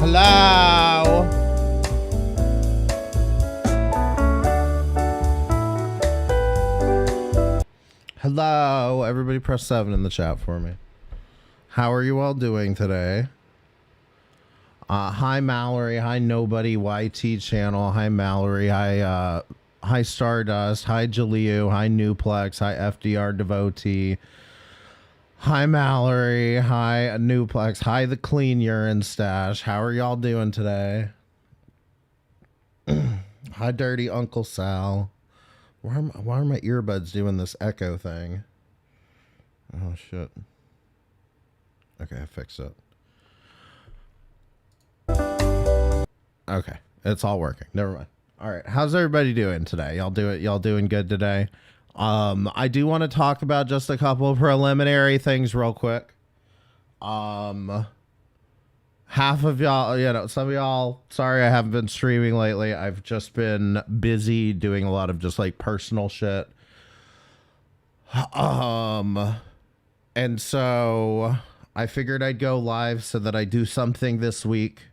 Hello. Hello. Everybody press 7 in the chat for me. How are you all doing today? Hi Mallory. Hi Nobody YT channel. Hi Mallory. Hi Stardust. Hi Jaleo. Hi Newplex. Hi FDR Devotee. Hi Mallory. Hi Newplex. Hi the Clean Urine Stash. How are y'all doing today? Hi Dirty Uncle Sal. Why are my earbuds doing this echo thing? Oh shit. Okay, I fixed it. Okay, it's all working. Never mind. All right, how's everybody doing today? Y'all doing good today? I do want to talk about just a couple of preliminary things real quick. Half of y'all, some of y'all, sorry I haven't been streaming lately. I've just been busy doing a lot of just like personal shit. And so I figured I'd go live so that I do something this week.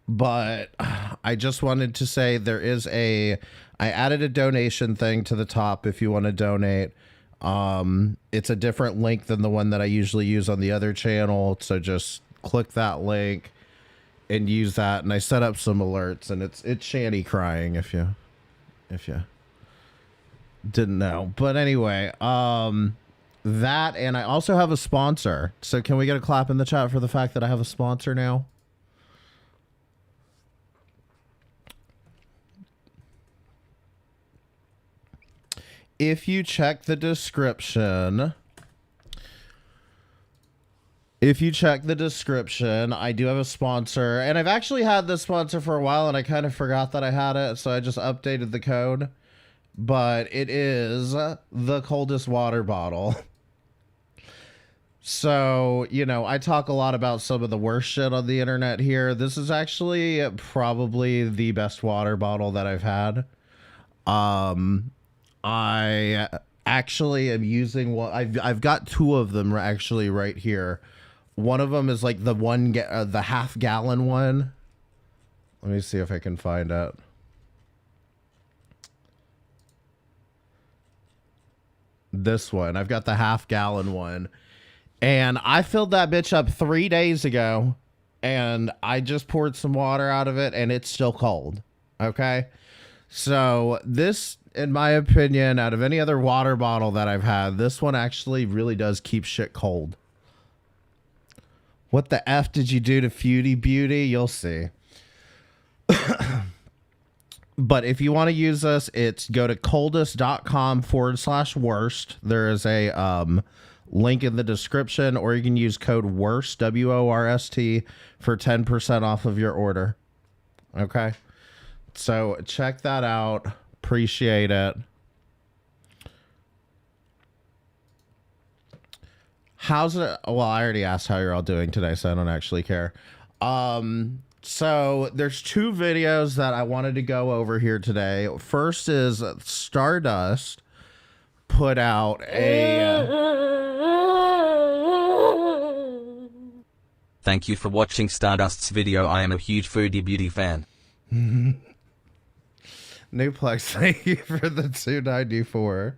But I just wanted to say I added a donation thing to the top if you want to donate. It's a different link than the one that I usually use on the other channel. So just click that link and use that. And I set up some alerts, and it's Shanny crying if you didn't know. But anyway, that, and I also have a sponsor. So can we get a clap in the chat for the fact that I have a sponsor now? If you check the description, I do have a sponsor, and I've actually had this sponsor for a while, and I kind of forgot that I had it, so I just updated the code. But it is the coldest water bottle. So, you know, I talk a lot about some of the worst shit on the internet here. This is actually probably the best water bottle that I've had. I actually am using one. I've got two of them actually right here. One of them is like the half-gallon one. Let me see if I can find it. This one. I've got the half-gallon one. And I filled that bitch up 3 days ago. And I just poured some water out of it, and it's still cold. Okay? So this, in my opinion, out of any other water bottle that I've had, this one actually really does keep shit cold. What the F did you do to Feudy Beauty? You'll see. But if you want to use this, it's go to coldest.com/worst. There is a link in the description, or you can use code WORST, WORST, for 10% off of your order. Okay? So check that out. Appreciate it. How's it? Well, I already asked how you're all doing today, so I don't actually care. So there's two videos that I wanted to go over here today. First is Stardust put out a... Thank you for watching Stardust's video. I am a huge Foodie Beauty fan. Newplex, thank you for the 294.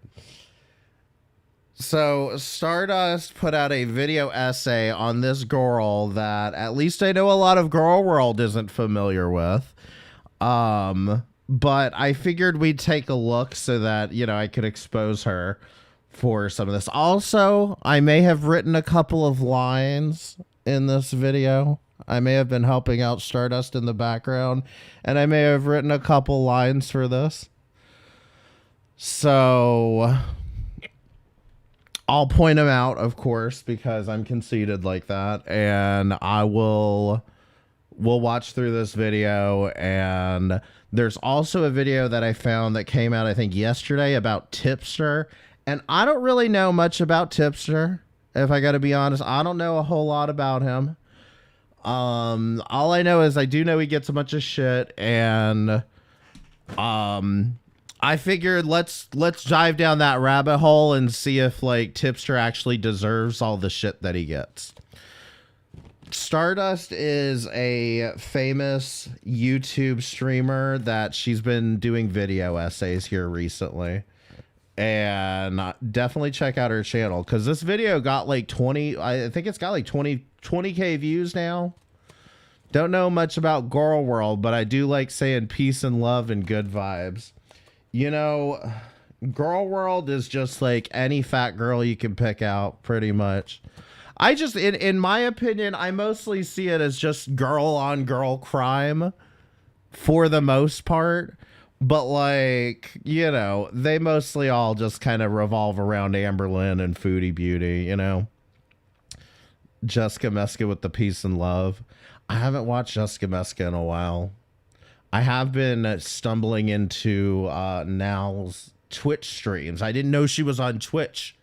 So Stardust put out a video essay on this girl that at least I know a lot of Girl World isn't familiar with. But I figured we'd take a look so that, you know, I could expose her for some of this. Also, I may have written a couple of lines in this video. I may have been helping out Stardust in the background, and I may have written a couple lines for this. So I'll point them out, of course, because I'm conceited like that, and we'll watch through this video. And there's also a video that I found that came out, I think, yesterday about Tipster, and I don't really know much about Tipster, if I gotta be honest. I don't know a whole lot about him. All I know is I do know he gets a bunch of shit, and I figured let's dive down that rabbit hole and see if like Tipster actually deserves all the shit that he gets. Stardust is a famous YouTube streamer that she's been doing video essays here recently. And definitely check out her channel because this video got like 20, I think it's got like 20K views now. Don't know much about Girl World, but I do like saying peace and love and good vibes. You know, Girl World is just like any fat girl you can pick out, pretty much. I just, in my opinion, I mostly see it as just girl on girl crime for the most part. But like, you know, they mostly all just kind of revolve around Amberlynn and Foodie Beauty, you know. Jessica Meska with the peace and love. I haven't watched Jessica Meska in a while. I have been stumbling into Nal's Twitch streams. I didn't know she was on Twitch.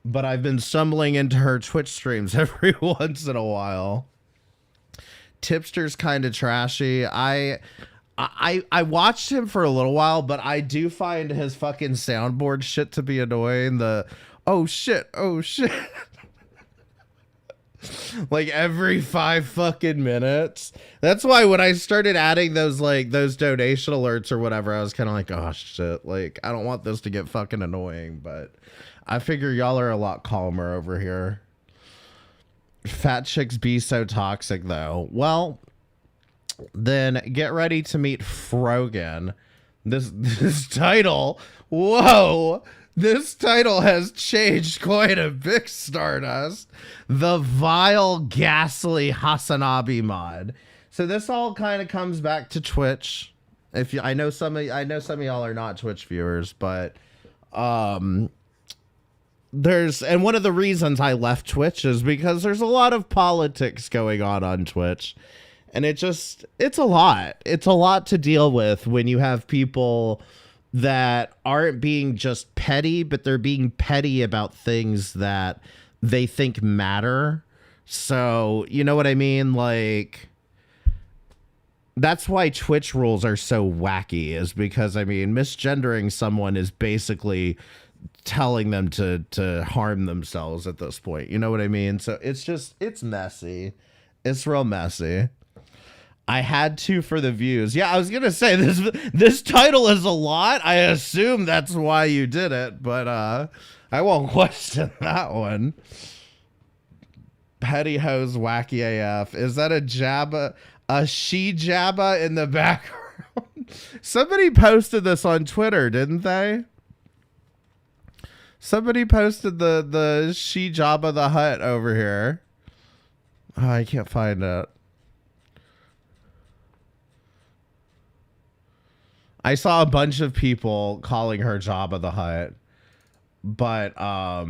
But I've been stumbling into her Twitch streams every once in a while. Tipster's kind of trashy. I watched him for a little while, but I do find his fucking soundboard shit to be annoying. The oh shit. Like every 5 fucking minutes. That's why when I started adding those donation alerts or whatever, I was kind of like, oh shit, like I don't want this to get fucking annoying, but I figure y'all are a lot calmer over here. Fat chicks be so toxic though. Well, then get ready to meet Frogan. This title, whoa, this title has changed quite a bit, Stardust. The vile, ghastly Hasanabi mod. So this all kind of comes back to Twitch. If you, I know some of y'all are not Twitch viewers, but and one of the reasons I left Twitch is because there's a lot of politics going on Twitch. And it's a lot. It's a lot to deal with when you have people that aren't being just petty, but they're being petty about things that they think matter. So, you know what I mean? Like, that's why Twitch rules are so wacky, is because, I mean, misgendering someone is basically telling them to harm themselves at this point. You know what I mean? So it's messy. It's real messy. I had to for the views. Yeah, I was gonna say this title is a lot. I assume that's why you did it, but I won't question that one. Petty hose wacky AF. Is that a she Jabba in the background? Somebody posted this on Twitter, didn't they? Somebody posted the she Jabba the Hutt over here. Oh, I can't find it. I saw a bunch of people calling her Jabba the Hutt, but I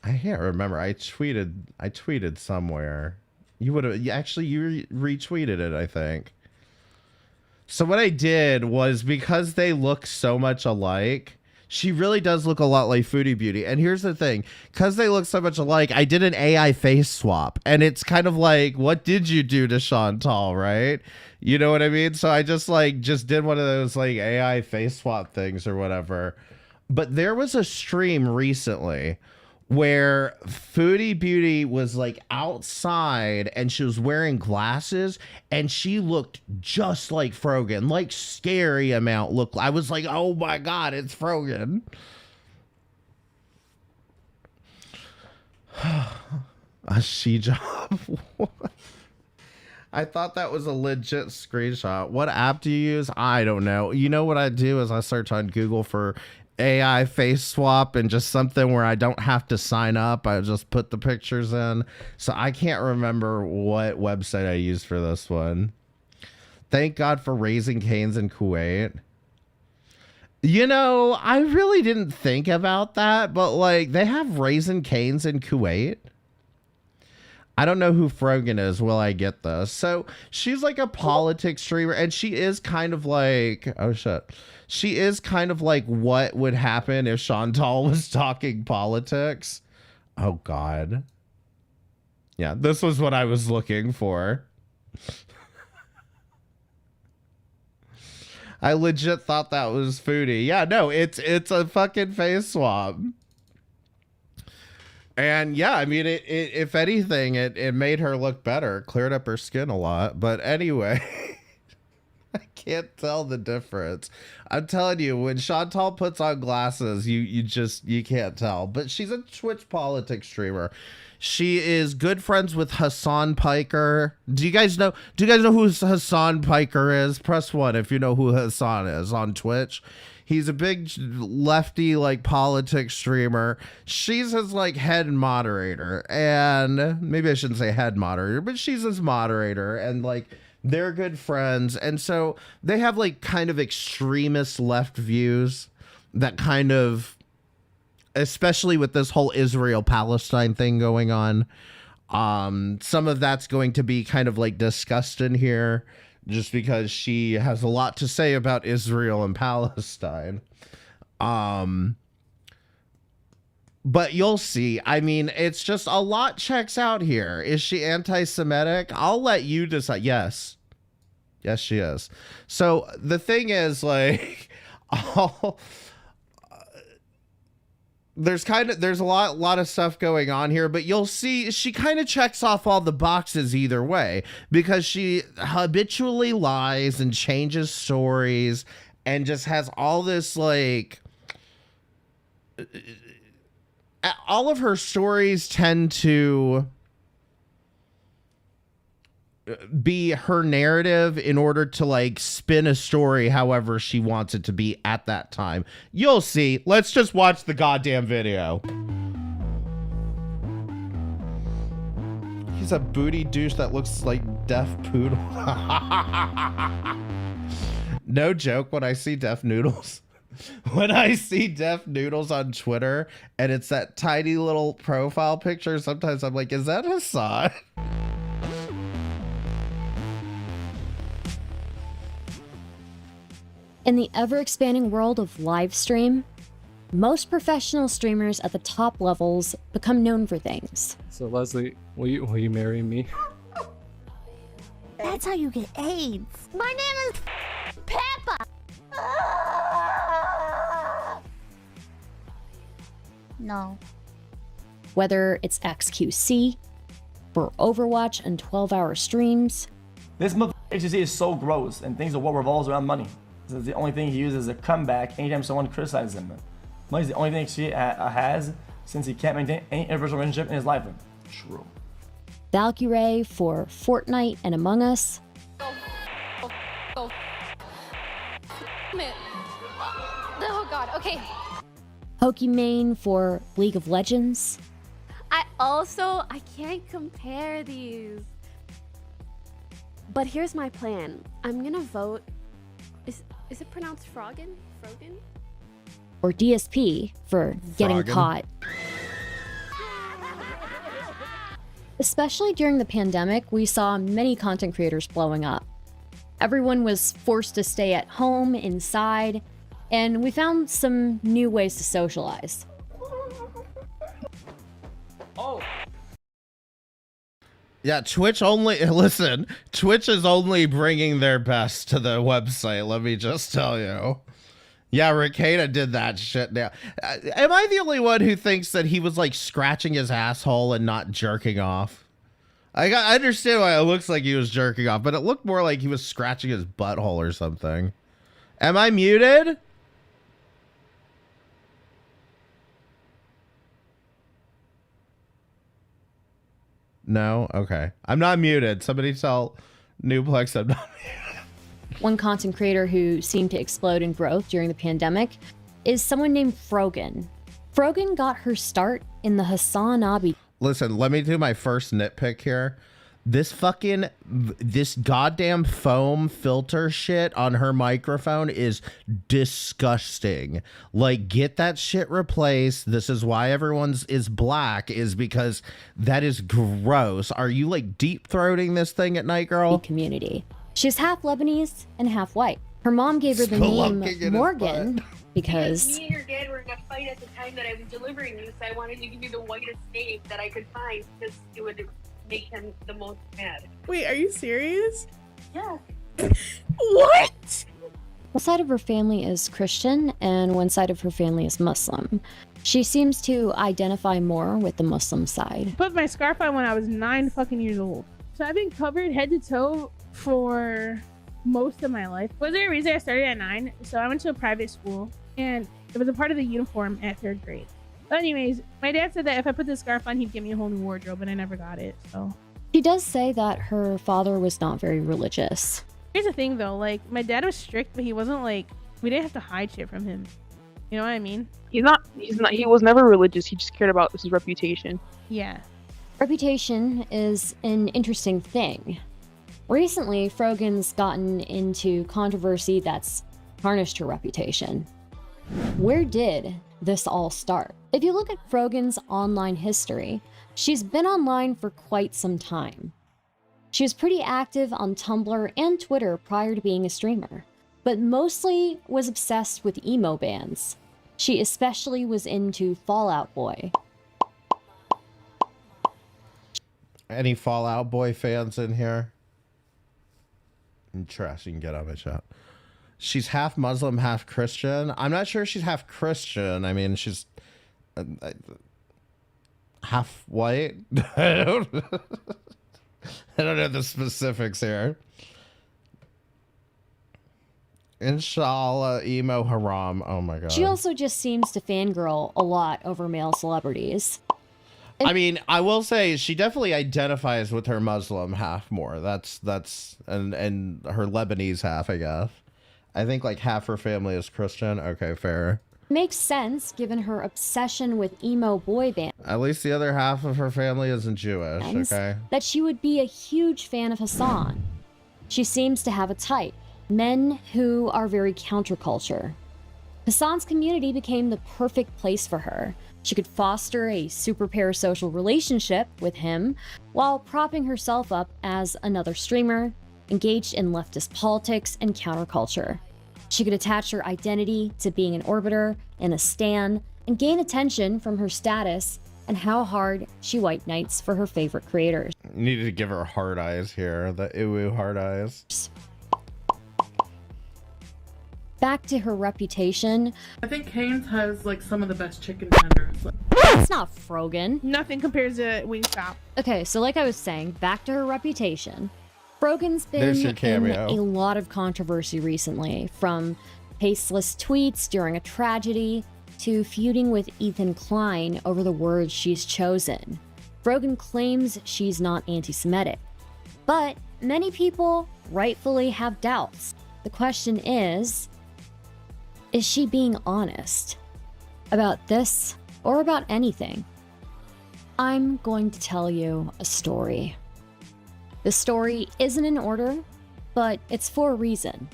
can't remember. I tweeted somewhere. You retweeted it, I think. So what I did was, because they look so much alike, she really does look a lot like Foodie Beauty. And here's the thing, because they look so much alike, I did an AI face swap. And it's kind of like, what did you do to Chantal, right? You know what I mean? So I just did one of those like AI face swap things or whatever. But there was a stream recently where Foodie Beauty was like outside and she was wearing glasses and she looked just like Frogan, like scary amount look. I was like, oh my God, it's Frogan. A she job. I thought that was a legit screenshot. What app do you use? I don't know. You know what I do is I search on Google for AI face swap and just something where I don't have to sign up. I just put the pictures in. So I can't remember what website I used for this one. Thank God for Raising Cane's in Kuwait. You know, I really didn't think about that, but like they have Raising Cane's in Kuwait. I don't know who Frogan is. Will I get this? So she's like a politics streamer, and she is kind of like, oh shit. She is kind of like what would happen if Chantal was talking politics. Oh God. Yeah, this was what I was looking for. I legit thought that was Foodie. Yeah, no, it's a fucking face swap. And yeah, I mean, if anything, it made her look better, cleared up her skin a lot. But anyway, I can't tell the difference. I'm telling you, when Chantal puts on glasses, you can't tell. But she's a Twitch politics streamer. She is good friends with Hassan Piker. Do you guys know who Hassan Piker is? Press 1 if you know who Hassan is on Twitch. He's a big lefty like politics streamer. She's his like head moderator, and maybe I shouldn't say head moderator, but she's his moderator, and like they're good friends. And so they have like kind of extremist left views that kind of, especially with this whole Israel-Palestine thing going on, some of that's going to be kind of like discussed in here, just because she has a lot to say about Israel and Palestine. But you'll see. I mean, it's just a lot checks out here. Is she anti-Semitic? I'll let you decide. Yes, she is. So the thing is, like, there's a lot of stuff going on here, but you'll see she kind of checks off all the boxes either way, because she habitually lies and changes stories and just has all this like, all of her stories tend to be her narrative in order to like spin a story however she wants it to be at that time. You'll see. Let's just watch the goddamn video. He's a booty douche that looks like Deaf Poodle. No joke, when I see Deaf Noodles. When I see Deaf Noodles on Twitter and it's that tiny little profile picture, sometimes I'm like, is that Hassan? In the ever-expanding world of live stream, most professional streamers at the top levels become known for things. So Leslie, will you marry me? That's how you get AIDS. My name is Peppa. No. Whether it's XQC, for Overwatch and 12-hour streams. This HCC is so gross and thinks the world revolves around money. This is the only thing he uses as a comeback anytime someone criticizes him. Money is the only thing he has, since he can't maintain any interpersonal relationship in his life. True. Valkyrae for Fortnite and Among Us. Oh god, okay. Pokimane for League of Legends. I can't compare these. But here's my plan. I'm gonna vote. Is it pronounced Frogan? Frogan? Or DSP for Getting Frogan. Caught. Especially during the pandemic, we saw many content creators blowing up. Everyone was forced to stay at home, inside, and we found some new ways to socialize. Oh. Yeah, Twitch is only bringing their best to the website, let me just tell you. Yeah, Ricada did that shit now. Am I the only one who thinks that he was like scratching his asshole and not jerking off? I understand why it looks like he was jerking off, but it looked more like he was scratching his butthole or something. Am I muted? No? Okay. I'm not muted. Somebody tell Newplex I'm not muted. One content creator who seemed to explode in growth during the pandemic is someone named Frogan. Frogan got her start in the Hassan Abi. Listen, let me do my first nitpick here. This goddamn foam filter shit on her microphone is disgusting. Like, get that shit replaced. This is why everyone's is black, is because that is gross. Are you like deep throating this thing at night, girl? Community. She's half Lebanese and half white. Her mom gave her the name Morgan because me and your dad were in a fight at the time that I was delivering you, so I wanted to give you the whitest name that I could find because it would make him the most mad. Wait, are you serious? Yeah. What? One side of her family is Christian, and one side of her family is Muslim. She seems to identify more with the Muslim side. Put my scarf on when I was 9 fucking years old. So I've been covered head to toe for most of my life. Was there a reason I started at 9? So I went to a private school, and it was a part of the uniform at 3rd grade. But anyways, my dad said that if I put this scarf on, he'd give me a whole new wardrobe, and I never got it, so. She does say that her father was not very religious. Here's the thing though, like, my dad was strict, but he wasn't like, we didn't have to hide shit from him. You know what I mean? He was never religious. He just cared about his reputation. Yeah. Reputation is an interesting thing. Recently, Frogan's gotten into controversy that's tarnished her reputation. Where did this all start? If you look at Frogan's online history, she's been online for quite some time. She was pretty active on Tumblr and Twitter prior to being a streamer, but mostly was obsessed with emo bands. She especially was into Fall Out Boy. Any Fall Out Boy fans in here? Trash, you can get out of my chat. She's half Muslim, half Christian. I'm not sure she's half Christian. I mean, she's half white. I don't know the specifics here. Inshallah, emo haram. Oh my god. She also just seems to fangirl a lot over male celebrities. I mean, I will say she definitely identifies with her Muslim half more. That's and her Lebanese half, I guess. I think like half her family is Christian. Okay, fair. Makes sense given her obsession with emo boy bands. At least the other half of her family isn't Jewish, okay? That she would be a huge fan of Hassan. She seems to have a type. Men who are very counterculture. Hassan's community became the perfect place for her. She could foster a super parasocial relationship with him while propping herself up as another streamer, engaged in leftist politics and counterculture. She could attach her identity to being an orbiter and a stan and gain attention from her status and how hard she white knights for her favorite creators. You needed to give her hard eyes here, the ooh hard eyes. Back to her reputation. I think Cane's has like some of the best chicken tenders. That's not Frogan. Nothing compares to Wingstop. Okay, so like I was saying, back to her reputation. Frogan's There's been your cameo. in a lot of controversy recently, from tasteless tweets during a tragedy to feuding with Ethan Klein over the words she's chosen. Frogan claims she's not anti-Semitic, but many people rightfully have doubts. The question is she being honest about this or about anything? I'm going to tell you a story. The story isn't in order, but it's for a reason.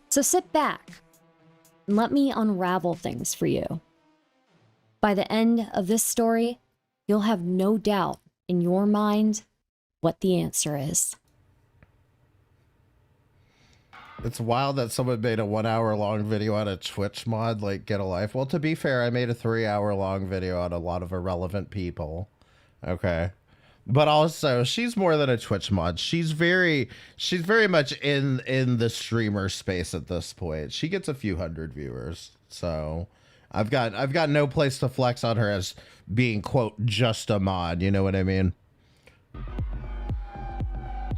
So sit back and let me unravel things for you. By the end of this story, you'll have no doubt in your mind what the answer is. It's wild that someone made a 1 hour long video on a Twitch mod, like Get a Life. Well, to be fair, I made a 3 hour long video on a lot of irrelevant people. Okay. But also, she's more than a Twitch mod. She's very much in the streamer space at this point. She gets a few hundred viewers. So I've got no place to flex on her as being, quote, just a mod. You know what I mean?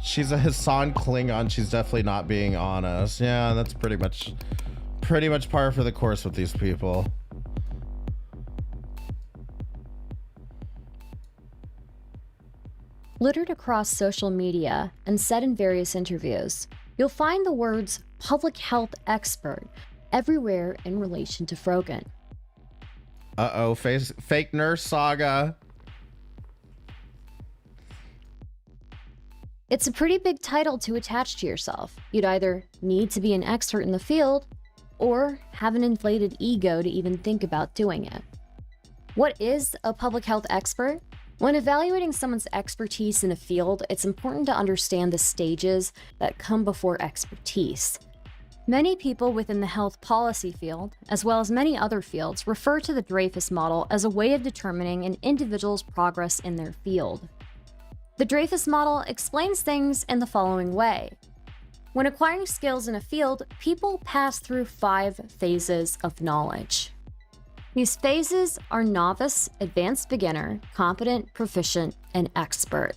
She's a Hassan Klingon. She's definitely not being honest. Yeah, that's pretty much par for the course with these people. Littered across social media and said in various interviews, you'll find the words public health expert everywhere in relation to Frogan. Uh-oh, fake nurse saga. It's a pretty big title to attach to yourself. You'd either need to be an expert in the field or have an inflated ego to even think about doing it. What is a public health expert? When evaluating someone's expertise in a field, it's important to understand the stages that come before expertise. Many people within the health policy field, as well as many other fields, refer to the Dreyfus model as a way of determining an individual's progress in their field. The Dreyfus model explains things in the following way. When acquiring skills in a field, people pass through 5 phases of knowledge. These phases are novice, advanced beginner, competent, proficient, and expert.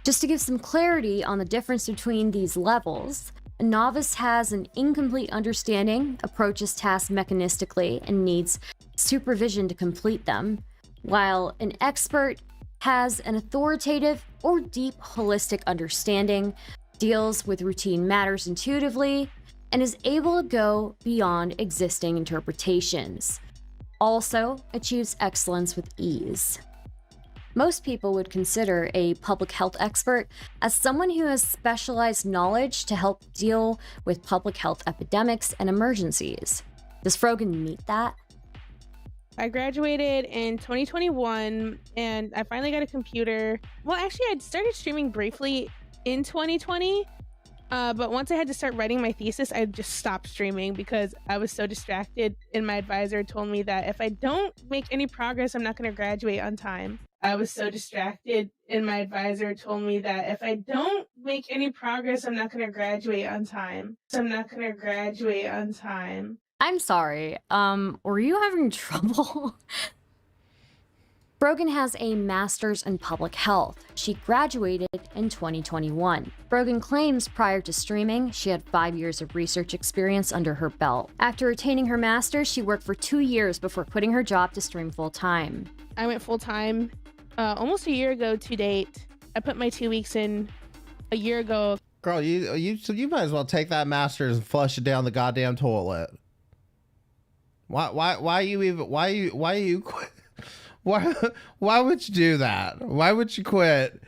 Just to give some clarity on the difference between these levels, a novice has an incomplete understanding, approaches tasks mechanistically, and needs supervision to complete them, while an expert has an authoritative or deep holistic understanding, deals with routine matters intuitively, and is able to go beyond existing interpretations. Also achieves excellence with ease. Most people would consider a public health expert as someone who has specialized knowledge to help deal with public health epidemics and emergencies. Does Frogan meet that? I graduated in 2021 and I finally got a computer. Well, actually, I'd started streaming briefly in 2020, but once I had to start writing my thesis, I just stopped streaming because I was so distracted, and my advisor told me that if I don't make any progress, I'm not going to graduate on time. I was so distracted, and my advisor told me that if I don't make any progress, I'm not going to graduate on time. I'm sorry, were you having trouble? Frogan has a master's in public health. She graduated in 2021. Frogan claims prior to streaming, she had 5 years of research experience under her belt. After attaining her master's, she worked for 2 years before quitting her job to stream full-time. I went full-time almost a year ago to date. I put my 2 weeks in a year ago. Girl, you might as well take that master's and flush it down the goddamn toilet. Why you quit? Why would you do that? Why would you quit?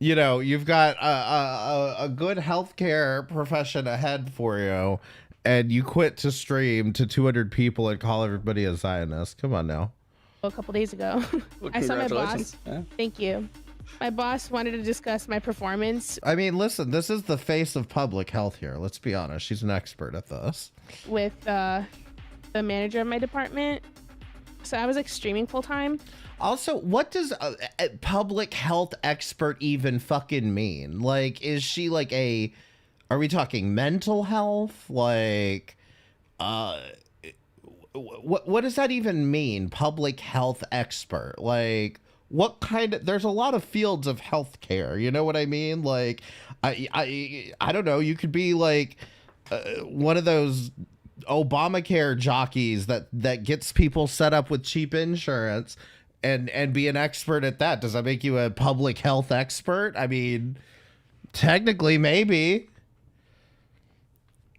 You know, you've got a good healthcare profession ahead for you, and you quit to stream to 200 people and call everybody a Zionist. Come on now. A couple days ago. Well, I saw my boss. Yeah. Thank you. My boss wanted to discuss my performance I mean, listen, this is the face of public health here. Let's be honest. She's an expert at this. with the manager of my department. So I was like streaming full time. Also, what does a public health expert even fucking mean? Like, is she like are we talking mental health? Like, what does that even mean? Public health expert? Like, what kind of, there's a lot of fields of healthcare. You know what I mean? Like, I don't know. You could be like one of those Obamacare jockeys that gets people set up with cheap insurance and be an expert at that. Does that make you a public health expert? I mean, technically, maybe.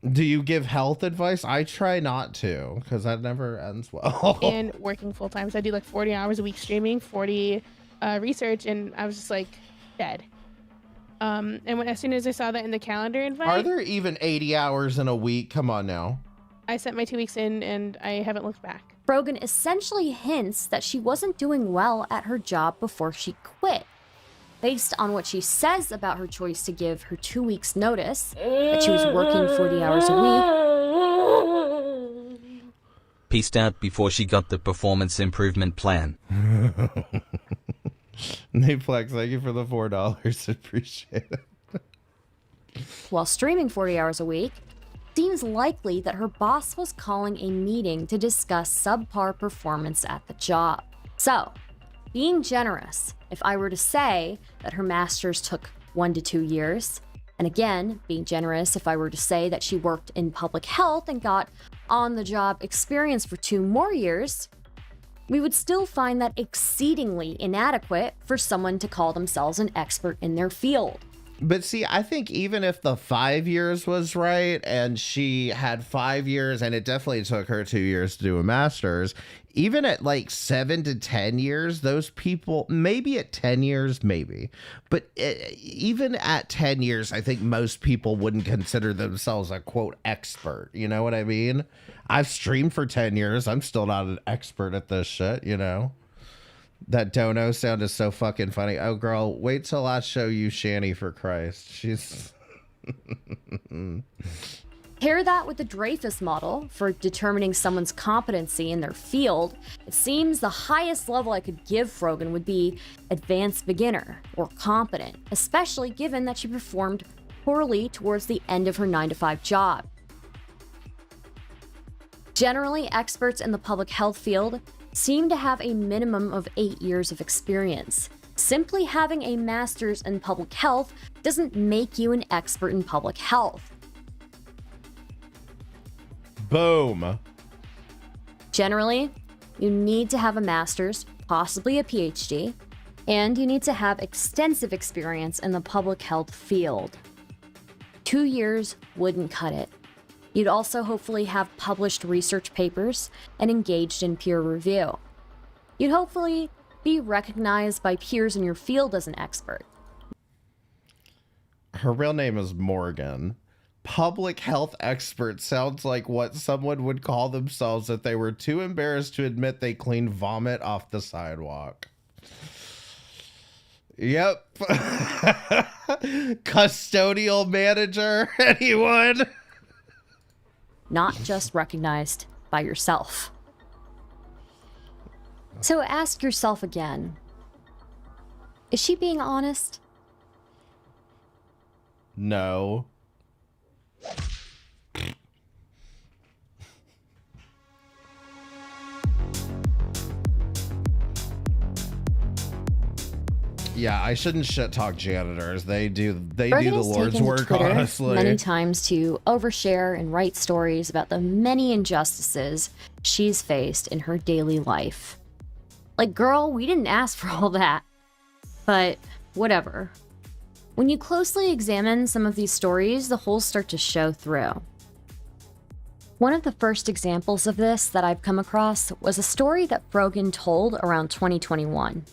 Do you give health advice? I try not to, because that never ends well. And working full time. So I do like 40 hours a week streaming, 40 research, and I was just like dead. And as soon as I saw that in the calendar invite, Are there even 80 hours in a week? Come on now. I sent my 2 weeks in and I haven't looked back. Frogan essentially hints that she wasn't doing well at her job before she quit. Based on what she says about her choice to give her 2 weeks notice, that she was working 40 hours a week. Peaced out before she got the performance improvement plan. Naplex, thank you for the $4. Appreciate it. While streaming 40 hours a week, seems likely that her boss was calling a meeting to discuss subpar performance at the job. So, being generous, if I were to say that her master's took 1 to 2 years, and again, being generous if I were to say that she worked in public health and got on-the-job experience for 2 more years, we would still find that exceedingly inadequate for someone to call themselves an expert in their field. But see, I think even if the 5 years was right and she had 5 years and it definitely took her 2 years to do a master's, even at like 7 to 10 years, those people, maybe at 10 years, maybe. But even at 10 years, I think most people wouldn't consider themselves a quote expert. You know what I mean? I've streamed for 10 years. I'm still not an expert at this shit, you know? That dono sound is so fucking funny. Oh, girl, wait till I show you Shani for Christ. She's... Pair that with the Dreyfus model for determining someone's competency in their field, it seems the highest level I could give Frogan would be advanced beginner or competent, especially given that she performed poorly towards the end of her 9-to-5 job. Generally, experts in the public health field seem to have a minimum of 8 years of experience. Simply having a master's in public health doesn't make you an expert in public health. Boom. Generally, you need to have a master's, possibly a PhD, and you need to have extensive experience in the public health field. 2 years wouldn't cut it. You'd also hopefully have published research papers and engaged in peer review. You'd hopefully be recognized by peers in your field as an expert. Her real name is Morgan. Public health expert sounds like what someone would call themselves if they were too embarrassed to admit they cleaned vomit off the sidewalk. Yep. Custodial manager, anyone? Not just recognized by yourself. So ask yourself again, is she being honest? No. Yeah, I shouldn't shit talk janitors. They do the Lord's work, honestly. Many times to overshare and write stories about the many injustices she's faced in her daily life. Like, girl, we didn't ask for all that. But whatever. When you closely examine some of these stories, the holes start to show through. One of the first examples of this that I've come across was a story that Frogan told around 2021.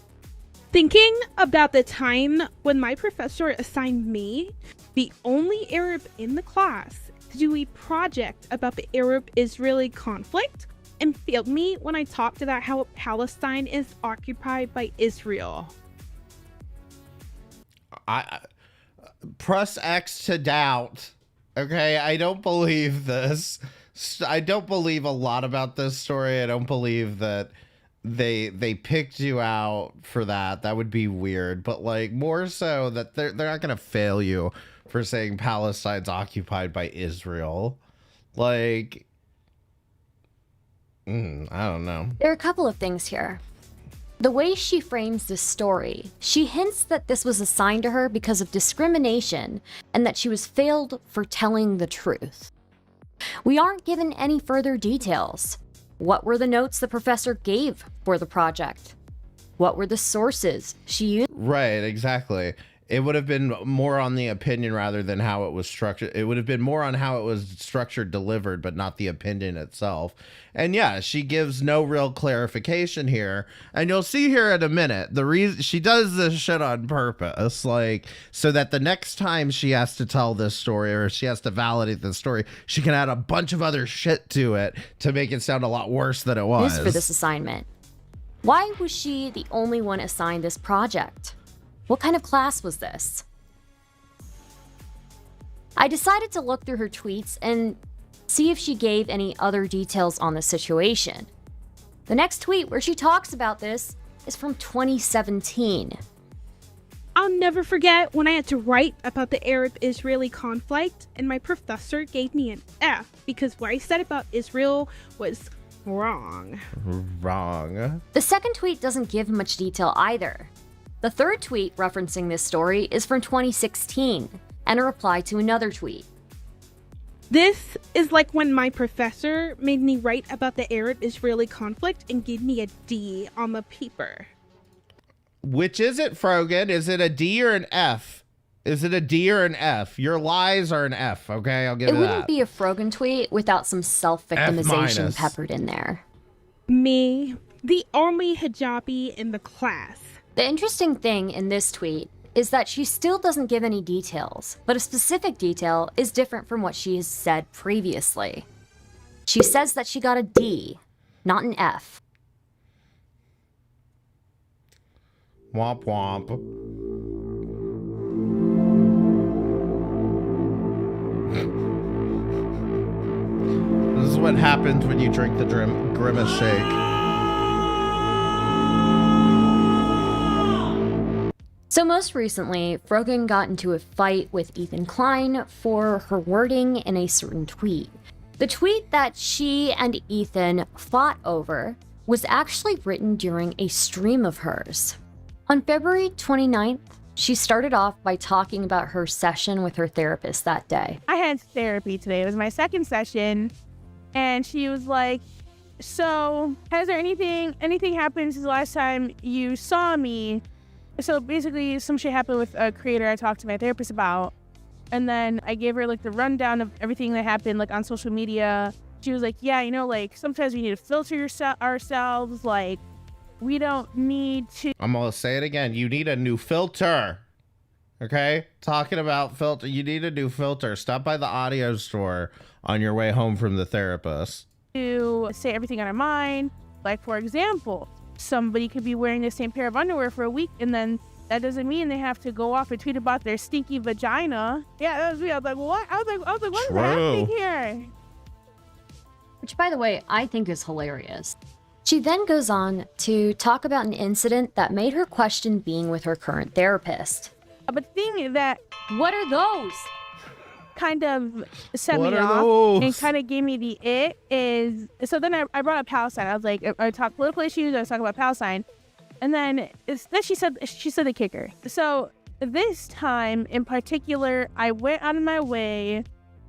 Thinking about the time when my professor assigned me, the only Arab in the class, to do a project about the Arab-Israeli conflict, and failed me when I talked about how Palestine is occupied by Israel. I press X to doubt. Okay, I don't believe this. I don't believe a lot about this story. I don't believe that they picked you out for that. That would be weird. But like, more so that they're not gonna fail you for saying Palestine's occupied by Israel. Like, I don't know. There are a couple of things here. The way she frames this story, she hints that this was assigned to her because of discrimination and that she was failed for telling the truth. We aren't given any further details. What were the notes the professor gave for the project? What were the sources she used? Right, exactly. It would have been more on the opinion rather than how it was structured. It would have been more on how it was structured, delivered, but not the opinion itself. And yeah, she gives no real clarification here. And you'll see here in a minute, the reason she does this shit on purpose, like, so that the next time she has to tell this story or she has to validate this story, she can add a bunch of other shit to it to make it sound a lot worse than it was. For this assignment. Why was she the only one assigned this project? What kind of class was this? I decided to look through her tweets and see if she gave any other details on the situation. The next tweet where she talks about this is from 2017. I'll never forget when I had to write about the Arab-Israeli conflict and my professor gave me an F because what I said about Israel was wrong. Wrong. The second tweet doesn't give much detail either. The third tweet referencing this story is from 2016 and a reply to another tweet. This is like when my professor made me write about the Arab-Israeli conflict and gave me a D on the paper. Which is it, Frogan? Is it a D or an F? Is it a D or an F? Your lies are an F, okay? I'll give you that. It wouldn't be a Frogan tweet without some self-victimization peppered in there. Me, the only hijabi in the class. The interesting thing in this tweet is that she still doesn't give any details, but a specific detail is different from what she has said previously. She says that she got a D, not an F. Womp womp. This is what happens when you drink the Grimace shake. So most recently, Frogan got into a fight with Ethan Klein for her wording in a certain tweet. The tweet that she and Ethan fought over was actually written during a stream of hers. On February 29th, she started off by talking about her session with her therapist that day. I had therapy today. It was my second session. And she was like, so has there anything happened since the last time you saw me? So basically some shit happened with a creator I talked to my therapist about. And then I gave her like the rundown of everything that happened like on social media. She was like, yeah, you know, like sometimes we need to filter ourselves. Like we don't need to. I'm gonna say it again. You need a new filter. Okay? Talking about filter. You need a new filter. Stop by the audio store on your way home from the therapist. To say everything on our mind. Like, for example, somebody could be wearing the same pair of underwear for a week, and then that doesn't mean they have to go off and tweet about their stinky vagina. Yeah, that was me. I was like, what? I was like, what is happening here? Which, by the way, I think is hilarious. She then goes on to talk about an incident that made her question being with her current therapist. But the thing that, what are those? Kind of set What me are off those? and kind of gave me the it is. So then I brought up Palestine. I was like, I talked political issues. I was talking about Palestine, and then she said the kicker. So this time in particular, I went out of my way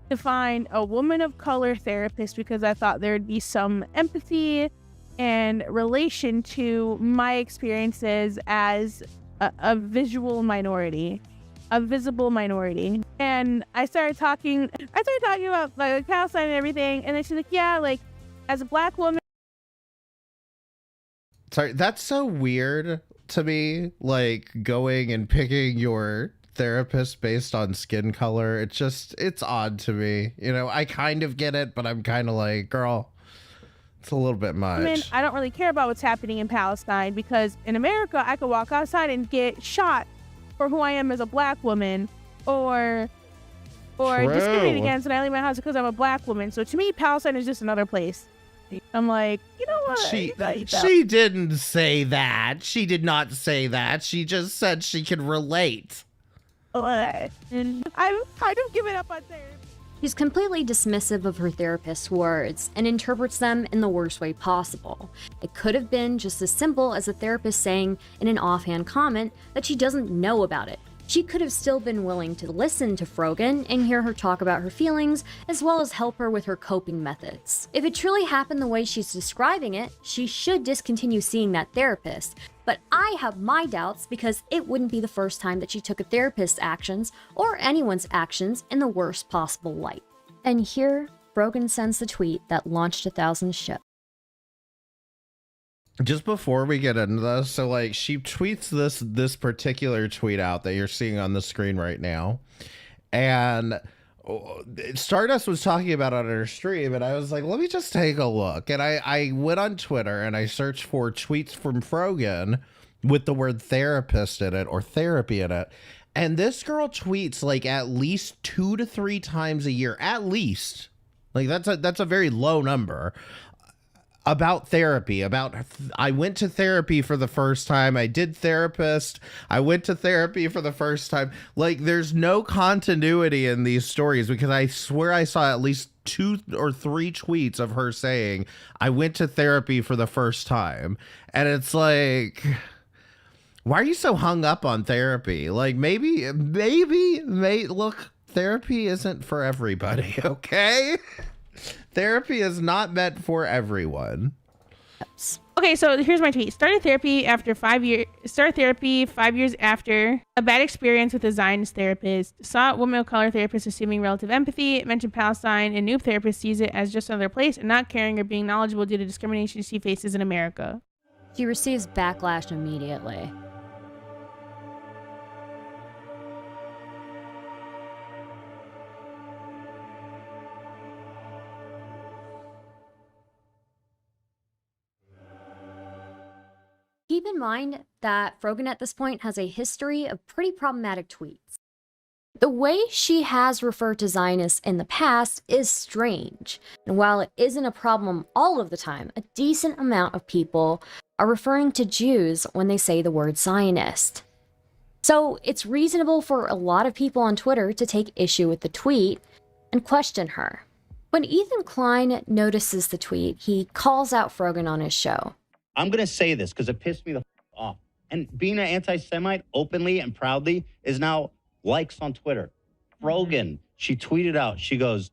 to find a woman of color therapist because I thought there'd be some empathy and relation to my experiences as a visual minority. A visible minority. And I started talking about like Palestine and everything, and then she's like, yeah, like as a black woman. Sorry, that's so weird to me, like going and picking your therapist based on skin color. It's odd to me. You know, I kind of get it, but I'm kind of like, girl, it's a little bit much. I don't really care about what's happening in Palestine because in America I could walk outside and get shot for who I am as a black woman, or discriminated against, and I leave my house because I'm a black woman. So to me, Palestine is just another place. I'm like, you know what? She didn't say that. She did not say that. She just said she could relate. And I've kind of given up on therapy. She's completely dismissive of her therapist's words and interprets them in the worst way possible. It could have been just as simple as a therapist saying in an offhand comment that she doesn't know about it. She could have still been willing to listen to Frogan and hear her talk about her feelings, as well as help her with her coping methods. If it truly happened the way she's describing it, she should discontinue seeing that therapist. But I have my doubts because it wouldn't be the first time that she took a therapist's actions or anyone's actions in the worst possible light. And here, Frogan sends the tweet that launched 1,000 ships. Just before we get into this, so like she tweets this particular tweet out that you're seeing on the screen right now, and Stardust was talking about it on her stream, and I was like, let me just take a look. And I went on Twitter and I searched for tweets from Frogan with the word therapist in it or therapy in it, and this girl tweets like at least 2 to 3 times a year, at least. Like that's a very low number. About therapy, I went to therapy for the first time. I did therapist. I went to therapy for the first time. Like, there's no continuity in these stories because I swear I saw at least 2 or 3 tweets of her saying, I went to therapy for the first time. And it's like, why are you so hung up on therapy? Like, maybe, look, therapy isn't for everybody, okay? Therapy is not meant for everyone. Okay, so here's my tweet. Started therapy 5 years after a bad experience with a Zionist therapist. Saw a woman of color therapist assuming relative empathy. Mentioned Palestine, and noob therapist sees it as just another place and not caring or being knowledgeable due to discrimination she faces in America. She receives backlash immediately. Keep in mind that Frogan at this point has a history of pretty problematic tweets. The way she has referred to Zionists in the past is strange, and while it isn't a problem all of the time, a decent amount of people are referring to Jews when they say the word Zionist. So it's reasonable for a lot of people on Twitter to take issue with the tweet and question her. When Ethan Klein notices the tweet, he calls out Frogan on his show. I'm going to say this because it pissed me the off. And being an anti-Semite openly and proudly is now likes on Twitter. Frogan, she tweeted out, she goes,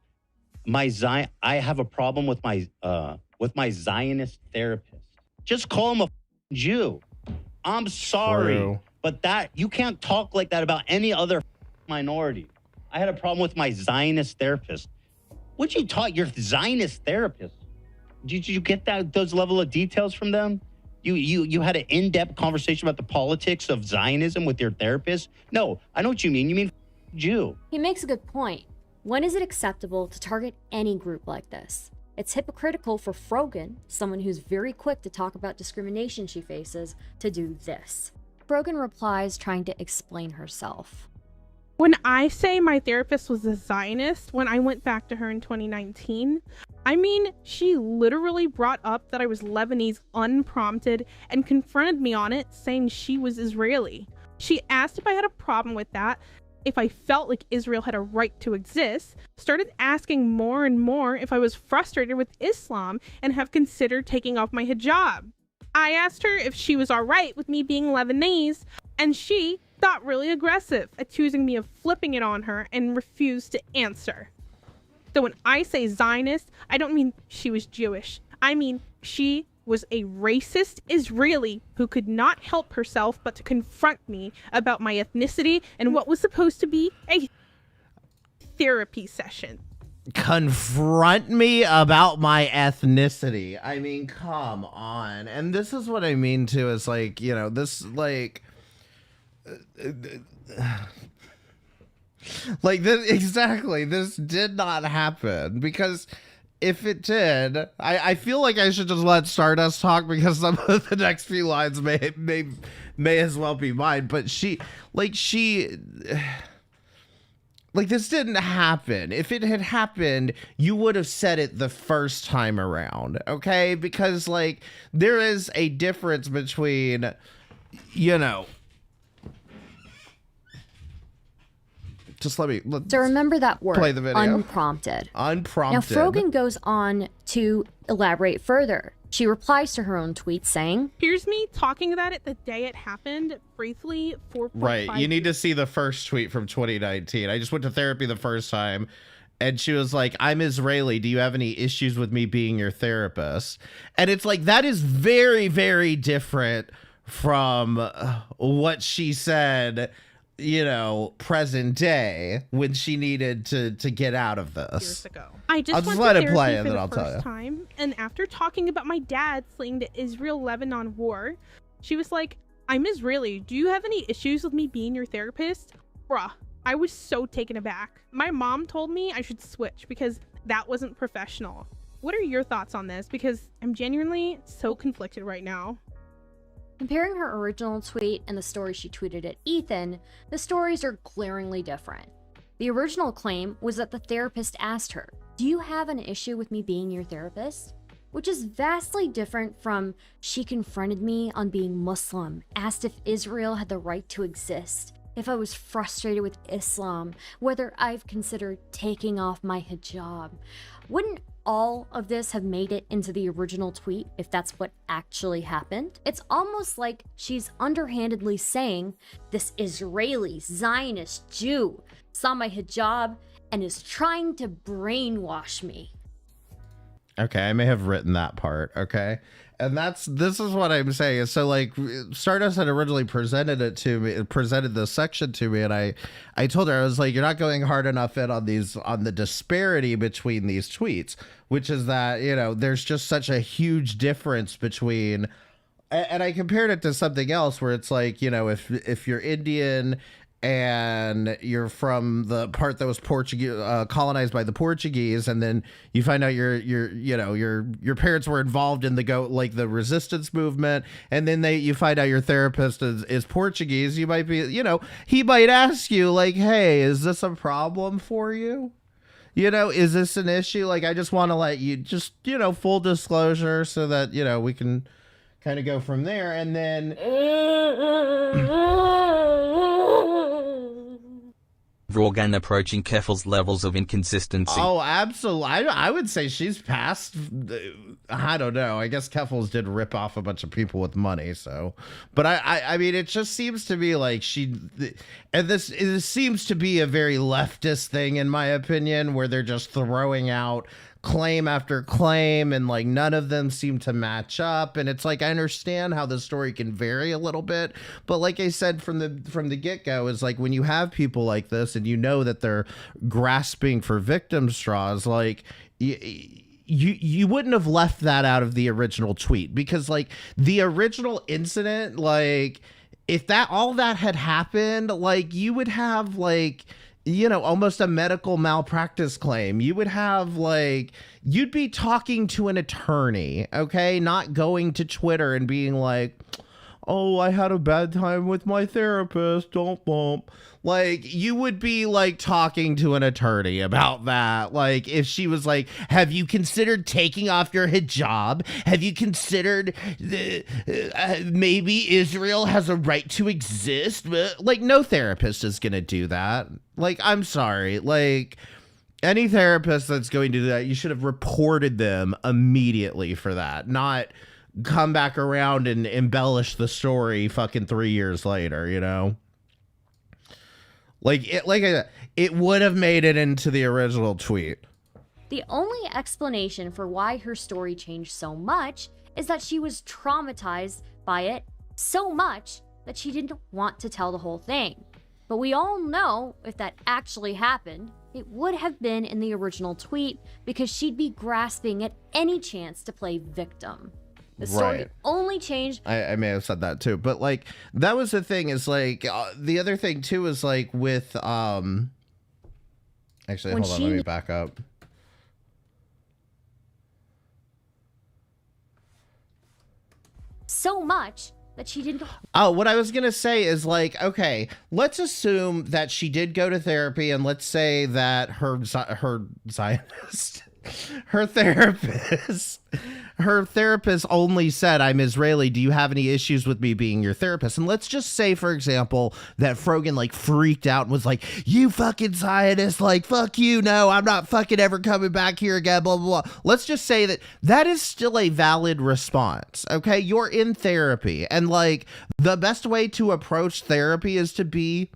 I have a problem with my Zionist therapist. Just call him a Jew. I'm sorry, True. but that you can't talk like that about any other minority. I had a problem with my Zionist therapist. What'd you taught your Zionist therapist? Did you get those level of details from them? You had an in-depth conversation about the politics of Zionism with your therapist? No, I know what you mean. You mean Jew. He makes a good point. When is it acceptable to target any group like this? It's hypocritical for Frogan, someone who's very quick to talk about discrimination she faces, to do this. Frogan replies, trying to explain herself. When I say my therapist was a Zionist when I went back to her in 2019, I mean, she literally brought up that I was Lebanese unprompted and confronted me on it, saying she was Israeli. She asked if I had a problem with that, if I felt like Israel had a right to exist, started asking more and more if I was frustrated with Islam and have considered taking off my hijab. I asked her if she was alright with me being Lebanese, and she got really aggressive, accusing me of flipping it on her and refused to answer. So when I say Zionist, I don't mean she was Jewish. I mean she was a racist Israeli who could not help herself but to confront me about my ethnicity and what was supposed to be a therapy session. Confront me about my ethnicity. I mean, come on. And this is what I mean too, is like, you know, this like this exactly, this did not happen, because if it did, I feel like I should just let Stardust talk, because some of the next few lines may as well be mine. But this didn't happen. If it had happened, you would have said it the first time around, okay? Because like there is a difference between, you know. Just let me. So remember that word, play the video. Unprompted. Unprompted. Now, Frogan goes on to elaborate further. She replies to her own tweet saying, Here's me talking about it the day it happened, briefly, 4.5 Right, you need to see the first tweet from 2019. I just went to therapy the first time, and she was like, I'm Israeli. Do you have any issues with me being your therapist? And it's like, that is very, very different from what she said, you know, present day, when she needed to get out of this. Years ago. I just I'll went let to it play therapy and for then the I'll tell first you. time, and after talking about my dad fleeing the Israel-Lebanon war, she was like, I'm Israeli. Do you have any issues with me being your therapist? Bruh, I was so taken aback. My mom told me I should switch because that wasn't professional. What are your thoughts on this? Because I'm genuinely so conflicted right now. comparing her original tweet and the story she tweeted at Ethan, the stories are glaringly different. The original claim was that the therapist asked her, "Do you have an issue with me being your therapist?" Which is vastly different from, "She confronted me on being Muslim, asked if Israel had the right to exist, if I was frustrated with Islam, whether I've considered taking off my hijab." Wouldn't all of this have made it into the original tweet if that's what actually happened? It's almost like she's underhandedly saying, "This Israeli Zionist Jew saw my hijab and is trying to brainwash me." Okay, I may have written that part, okay? And this is what I'm saying. So like Stardust had originally presented this section to me, and I told her, I was like, you're not going hard enough in on the disparity between these tweets, which is that, you know, there's just such a huge difference between, and I compared it to something else where it's like, you know, if you're Indian and you're from the part that was Portuguese, colonized by the Portuguese, and then you find out your parents were involved in the resistance movement, and then you find out your therapist is Portuguese, you might be, you know, he might ask you like, "Hey, is this a problem for you? You know, is this an issue?" Like, I just want to let you just, you know, full disclosure so that, you know, we can kind of go from there. And then Frogan approaching Keffel's levels of inconsistency. Oh, absolutely. I would say she's past. I don't know. I guess Keffels did rip off a bunch of people with money. So, but I mean, it just seems to me like and this seems to be a very leftist thing, in my opinion, where they're just throwing out claim after claim and like none of them seem to match up. And it's like, I understand how the story can vary a little bit, but like I said from the get-go, is like when you have people like this and you know that they're grasping for victim straws, like you wouldn't have left that out of the original tweet, because like the original incident, like if that all that had happened, like you would have like, you know, almost a medical malpractice claim. You would have like, you'd be talking to an attorney, okay? Not going to Twitter and being like, oh, I had a bad time with my therapist, don't bump. Like, you would be like talking to an attorney about that. Like, if she was like, have you considered taking off your hijab? Have you considered maybe Israel has a right to exist? Like, no therapist is going to do that. Like, I'm sorry. Like, any therapist that's going to do that, you should have reported them immediately for that, not come back around and embellish the story fucking 3 years later, you know? Like it would have made it into the original tweet. The only explanation for why her story changed so much is that she was traumatized by it so much that she didn't want to tell the whole thing. But we all know if that actually happened, it would have been in the original tweet, because she'd be grasping at any chance to play victim. The story only changed. I may have said that too, but like that was the thing, is like the other thing too is like with actually hold on, let me back up. So much that she didn't. Oh, what I was gonna say is like, okay, let's assume that she did go to therapy, and let's say that her Zionist, her therapist only said, I'm Israeli, do you have any issues with me being your therapist? And let's just say, for example, that Frogan like freaked out and was like, you fucking Zionist, like, fuck you, no, I'm not fucking ever coming back here again, blah, blah, blah. Let's just say that that is still a valid response, okay? You're in therapy, and like the best way to approach therapy is to be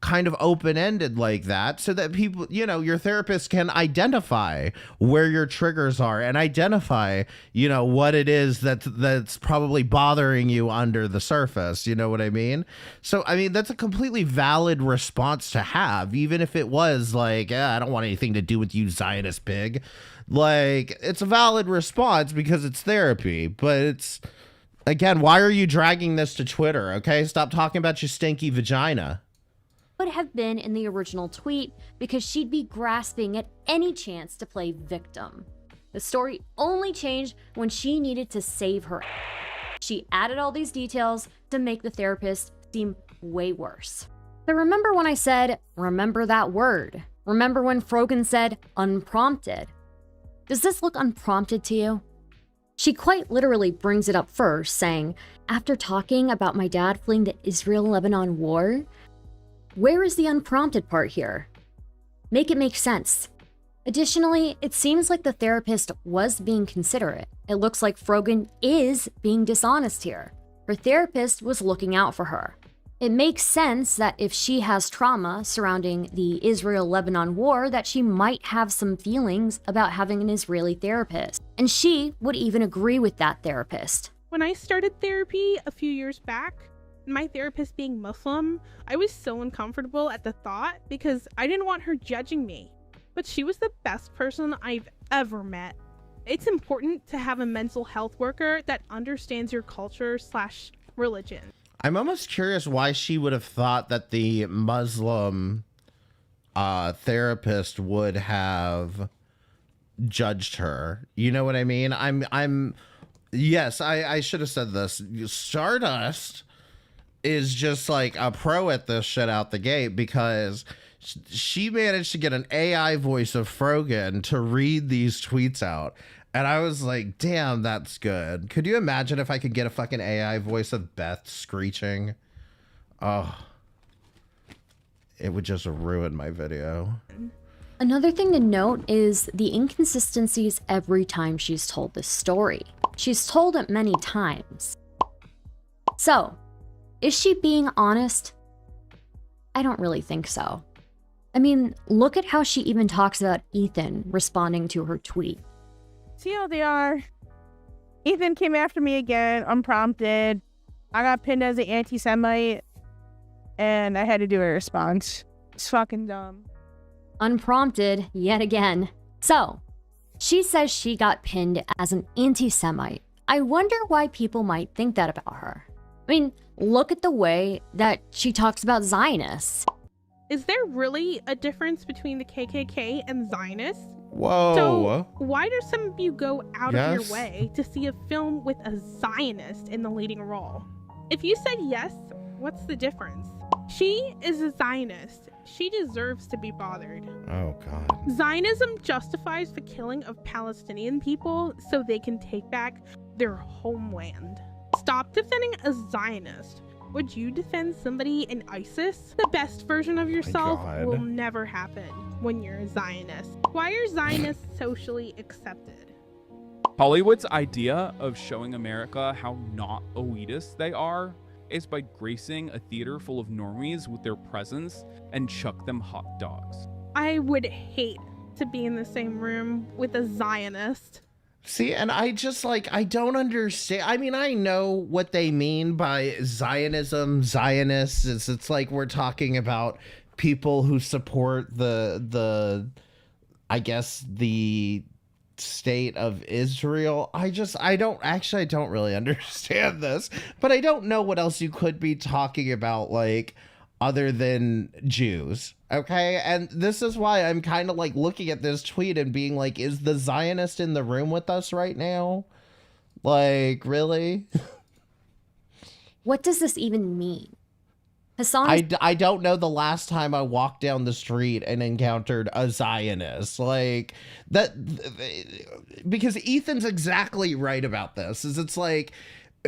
kind of open-ended like that, so that people, you know, your therapist can identify where your triggers are and identify, you know, what it is that's probably bothering you under the surface, you know what I mean? So I mean, that's a completely valid response to have, even if it was like, I don't want anything to do with you, Zionist pig. Like, it's a valid response because it's therapy. But it's, again, why are you dragging this to Twitter? Okay, stop talking about your stinky vagina. Would have been in the original tweet, because she'd be grasping at any chance to play victim. The story only changed when she needed to save her. She added all these details to make the therapist seem way worse. So remember when I said, remember that word? Remember when Frogan said unprompted? Does this look unprompted to you? She quite literally brings it up first, saying, after talking about my dad fleeing the Israel-Lebanon war, where is the unprompted part here? Make it make sense. Additionally, it seems like the therapist was being considerate. It looks like Frogan is being dishonest here. Her therapist was looking out for her. It makes sense that if she has trauma surrounding the Israel-Lebanon war, that she might have some feelings about having an Israeli therapist. And she would even agree with that therapist. When I started therapy a few years back, my therapist being Muslim, I was so uncomfortable at the thought because I didn't want her judging me. But she was the best person I've ever met. It's important to have a mental health worker that understands your culture/religion. I'm almost curious why she would have thought that the Muslim therapist would have judged her. You know what I mean? Yes, I should have said this. Stardust is just like a pro at this shit out the gate, because she managed to get an AI voice of Frogan to read these tweets out. And I was like, damn, that's good. Could you imagine if I could get a fucking AI voice of Beth screeching? Oh. it would just ruin my video. Another thing to note is the inconsistencies every time she's told this story. She's told it many times. So, is she being honest? I don't really think so. I mean, look at how she even talks about Ethan responding to her tweet. TLDR, Ethan came after me again, unprompted. I got pinned as an anti-Semite, and I had to do a response. It's fucking dumb. Unprompted, yet again. So, she says she got pinned as an anti-Semite. I wonder why people might think that about her. I mean, look at the way that she talks about Zionists. Is there really a difference between the KKK and Zionists? Whoa. So, why do some of you go out of Yes. your way to see a film with a Zionist in the leading role? If you said yes, what's the difference? She is a Zionist. She deserves to be bothered. Oh, God. Zionism justifies the killing of Palestinian people so they can take back their homeland. Stop defending a Zionist. Would you defend somebody in ISIS? The best version of yourself God. will never happen when you're a Zionist. Why are Zionists socially accepted? Hollywood's idea of showing America how not elitist they are is by gracing a theater full of normies with their presence and chuck them hot dogs. I would hate to be in the same room with a Zionist. See, and I just I don't understand. I mean, I know what they mean by Zionism, Zionists. It's like we're talking about people who support I guess the state of Israel. I don't really understand this, but I don't know what else you could be talking about, other than Jews. Okay. And this is why I'm kind of looking at this tweet and being is the Zionist in the room with us right now? Really? What does this even mean? Hassan, I don't know the last time I walked down the street and encountered a Zionist because Ethan's exactly right about this.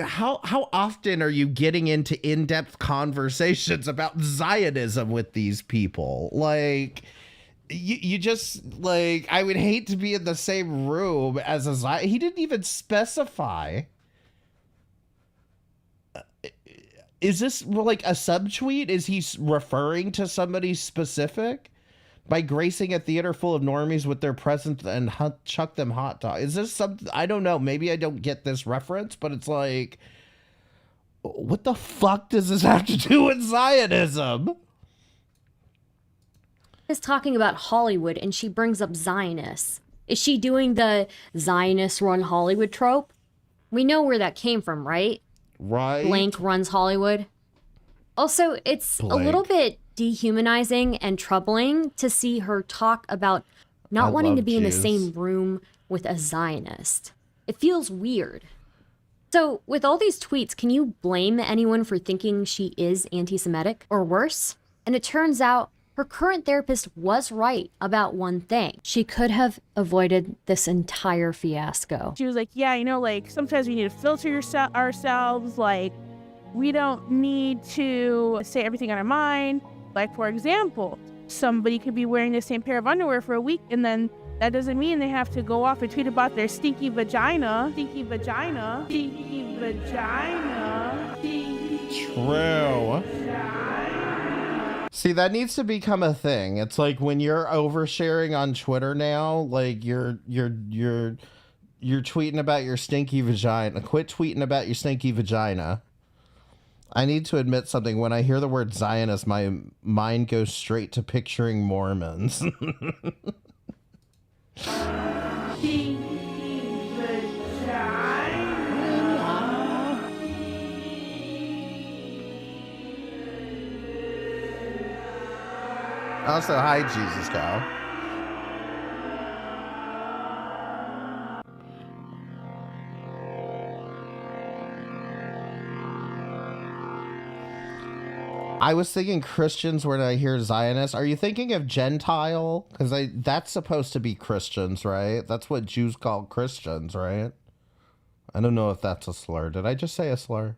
How often are you getting into in-depth conversations about Zionism with these people? You just I would hate to be in the same room as a Zionist. He didn't even specify. Is this a subtweet? Is he referring to somebody specific by gracing a theater full of normies with their presence and chuck them hot dogs? Is this something? I don't know. Maybe I don't get this reference, but it's what the fuck does this have to do with Zionism? is talking about Hollywood and she brings up Zionists. Is she doing the Zionist run Hollywood trope? We know where that came from, right? Right. Blank runs Hollywood. Also, it's a little bit dehumanizing and troubling to see her talk about not wanting to be in the same room with a Zionist. It feels weird. So, with all these tweets, can you blame anyone for thinking she is anti-Semitic or worse? And it turns out her current therapist was right about one thing. She could have avoided this entire fiasco. She was like, yeah, sometimes we need to filter ourselves. We don't need to say everything on our mind. For example, somebody could be wearing the same pair of underwear for a week, and then that doesn't mean they have to go off and tweet about their stinky vagina. Stinky vagina. Stinky vagina. Stinky True. See, that needs to become a thing. It's when you're oversharing on Twitter now, you're tweeting about your stinky vagina. Quit tweeting about your stinky vagina. I need to admit something. When I hear the word Zionist, my mind goes straight to picturing Mormons. Also, hi, Jesus cow. I was thinking Christians when I hear Zionist. Are you thinking of Gentile? Because that's supposed to be Christians, right? That's what Jews call Christians, right? I don't know if that's a slur. Did I just say a slur?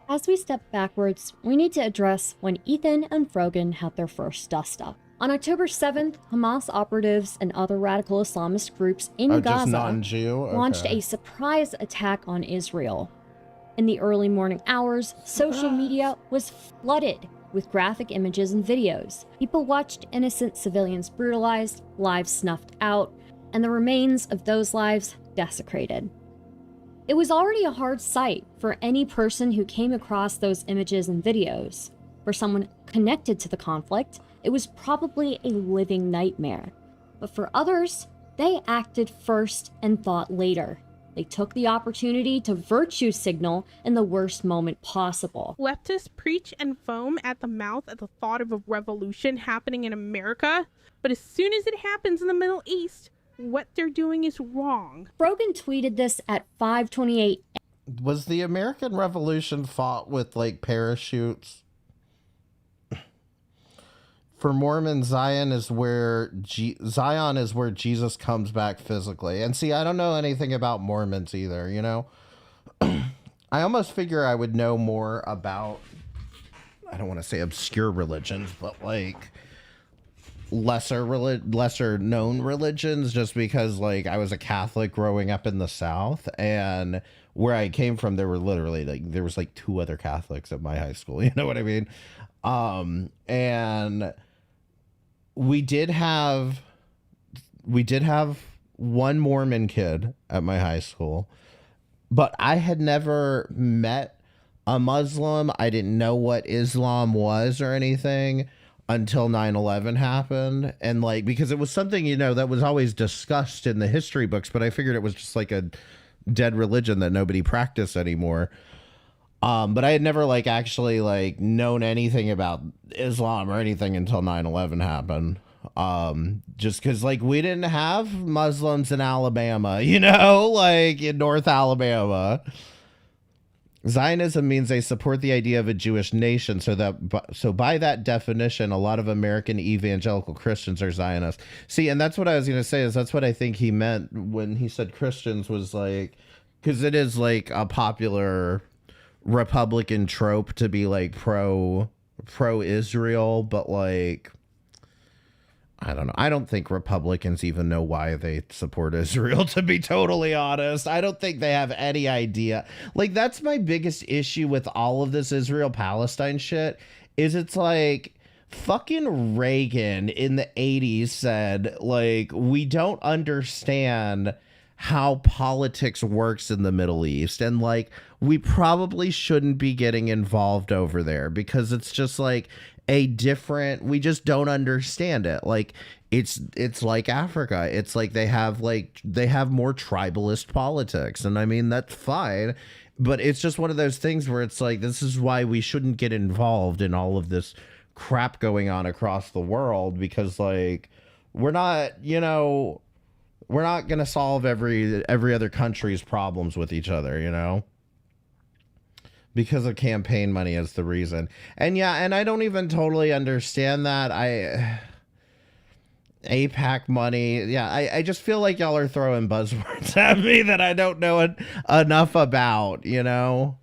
I As we step backwards, we need to address when Ethan and Frogan had their first dust-up. On October 7th, Hamas operatives and other radical Islamist groups in just Gaza non-Jew? launched Okay. a surprise attack on Israel. In the early morning hours, social media was flooded with graphic images and videos. People watched innocent civilians brutalized, lives snuffed out, and the remains of those lives desecrated. It was already a hard sight for any person who came across those images and videos. For someone connected to the conflict, it was probably a living nightmare. But for others, they acted first and thought later. They took the opportunity to virtue signal in the worst moment possible. Leftists preach and foam at the mouth at the thought of a revolution happening in America, but as soon as it happens in the Middle East, what they're doing is wrong. Frogan tweeted this at 5:28. Was the American Revolution fought with, like, parachutes? For Mormons, Zion is where Jesus comes back physically. And see, I don't know anything about Mormons either, you know? I almost figure I would know more about, I don't want to say obscure religions, but like lesser known religions, just because like I was a Catholic growing up in the South, and where I came from, there were literally like, there was like 2 other Catholics at my high school. You know what I mean? And we did have one Mormon kid at my high school, but I had never met a Muslim. I didn't know what Islam was or anything until 9/11 happened. And like, because it was something, you know, that was always discussed in the history books, but I figured it was just like a dead religion that nobody practiced anymore. But I had never like actually like known anything about Islam or anything until 9/11 happened. Just because like we didn't have Muslims in Alabama, you know, like in North Alabama. Zionism means they support the idea of a Jewish nation, so by that definition, a lot of American evangelical Christians are Zionists. See, and that's what I was going to say, is that's what I think he meant when he said Christians, was like, because it is like a popular Republican trope to be like pro Israel, but like, I don't know. I don't think Republicans even know why they support Israel, to be totally honest. I don't think they have any idea. Like, that's my biggest issue with all of this Israel-Palestine shit, is it's like, fucking Reagan in the 80s said, like, we don't understand how politics works in the Middle East, and like, we probably shouldn't be getting involved over there, because it's just like we just don't understand it. Like, it's like Africa. It's like they have more tribalist politics, and I mean, that's fine, but it's just one of those things where it's like, this is why we shouldn't get involved in all of this crap going on across the world, because like, we're not going to solve every other country's problems with each other, you know? Because of campaign money is the reason. And yeah, and I don't even totally understand that. APAC money. Yeah, I just feel like y'all are throwing buzzwords at me that I don't know enough about, you know?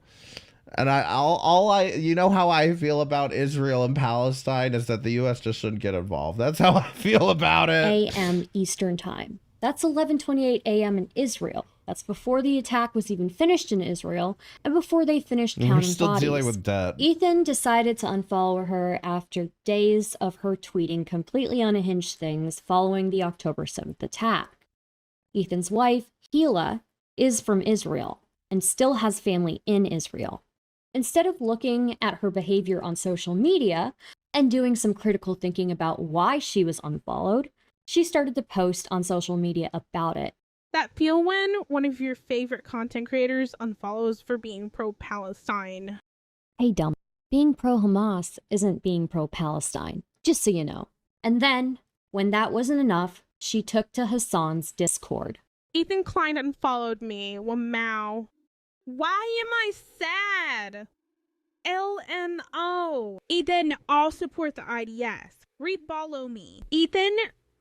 And you know how I feel about Israel and Palestine is that the U.S. just shouldn't get involved. That's how I feel about it. a.m. Eastern Time. That's 11:28 a.m. in Israel. That's before the attack was even finished in Israel, and before they finished counting bodies. We're still dealing with debt. Ethan decided to unfollow her after days of her tweeting completely unhinged things following the October 7th attack. Ethan's wife, Hila, is from Israel and still has family in Israel. Instead of looking at her behavior on social media and doing some critical thinking about why she was unfollowed, she started to post on social media about it. That feel when one of your favorite content creators unfollows for being pro-Palestine. Hey, dumb. Being pro-Hamas isn't being pro-Palestine, just so you know. And then, when that wasn't enough, she took to Hassan's Discord. Ethan Klein unfollowed me. Wow. Why am I sad? LNO. Ethan, I'll support the IDS. Refollow me. Ethan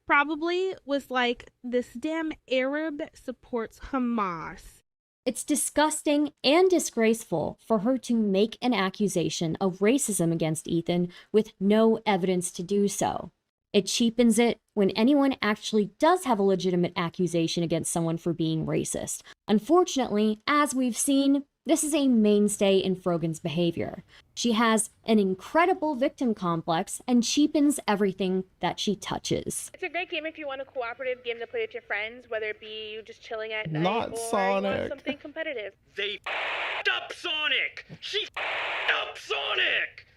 probably was like, this damn Arab supports Hamas. It's disgusting and disgraceful for her to make an accusation of racism against Ethan with no evidence to do so. It cheapens it when anyone actually does have a legitimate accusation against someone for being racist. Unfortunately, as we've seen, this is a mainstay in Frogan's behavior. She has an incredible victim complex and cheapens everything that she touches. It's a great game if you want a cooperative game to play with your friends, whether it be you just chilling at night Not or you Sonic. want something competitive. They f***ed up Sonic! She f***ed up Sonic!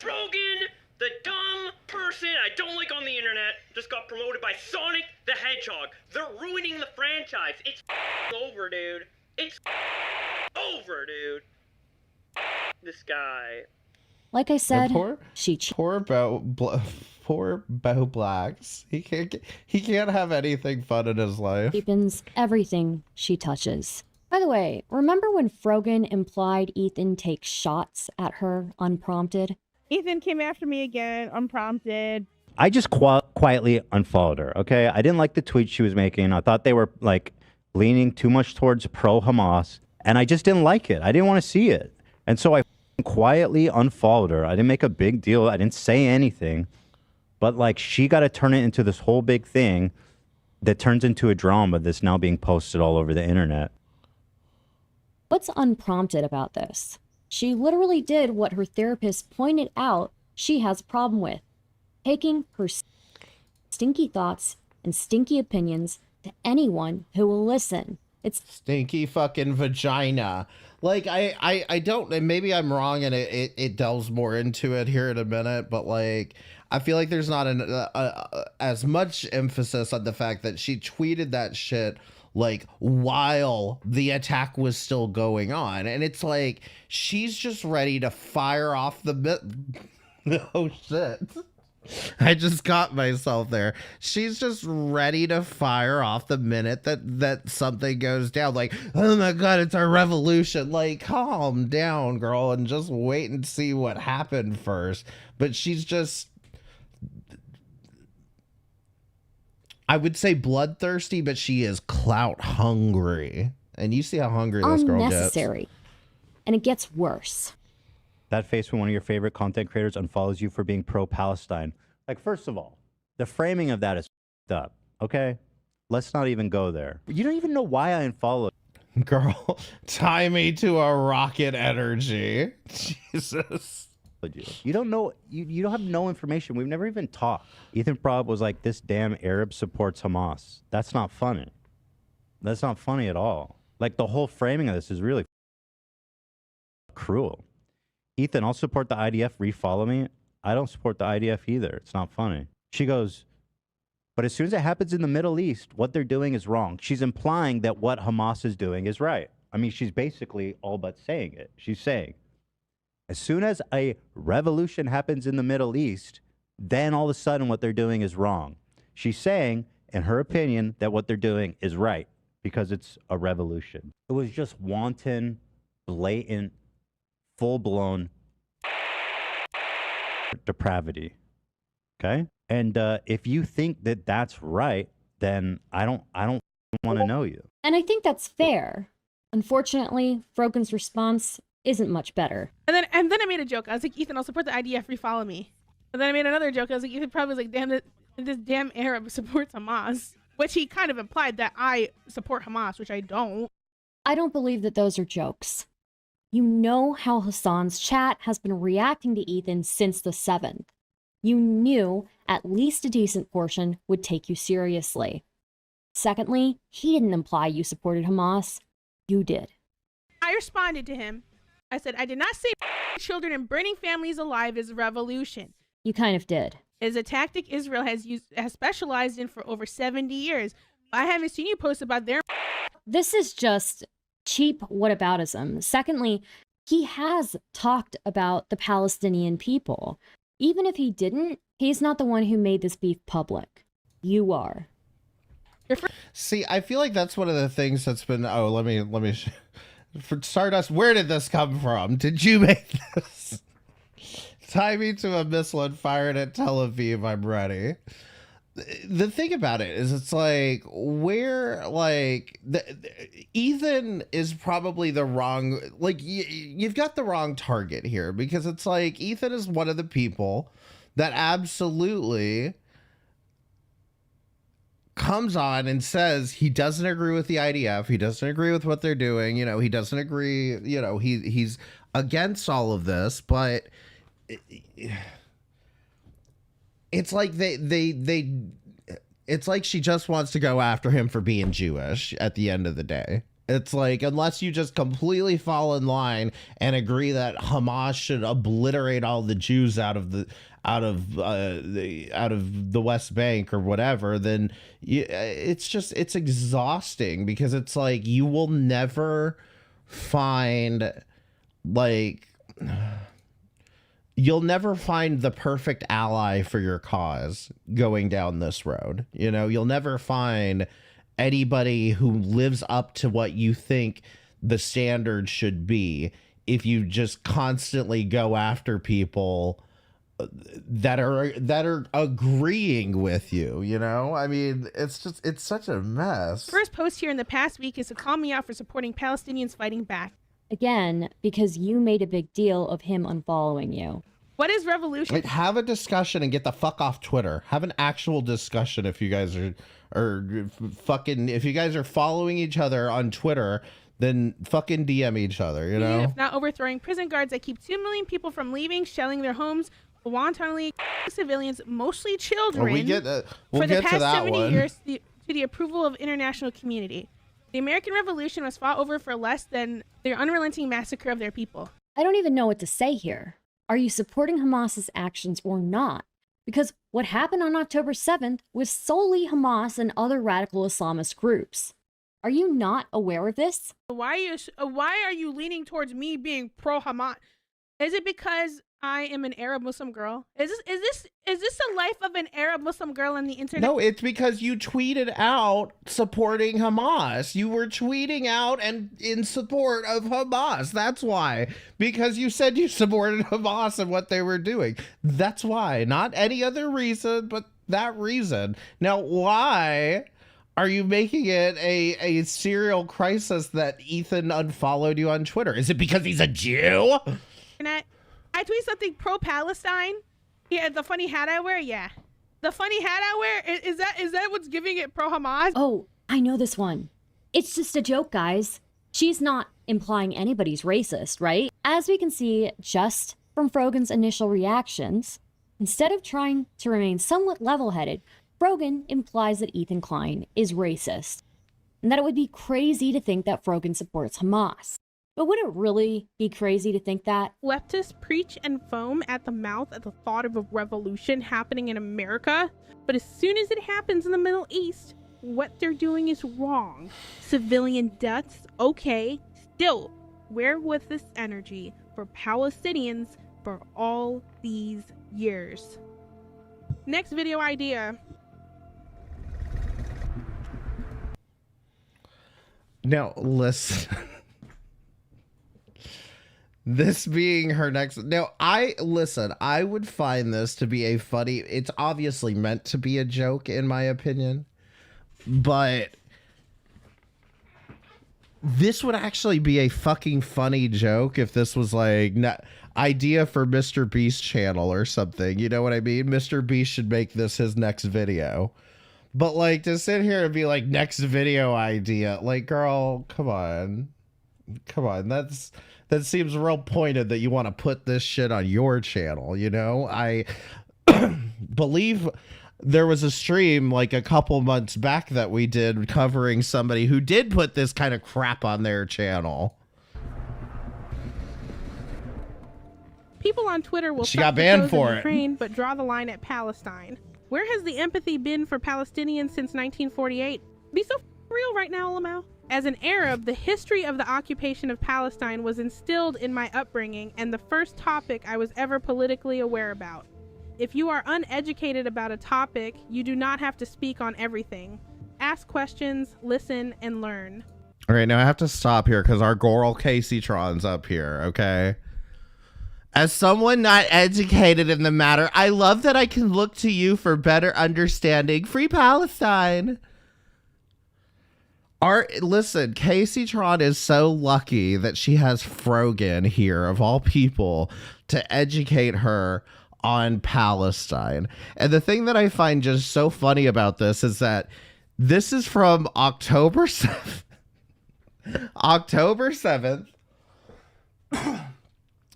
Frogan, the dumb person I don't like on the internet, just got promoted by Sonic the Hedgehog. They're ruining the franchise. It's over, dude. It's over, dude. This guy. Like I said, poor Bo Blacks. He can't have anything fun in his life. cheapens everything she touches. By the way, remember when Frogan implied Ethan takes shots at her unprompted? Ethan came after me again, unprompted. I just quietly unfollowed her, okay? I didn't like the tweets she was making. I thought they were, like, leaning too much towards pro-Hamas, and I just didn't like it. I didn't want to see it. And so I quietly unfollowed her. I didn't make a big deal. I didn't say anything. But, like, she got to turn it into this whole big thing that turns into a drama that's now being posted all over the internet. What's unprompted about this? She literally did what her therapist pointed out she has a problem with. Taking her stinky thoughts and stinky opinions to anyone who will listen. It's stinky fucking vagina. Like, I don't, and maybe I'm wrong and it delves more into it here in a minute, but like, I feel like there's not as much emphasis on the fact that she tweeted that shit like while the attack was still going on. And it's like, she's just ready to fire off the oh shit. I just got myself there. She's just ready to fire off the minute that something goes down. Like, oh my God, it's our revolution. Like, calm down, girl, and just wait and see what happened first. But she's just, I would say bloodthirsty, but she is clout hungry. And you see how hungry this girl gets. unnecessary. And it gets worse. That face when one of your favorite content creators unfollows you for being pro-Palestine. Like, first of all, the framing of that is f***ed up, okay? Let's not even go there. You don't even know why I unfollowed. Girl, tie me to a rocket energy. Jesus. You don't know, you don't have no information. We've never even talked. Ethan Prob was like, this damn Arab supports Hamas. That's not funny. That's not funny at all. Like, the whole framing of this is really cruel. Ethan, I'll support the IDF. Refollow me. I don't support the IDF either. It's not funny. She goes, but as soon as it happens in the Middle East, what they're doing is wrong. She's implying that what Hamas is doing is right. I mean, she's basically all but saying it. She's saying, as soon as a revolution happens in the Middle East, then all of a sudden what they're doing is wrong. She's saying, in her opinion, that what they're doing is right because it's a revolution. It was just wanton, blatant, full-blown depravity. Okay? And if you think that that's right, then I don't want to know you. And I think that's fair. Unfortunately, Frogan's response isn't much better. And then I made a joke. I was like, Ethan, I'll support the IDF. Refollow me. And then I made another joke. I was like, Ethan probably was like, damn, this damn Arab supports Hamas, which he kind of implied that I support Hamas, which I don't. I don't believe that those are jokes. You know how Hassan's chat has been reacting to Ethan since the 7th. You knew at least a decent portion would take you seriously. Secondly, he didn't imply you supported Hamas. You did. I responded to him. I said, I did not say children and burning families alive is revolution. You kind of did. It is a tactic Israel has specialized in for over 70 years. I haven't seen you post about their... This is just cheap whataboutism. Secondly, he has talked about the Palestinian people. Even if he didn't, he's not the one who made this beef public. You are. See, I feel like that's one of the things that's been, oh, let me for Stardust, where did this come from? Did you make this? Tie me to a missile and fire it at Tel Aviv, I'm ready. the thing about it is, it's like, where, like, Ethan is probably the wrong, like, you've got the wrong target here, because it's like, Ethan is one of the people that absolutely comes on and says he doesn't agree with the IDF, he doesn't agree with what they're doing, you know, he doesn't agree, you know, he's against all of this, but it's like it's like she just wants to go after him for being Jewish at the end of the day. It's like, unless you just completely fall in line and agree that Hamas should obliterate all the Jews out of the West Bank or whatever, then it's exhausting, because it's like, you will never find, like, you'll never find the perfect ally for your cause going down this road. You know, you'll never find anybody who lives up to what you think the standard should be if you just constantly go after people that are agreeing with you, you know? I mean, it's such a mess. First post here in the past week is to call me out for supporting Palestinians fighting back. Again, because you made a big deal of him unfollowing you. What is revolution? Like, have a discussion and get the fuck off Twitter. Have an actual discussion if you guys are fucking, if you guys are following each other on Twitter, then fucking DM each other, you know? If not overthrowing prison guards that keep 2 million people from leaving, shelling their homes, wantonly civilians, mostly children, we'll for the past 70 one. years to the approval of international community. The American Revolution was fought over for less than their unrelenting massacre of their people. I don't even know what to say here. Are you supporting Hamas's actions or not? Because what happened on October 7th was solely Hamas and other radical Islamist groups. Are you not aware of this? Why are you leaning towards me being pro-Hamas? Is it because I am an Arab Muslim girl? Is this the life of an Arab Muslim girl on the internet? No, it's because you tweeted out supporting Hamas. You were tweeting out and in support of Hamas. That's why. Because you said you supported Hamas and what they were doing. That's why. Not any other reason, but that reason. Now, why are you making it a serial crisis that Ethan unfollowed you on Twitter? Is it because he's a Jew? I tweet something pro-Palestine. Yeah, the funny hat I wear. Yeah, the funny hat I wear. Is that what's giving it pro-Hamas? Oh, I know this one. It's just a joke, guys. She's not implying anybody's racist, right? As we can see just from Frogan's initial reactions, instead of trying to remain somewhat level-headed, Frogan implies that Ethan Klein is racist, and that it would be crazy to think that Frogan supports Hamas. But would it really be crazy to think that? Leftists preach and foam at the mouth at the thought of a revolution happening in America, but as soon as it happens in the Middle East, what they're doing is wrong. Civilian deaths, okay. Still, where was this energy for Palestinians for all these years? Next video idea. Now, listen. This being her next... Now, I would find this to be a funny... It's obviously meant to be a joke, in my opinion. But this would actually be a fucking funny joke if this was, like, idea for Mr. Beast channel or something. You know what I mean? Mr. Beast should make this his next video. But, like, to sit here and be like, next video idea... Like, girl, come on. Come on, that seems real pointed that you want to put this shit on your channel, you know? I believe there was a stream like a couple months back that we did covering somebody who did put this kind of crap on their channel. People on Twitter will she got banned for it, Ukraine, but draw the line at Palestine. Where has the empathy been for Palestinians since 1948? Be so real right now, Lamau. As an Arab, the history of the occupation of Palestine was instilled in my upbringing and the first topic I was ever politically aware about. If you are uneducated about a topic, you do not have to speak on everything. Ask questions, listen, and learn. All right, now I have to stop here because our Goral Casey-tron's up here, okay? As someone not educated in the matter, I love that I can look to you for better understanding. Free Palestine. Listen, Casey Tron is so lucky that she has Frogan here, of all people, to educate her on Palestine. And the thing that I find just so funny about this is that this is from October 7th. October 7th.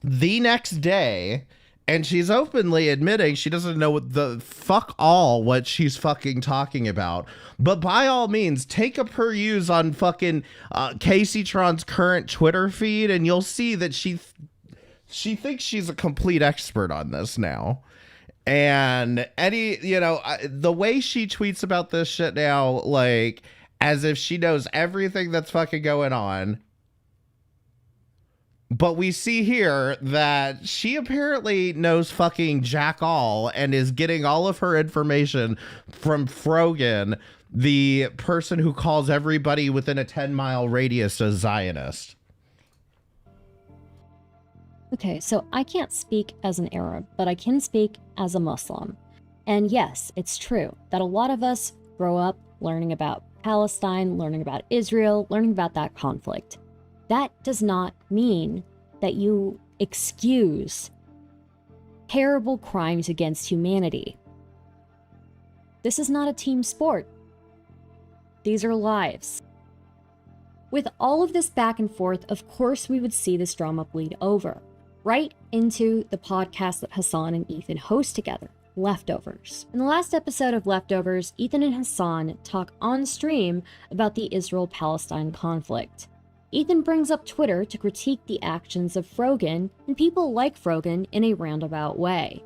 The next day, and she's openly admitting she doesn't know what the fuck all what she's fucking talking about. But by all means, take a peruse on fucking Casey Tron's current Twitter feed, and you'll see that she thinks she's a complete expert on this now. And the way she tweets about this shit now, like as if she knows everything that's fucking going on. But we see here that she apparently knows fucking jack all and is getting all of her information from Frogan, the person who calls everybody within a 10-mile radius a Zionist. Okay, so I can't speak as an Arab, but I can speak as a Muslim. And yes, it's true that a lot of us grow up learning about Palestine, learning about Israel, learning about that conflict. That does not mean that you excuse terrible crimes against humanity. This is not a team sport. These are lives. With all of this back and forth, of course we would see this drama bleed over, right into the podcast that Hassan and Ethan host together, Leftovers. In the last episode of Leftovers, Ethan and Hassan talk on stream about the Israel-Palestine conflict. Ethan brings up Twitter to critique the actions of Frogan and people like Frogan in a roundabout way.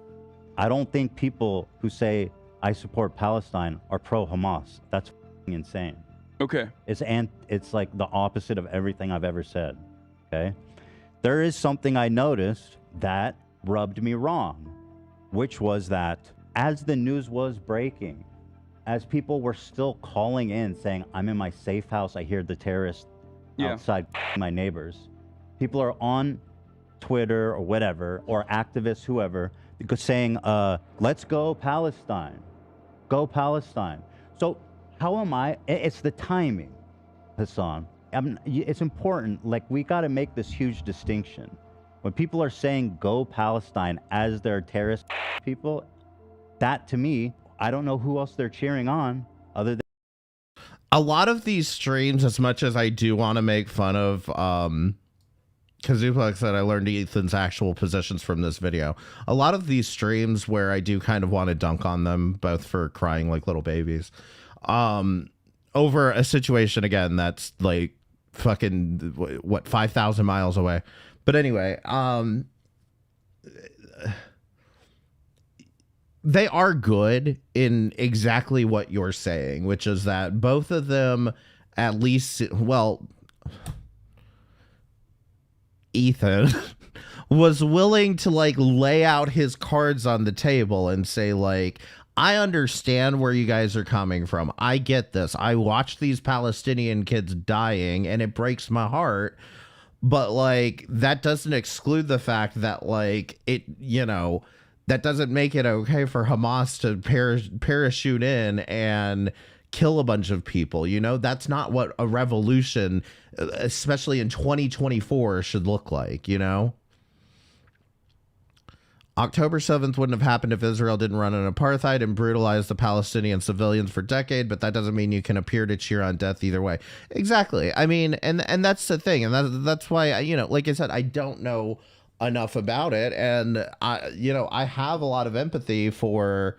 I don't think people who say I support Palestine are pro-Hamas. That's insane. Okay. It's like the opposite of everything I've ever said. Okay. There is something I noticed that rubbed me wrong, which was that as the news was breaking, as people were still calling in saying, I'm in my safe house, I hear the terrorists outside my neighbors. People are on Twitter or whatever, or activists, whoever, saying, let's go Palestine. Go Palestine. So how am I? It's the timing, Hassan. It's important. Like, we got to make this huge distinction. When people are saying go Palestine as they're terrorist people, that to me, I don't know who else they're cheering on other than a lot of these streams, as much as I do want to make fun of, Kazuplex said I learned Ethan's actual positions from this video. A lot of these streams where I do kind of want to dunk on them, both for crying like little babies, over a situation, again, that's like fucking, 5,000 miles away. But anyway, they are good in exactly what you're saying, which is that both of them, at least, well, Ethan was willing to like lay out his cards on the table and say, like, I understand where you guys are coming from. I get this. I watched these Palestinian kids dying and it breaks my heart. But like, that doesn't exclude the fact that like that doesn't make it okay for Hamas to parachute in and kill a bunch of people. That's not what a revolution, especially in 2024, should look like, October 7th wouldn't have happened if Israel didn't run an apartheid and brutalize the Palestinian civilians for decades, but that doesn't mean you can appear to cheer on death either way. Exactly. I mean, and that's the thing. And that's why, like I said, I don't know enough about it. And I have a lot of empathy for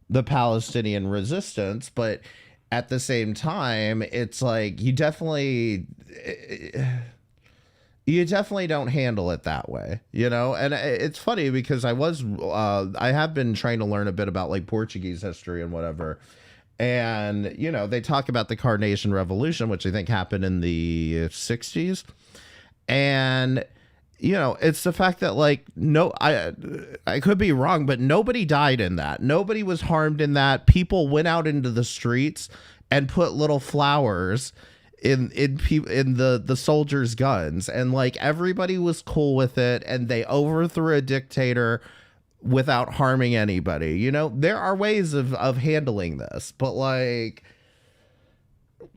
the Palestinian resistance, but at the same time, it's like, you definitely don't handle it that way, and it's funny because I have been trying to learn a bit about like Portuguese history and whatever. And, they talk about the Carnation Revolution, which I think happened in the 60s. And, it's the fact that like, no, I could be wrong, but nobody died in that. Nobody was harmed in that. People went out into the streets and put little flowers in the soldiers' guns, and like everybody was cool with it, and they overthrew a dictator without harming anybody. You know, there are ways of handling this, but like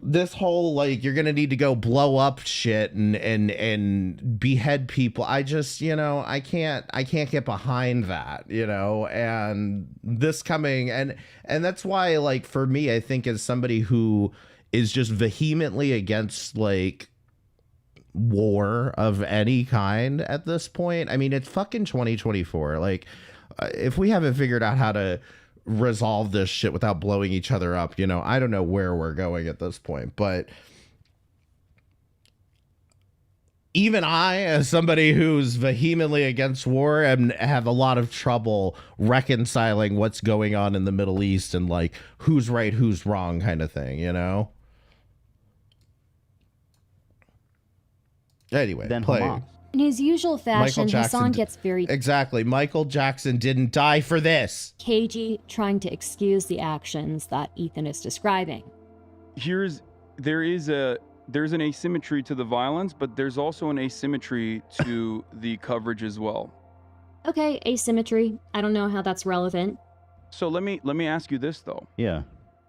this whole like you're gonna need to go blow up shit and behead people, I just, you know, I can't get behind that, you know. And this coming, and that's why, like, for me, I think as somebody who is just vehemently against like war of any kind at this point, I mean, it's fucking 2024. Like, if we haven't figured out how to resolve this shit without blowing each other up, you know, I don't know where we're going at this point. But even I, as somebody who's vehemently against war, and have a lot of trouble reconciling what's going on in the Middle East and like who's right, who's wrong kind of thing, you know. Anyway, Then play. Hamas. In his usual fashion, Hassan gets very exactly. Michael Jackson didn't die for this. cagey, trying to excuse the actions that Ethan is describing. There's an asymmetry to the violence, but there's also an asymmetry to the coverage as well. Okay, asymmetry. I don't know how that's relevant. So let me ask you this though. Yeah.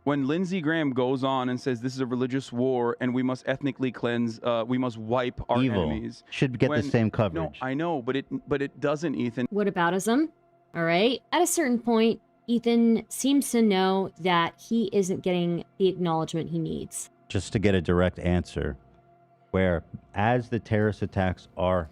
When Lindsey Graham goes on and says this is a religious war and we must ethnically cleanse, we must wipe our Evil enemies, should get the same coverage. No, I know, but it doesn't, Ethan. Whataboutism? All right. At a certain point, Ethan seems to know that he isn't getting the acknowledgement he needs. Just to get a direct answer, where as the terrorist attacks are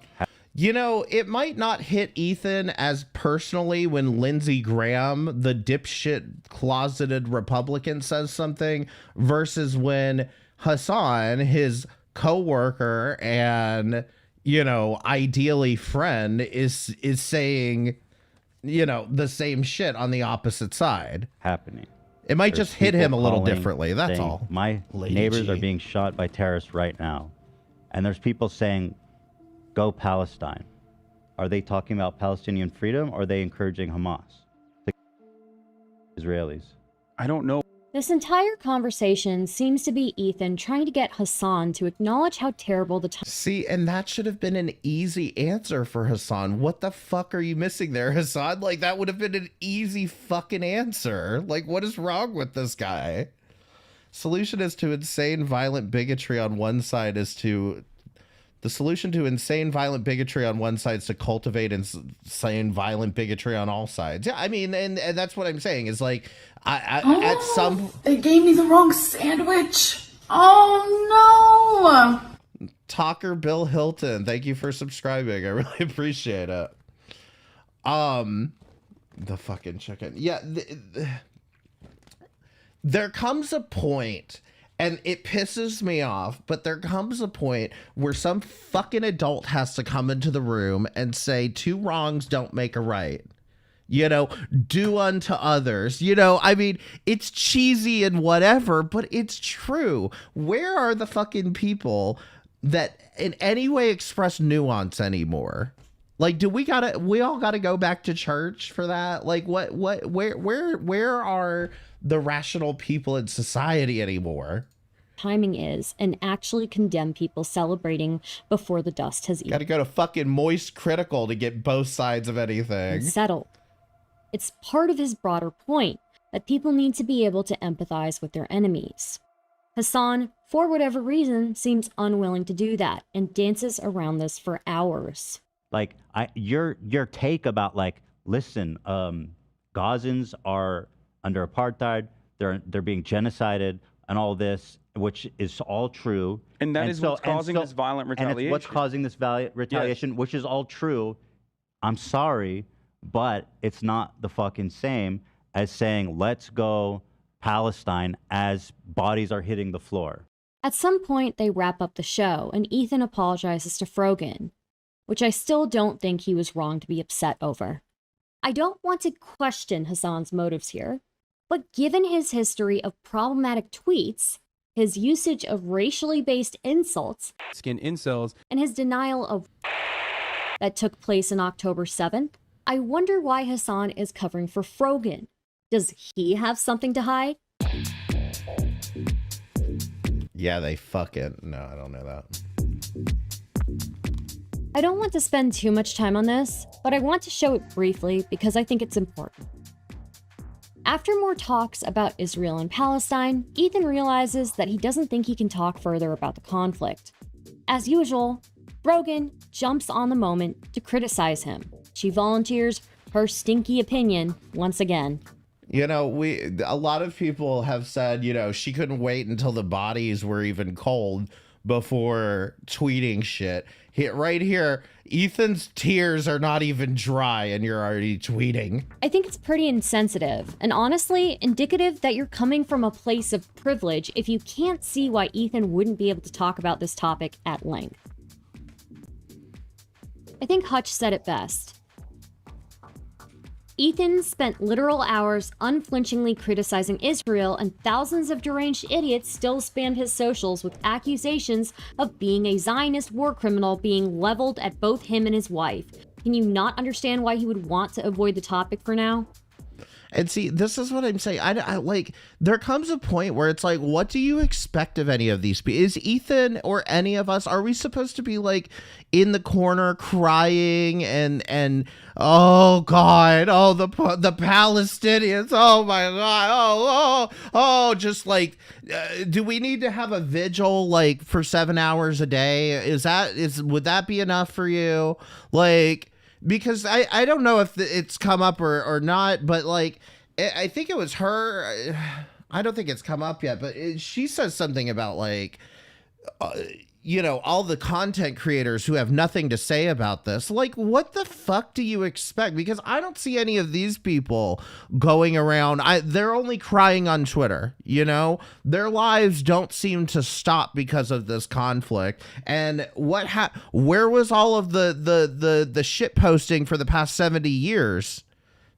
You know, it might not hit Ethan as personally when Lindsey Graham, the dipshit closeted Republican, says something versus when Hassan, his coworker and, you know, ideally friend, is saying, you know, the same shit on the opposite side. happening. It might There's just hit people him a little calling, differently. That's saying, all. My Lady neighbors G. are being shot by terrorists right now. And there's people saying, go Palestine. Are they talking about Palestinian freedom, or are they encouraging Hamas? The Israelis. I don't know. This entire conversation seems to be Ethan trying to get Hassan to acknowledge how terrible the time. See, and that should have been an easy answer for Hassan. What the fuck are you missing there, Hassan? Like, that would have been an easy fucking answer. Like, what is wrong with this guy? Solution is to insane violent bigotry on one side is to... The solution to insane violent bigotry on one side is to cultivate insane violent bigotry on all sides. Yeah, I mean, and that's what I'm saying is like, at some... They gave me the wrong sandwich. Oh no! Talker Bill Hilton, thank you for subscribing. I really appreciate it. The fucking chicken. Yeah, there comes a point, and it pisses me off, but there comes a point where some fucking adult has to come into the room and say two wrongs don't make a right. You know, do unto others. You know, I mean, it's cheesy and whatever, but it's true. Where are the fucking people that in any way express nuance anymore? Like, we all gotta go back to church for that? Like, where are the rational people in society anymore? Timing is, and actually condemn people celebrating before the dust has Gotta go to fucking Moist Critical to get both sides of anything. settled. It's part of his broader point that people need to be able to empathize with their enemies. Hassan, for whatever reason, seems unwilling to do that and dances around this for hours. Like, your take about, like, listen, Gazans are under apartheid, they're being genocided and all this, which is all true. And that is what's causing this violent retaliation. And it's what's causing this retaliation, which is all true. I'm sorry, but it's not the fucking same as saying, let's go Palestine as bodies are hitting the floor. At some point, they wrap up the show, and Ethan apologizes to Frogan, which I still don't think he was wrong to be upset over. I don't want to question Hassan's motives here, but given his history of problematic tweets, his usage of racially based insults, skin incels, and his denial of that took place on October 7th, I wonder why Hassan is covering for Frogan. Does he have something to hide? Yeah, they fucking... No, I don't know that. I don't want to spend too much time on this, but I want to show it briefly because I think it's important. After more talks about Israel and Palestine, Ethan realizes that he doesn't think he can talk further about the conflict. As usual, Frogan jumps on the moment to criticize him. She volunteers her stinky opinion once again. You know, a lot of people have said, you know, she couldn't wait until the bodies were even cold before tweeting shit. Right here, Ethan's tears are not even dry and you're already tweeting. I think it's pretty insensitive and honestly indicative that you're coming from a place of privilege if you can't see why Ethan wouldn't be able to talk about this topic at length. I think Hutch said it best. Ethan spent literal hours unflinchingly criticizing Israel, and thousands of deranged idiots still spammed his socials with accusations of being a Zionist war criminal being leveled at both him and his wife. Can you not understand why he would want to avoid the topic for now? And see, this is what I'm saying. I like, there comes a point where it's like, what do you expect of any of these people? Is Ethan or any of us, are we supposed to be like in the corner crying and oh God, oh the Palestinians, oh my God, oh, just like, do we need to have a vigil like for 7 hours a day? Would that be enough for you? Like, because I don't know if it's come up or not, but like, I think it was her. I don't think it's come up yet, but she says something about like, you know, all the content creators who have nothing to say about this. Like, what the fuck do you expect? Because I don't see any of these people going around. They're only crying on Twitter, you know? Their lives don't seem to stop because of this conflict. And where was all of the shit posting for the past 70 years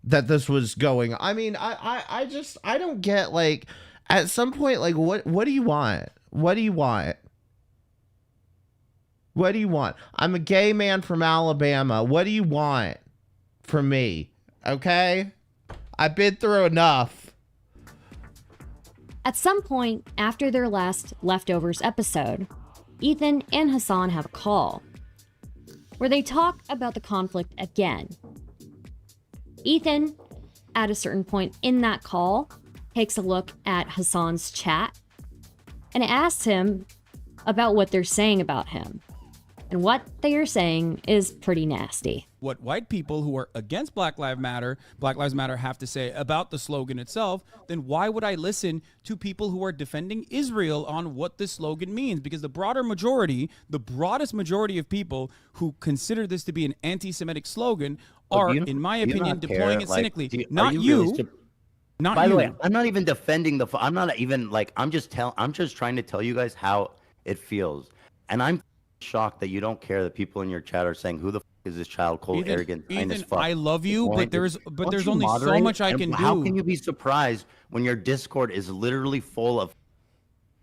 that this was going? I mean, I don't get, like, at some point, like, what do you want? What do you want? What do you want? I'm a gay man from Alabama. What do you want from me? Okay? I've been through enough. At some point after their last Leftovers episode, Ethan and Hassan have a call where they talk about the conflict again. Ethan, at a certain point in that call, takes a look at Hassan's chat and asks him about what they're saying about him. And what they are saying is pretty nasty. What white people who are against Black Lives Matter have to say about the slogan itself, then why would I listen to people who are defending Israel on what this slogan means? Because the broadest majority of people who consider this to be an anti-Semitic slogan are, in my opinion, deploying it cynically. Not you. Not By you. the way, I'm not even defending I'm not even like, I'm just trying to tell you guys how it feels. And I'm shocked that you don't care that people in your chat are saying, who the is this child cold, arrogant, Ethan, I love you, but there's only so much I can do. How can you be surprised when your Discord is literally full of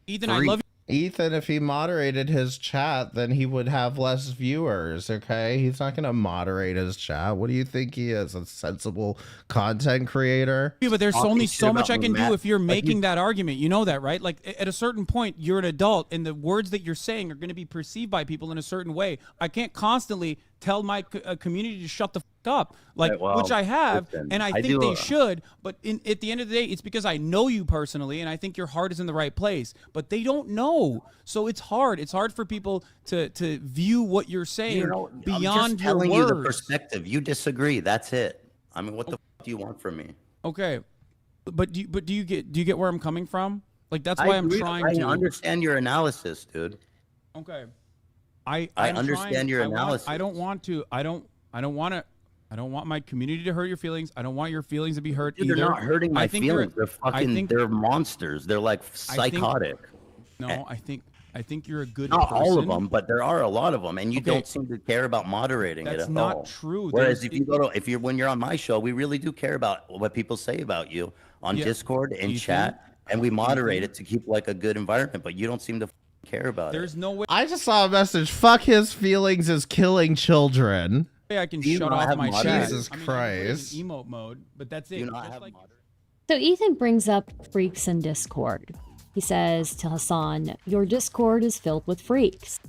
Ethan, I love you. Ethan, if he moderated his chat, then he would have less viewers, okay? He's not going to moderate his chat. What do you think he is, a sensible content creator? Yeah, but there's only so much I can do if you're making that argument. You know that, right? Like, at a certain point, you're an adult, and the words that you're saying are going to be perceived by people in a certain way. I can't constantly tell my community to shut the fuck up, like, right, well, which I have, listen, and I think they should, but at the end of the day, it's because I know you personally, and I think your heart is in the right place, but they don't know, so it's hard for people to view what you're saying beyond your words. I'm just telling you the perspective. You disagree, that's it. I mean, what the fuck do you want from me? Okay, but do you get where I'm coming from? Like, that's why I'm trying to understand your analysis, dude. Okay. I understand your analysis. I don't want my community to hurt your feelings. I don't want your feelings to be hurt either. They're not hurting my feelings. They're monsters. They're like psychotic. I think you're a good not person. All of them, but there are a lot of them, and you don't seem to care about moderating it at all. That's not true. Whereas when you're on my show, we really do care about what people say about you on Discord and chat, and we moderate it to keep like a good environment. But you don't seem to care about it. There's no way. I just saw a message. Fuck his feelings is killing children. I can shut off my chat. Jesus Christ. I mean, emote mode, but that's it. So Ethan brings up freaks in Discord. He says to Hassan, "Your Discord is filled with freaks."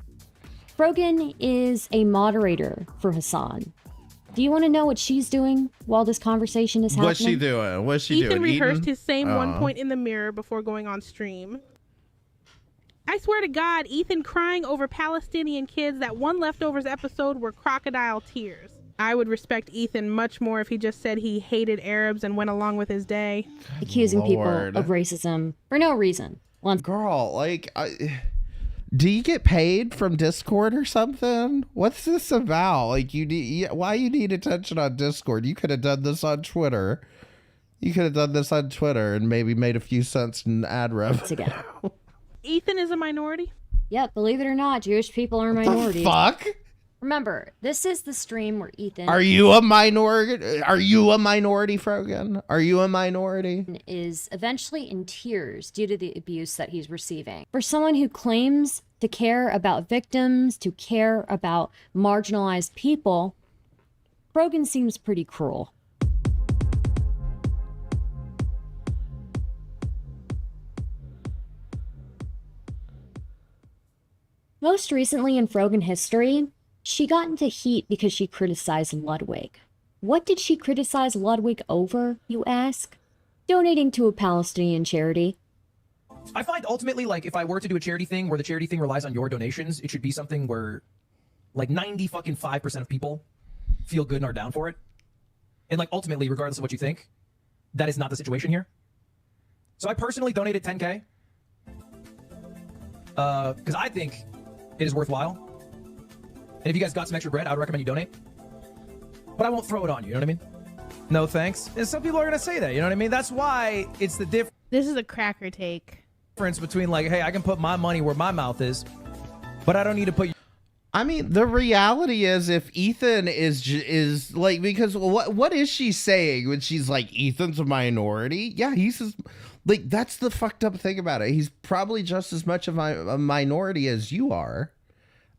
Frogan is a moderator for Hassan. Do you want to know what she's doing while this conversation is happening? What's she doing? What's she Ethan doing? rehearsed Eating? his same one Oh. point in the mirror before going on stream. I swear to God, Ethan crying over Palestinian kids, that one Leftovers episode were crocodile tears. I would respect Ethan much more if he just said he hated Arabs and went along with his day. Accusing Lord. people of racism for no reason. Girl, like, do you get paid from Discord or something? What's this about? Like, why you need attention on Discord? You could have done this on Twitter. You could have done this on Twitter and maybe made a few cents in ad revenue. Ethan is a minority? Yep, believe it or not, Jewish people are minorities. Fuck? Remember, this is the stream where Ethan Are you a minority? Are you a minority, Frogan? Are you a minority? is eventually in tears due to the abuse that he's receiving. For someone who claims to care about victims, to care about marginalized people, Frogan seems pretty cruel. Most recently in Frogan history, she got into heat because she criticized Ludwig. What did she criticize Ludwig over, you ask? Donating to a Palestinian charity. I find ultimately, like, if I were to do a charity thing where the charity thing relies on your donations, it should be something where, like, 95% of people feel good and are down for it. And, like, ultimately, regardless of what you think, that is not the situation here. So I personally donated 10K. Because I think it is worthwhile. And if you guys got some extra bread, I would recommend you donate. But I won't throw it on you, you know what I mean? No thanks. And some people are gonna say that, you know what I mean? That's why it's the difference. This is a cracker take. Between, like, hey, I can put my money where my mouth is, but I don't need to put. I mean, the reality is, if Ethan is like, because what is she saying when she's like, Ethan's a minority? Yeah, he's just, like, that's the fucked up thing about it. He's probably just as much of a minority as you are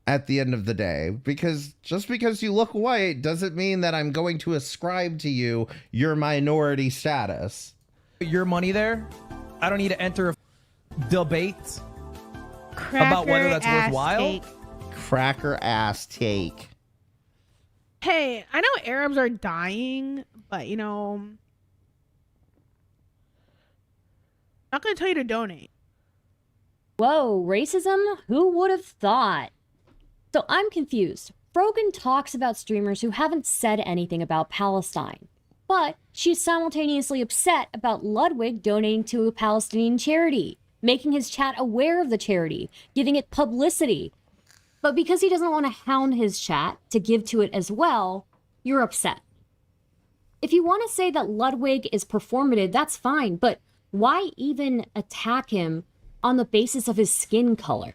at the end of the day, because just because you look white doesn't mean that I'm going to ascribe to you your minority status. Your money there, I don't need to enter a debate Cracker about whether that's ass worthwhile. take. Cracker ass take. Hey, I know Arabs are dying, but you know, I'm not gonna tell you to donate. Whoa, racism? Who would have thought? So I'm confused. Frogan talks about streamers who haven't said anything about Palestine, but she's simultaneously upset about Ludwig donating to a Palestinian charity, making his chat aware of the charity, giving it publicity. But because he doesn't want to hound his chat to give to it as well, you're upset. If you want to say that Ludwig is performative, that's fine, but why even attack him on the basis of his skin color?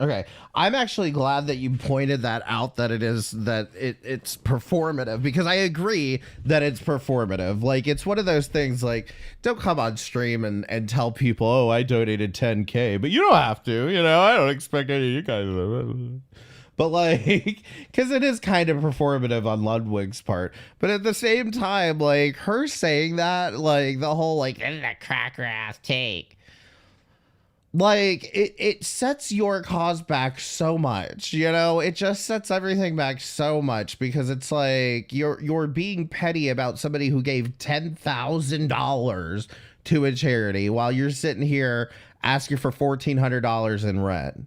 Okay, I'm actually glad that you pointed that out, that it's performative, because I agree that it's performative. Like, it's one of those things, like, don't come on stream and tell people, oh, I donated 10K, but you don't have to, you know, I don't expect any of you guys. But, like, because it is kind of performative on Ludwig's part. But at the same time, like, her saying that, like, the whole, like, this is a cracker ass take. Like, it sets your cause back so much, you know? It just sets everything back so much, because it's like you're being petty about somebody who gave $10,000 to a charity while you're sitting here asking for $1,400 in rent.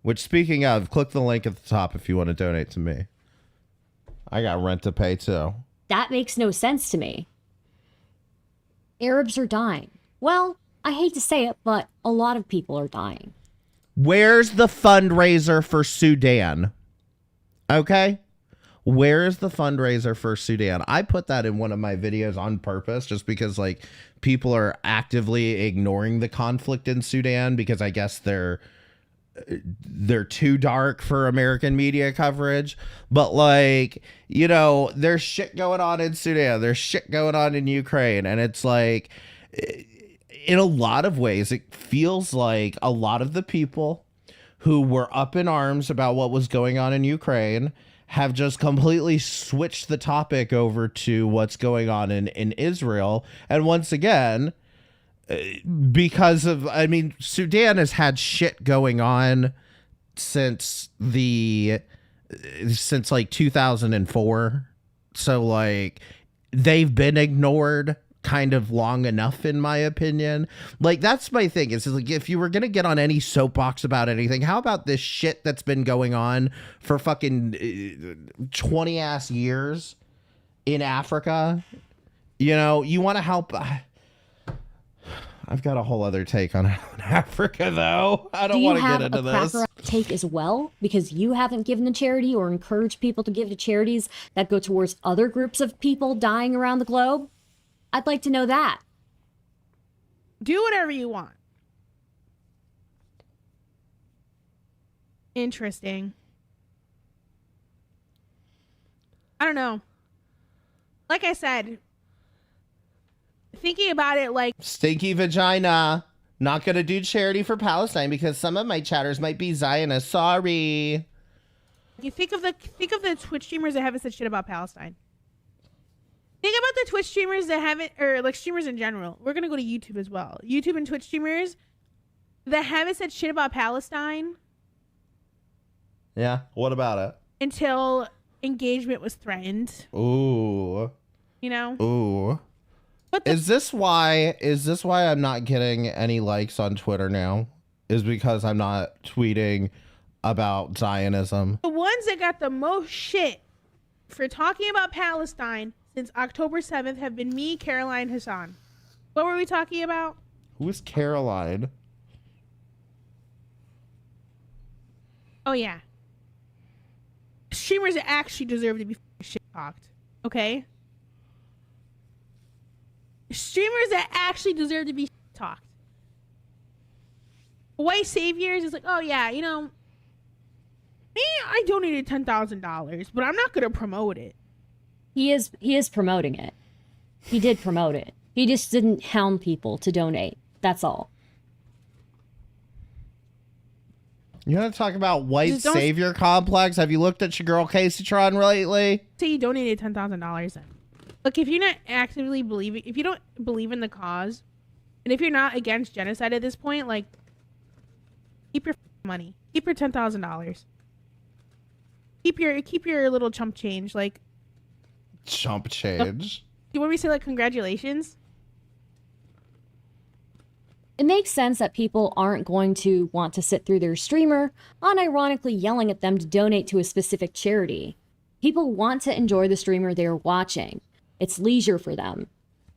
Which, speaking of, click the link at the top if you want to donate to me. I got rent to pay too. That makes no sense to me. Arabs are dying. Well, I hate to say it, but a lot of people are dying. Where's the fundraiser for Sudan? Okay? Where is the fundraiser for Sudan? I put that in one of my videos on purpose, just because, like, people are actively ignoring the conflict in Sudan because I guess they're too dark for American media coverage. But, like, you know, there's shit going on in Sudan. There's shit going on in Ukraine. And it's like, in a lot of ways, it feels like a lot of the people who were up in arms about what was going on in Ukraine have just completely switched the topic over to what's going on in Israel. And once again, because of, I mean, Sudan has had shit going on since like 2004. So like they've been ignored kind of long enough, in my opinion. Like, that's my thing, is like, if you were gonna get on any soapbox about anything, how about this shit that's been going on for fucking 20 ass years in Africa? You know, you want to help. I've got a whole other take on Africa, though. I don't want to get into this. Do you have a cracker take as well? Because you haven't given to charity or encouraged people to give to charities that go towards other groups of people dying around the globe? I'd like to know that. Do whatever you want. Interesting. I don't know. Like I said, thinking about it, like, stinky vagina. Not gonna do charity for Palestine because some of my chatters might be Zionist. Sorry. you think of the Twitch streamers that haven't said shit about Palestine. Think about the Twitch streamers that haven't, or like streamers in general. We're gonna go to YouTube as well. YouTube and Twitch streamers that haven't said shit about Palestine. Yeah. What about it? Until engagement was threatened. Ooh. You know? Ooh. Is this why I'm not getting any likes on Twitter now? Is because I'm not tweeting about Zionism? The ones that got the most shit for talking about Palestine since October 7th have been me, Caroline, Hassan. What were we talking about? Who is Caroline? Oh, yeah. Streamers that actually deserve to be shit talked. Okay? Streamers that actually deserve to be talked. White saviors is like, oh yeah, you know, me, I donated $10,000, but I'm not gonna promote it. He is promoting it. He did promote it. He just didn't hound people to donate. That's all. You want to talk about white savior complex? Have you looked at your girl Casey Tron lately? Say you donated $10,000 then. Look, if you're not actively believing, if you don't believe in the cause, and if you're not against genocide at this point, like, keep your money. Keep your $10,000. Keep your little chump change. Like, chump change. You want me to say like congratulations? It makes sense that people aren't going to want to sit through their streamer unironically yelling at them to donate to a specific charity. People want to enjoy the streamer they're watching. It's leisure for them.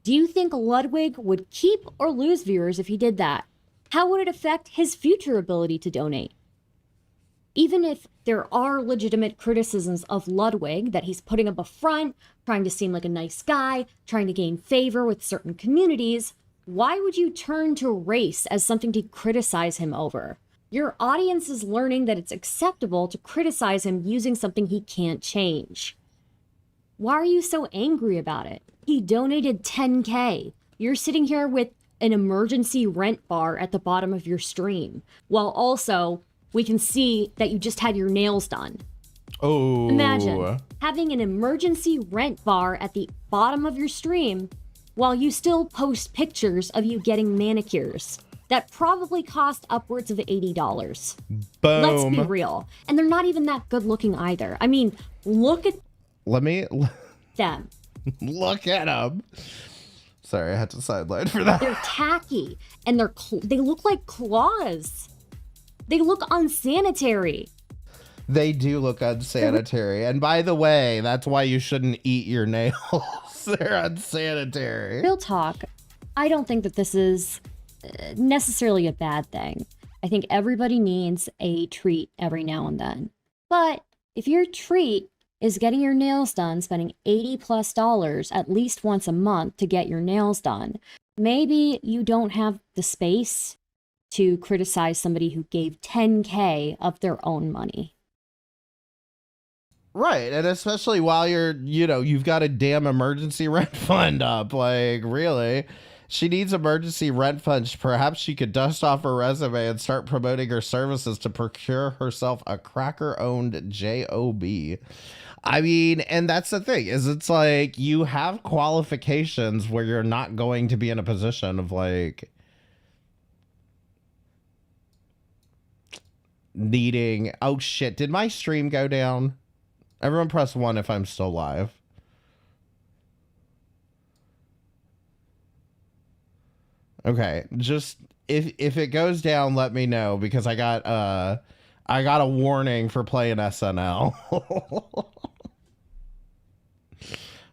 Do you think Ludwig would keep or lose viewers if he did that? How would it affect his future ability to donate? Even if there are legitimate criticisms of Ludwig, that he's putting up a front, trying to seem like a nice guy, trying to gain favor with certain communities, why would you turn to race as something to criticize him over? Your audience is learning that it's acceptable to criticize him using something he can't change. Why are you so angry about it? He donated $10K. You're sitting here with an emergency rent bar at the bottom of your stream, while also we can see that you just had your nails done. Oh. Imagine having an emergency rent bar at the bottom of your stream while you still post pictures of you getting manicures that probably cost upwards of $80. Boom. Let's be real. And they're not even that good looking either. I mean, look at them. Look at them. Sorry, I had to sideline for that. They're tacky and they look like claws. They look unsanitary. They do look unsanitary. And by the way, that's why you shouldn't eat your nails. They're unsanitary. Real talk, I don't think that this is necessarily a bad thing. I think everybody needs a treat every now and then. But if your treat is getting your nails done, spending $80+ at least once a month to get your nails done, maybe you don't have the space to criticize somebody who gave $10K of their own money. Right, and especially while you've got a damn emergency rent fund up. Like, really? She needs emergency rent funds. Perhaps she could dust off her resume and start promoting her services to procure herself a cracker-owned job. I mean, and that's the thing, is it's like you have qualifications where you're not going to be in a position of like needing... Oh, shit. Did my stream go down? Everyone press 1 if I'm still live. Okay, just if it goes down, let me know, because I got a warning for playing SNL.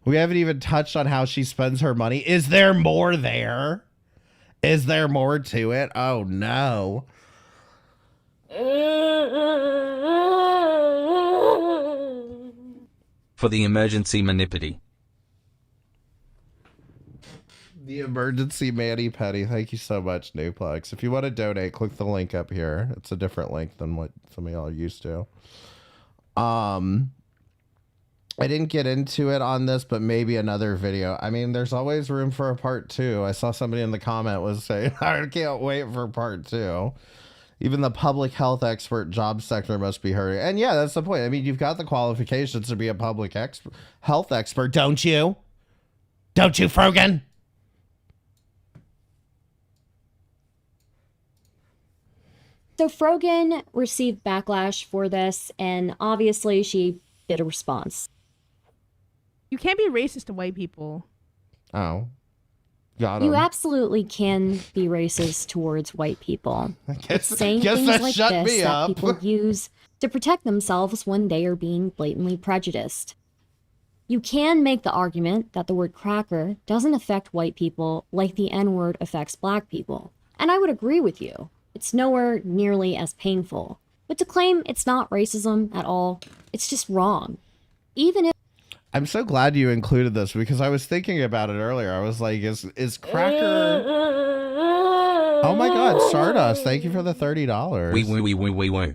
We haven't even touched on how she spends her money. Is there more there? Is there more to it? Oh no. For the emergency manipity. The emergency Manny Petty. Thank you so much, Newplex. If you want to donate, click the link up here. It's a different link than what some of y'all are used to. I didn't get into it on this, but maybe another video. I mean, there's always room for a part 2. I saw somebody in the comment was saying, I can't wait for part 2. Even the public health expert job sector must be hurting. And yeah, that's the point. I mean, you've got the qualifications to be a public health expert, don't you? Don't you, Frogan? So Frogan received backlash for this, and obviously she did a response. You can't be racist to white people. Oh. Got You him. absolutely can be racist towards white people. Guess Saying that things like shut this me that up. people use to protect themselves when they are being blatantly prejudiced. You can make the argument that the word cracker doesn't affect white people like the N-word affects black people. And I would agree with you. It's nowhere nearly as painful. But to claim it's not racism at all, it's just wrong. Even if I'm so glad you included this, because I was thinking about it earlier. I was like, is cracker... Oh my god, Stardust, thank you for the $30. We.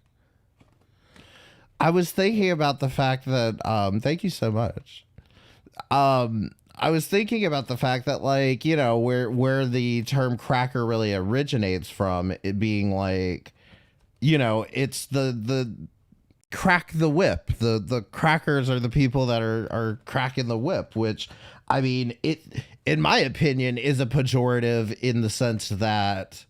I was thinking about the fact that, thank you so much. I was thinking about the fact that, like, you know, where the term cracker really originates from, it being like, you know, it's the crack the whip. The crackers are the people that are cracking the whip, which, I mean, it, in my opinion, is a pejorative in the sense that,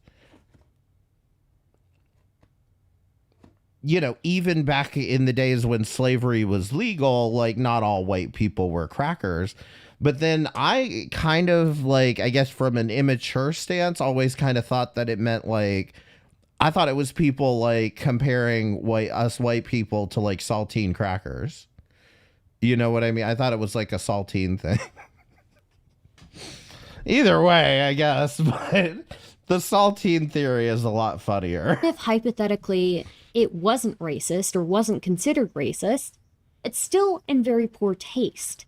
you know, even back in the days when slavery was legal, like, not all white people were crackers. But then I kind of, like, I guess from an immature stance, always kind of thought that it meant, like, I thought it was people, like, comparing us white people to, like, saltine crackers. You know what I mean? I thought it was, like, a saltine thing. Either way, I guess. But the saltine theory is a lot funnier. if hypothetically it wasn't racist or wasn't considered racist, it's still in very poor taste.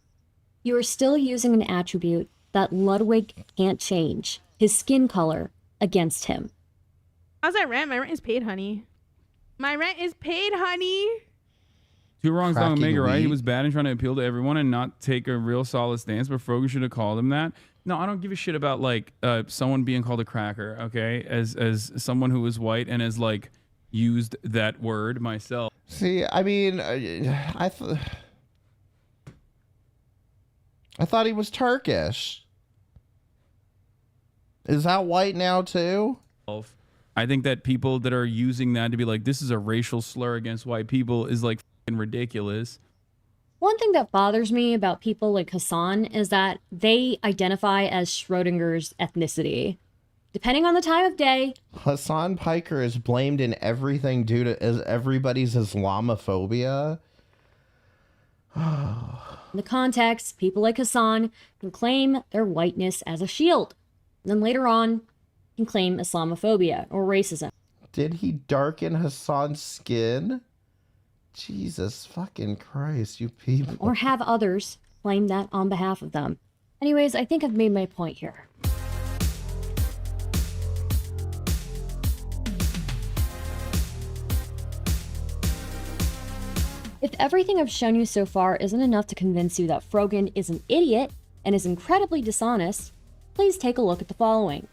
You are still using an attribute that Ludwig can't change, his skin color, against him. How's that rent? My rent is paid, honey. My rent is paid, honey. Two wrongs don't make it right. He weed. was bad and trying to appeal to everyone and not take a real solid stance, but Frogan should have called him that. No, I don't give a shit about, like, someone being called a cracker, okay? As someone who is white and has, like, used that word myself. See, I mean, I thought he was Turkish. Is that white now too? I think that people that are using that to be like, this is a racial slur against white people is, like, fucking ridiculous. One thing that bothers me about people like Hassan is that they identify as Schrodinger's ethnicity. Depending on the time of day, Hassan Piker is blamed in everything due to everybody's Islamophobia. in the context, people like Hassan can claim their whiteness as a shield. And then later on, can claim Islamophobia or racism. Did he darken Hassan's skin? Jesus fucking Christ, you people. Or have others claim that on behalf of them. Anyways, I think I've made my point here. If everything I've shown you so far isn't enough to convince you that Frogan is an idiot and is incredibly dishonest, please take a look at the following.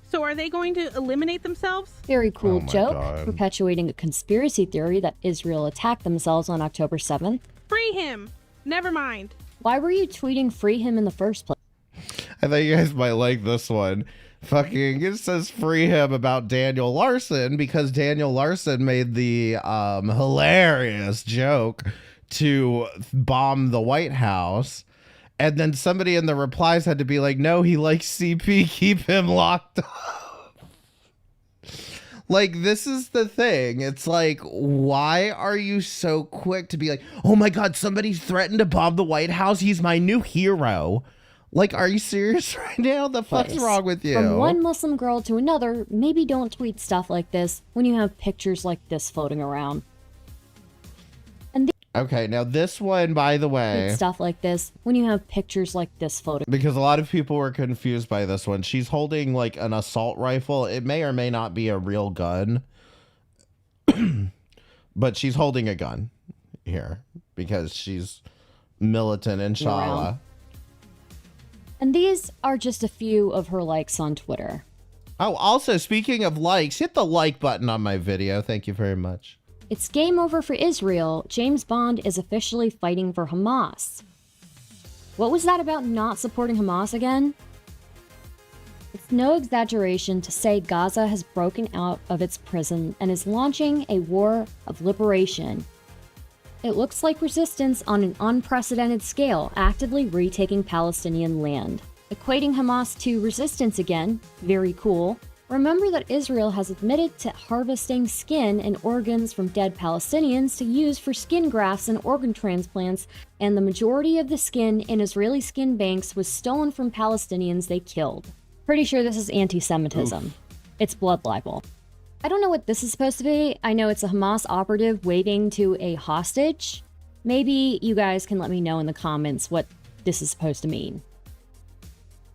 So are they going to eliminate themselves? Very cool Oh my joke, God. perpetuating a conspiracy theory that Israel attacked themselves on October 7th. Free him. Never mind. Why were you tweeting free him in the first place? I thought you guys might like this one. Fucking, it says free him about Daniel Larson because Daniel Larson made the hilarious joke to bomb the White House. And then somebody in the replies had to be like, no, he likes CP, keep him locked up. Like, this is the thing. It's like, why are you so quick to be like, oh my God, somebody threatened to bomb the White House? He's my new hero. Like, are you serious right now? The fuck's wrong with you? From one Muslim girl to another, maybe don't tweet stuff like this when you have pictures like this floating around. And okay, now this one, by the way, tweet stuff like this when you have pictures like this floating. Because a lot of people were confused by this one. She's holding like an assault rifle. It may or may not be a real gun, but she's holding a gun here because she's militant, inshallah. And these are just a few of her likes on Twitter. Oh, also, speaking of likes, hit the like button on my video. Thank you very much. It's game over for Israel. James Bond is officially fighting for Hamas. What was that about not supporting Hamas again? It's no exaggeration to say Gaza has broken out of its prison and is launching a war of liberation. It looks like resistance on an unprecedented scale, actively retaking Palestinian land. Equating Hamas to resistance again, very cool. Remember that Israel has admitted to harvesting skin and organs from dead Palestinians to use for skin grafts and organ transplants, and the majority of the skin in Israeli skin banks was stolen from Palestinians they killed. Pretty sure this is anti-Semitism. It's blood libel. I don't know what this is supposed to be. I know it's a Hamas operative waving to a hostage. Maybe you guys can let me know in the comments what this is supposed to mean.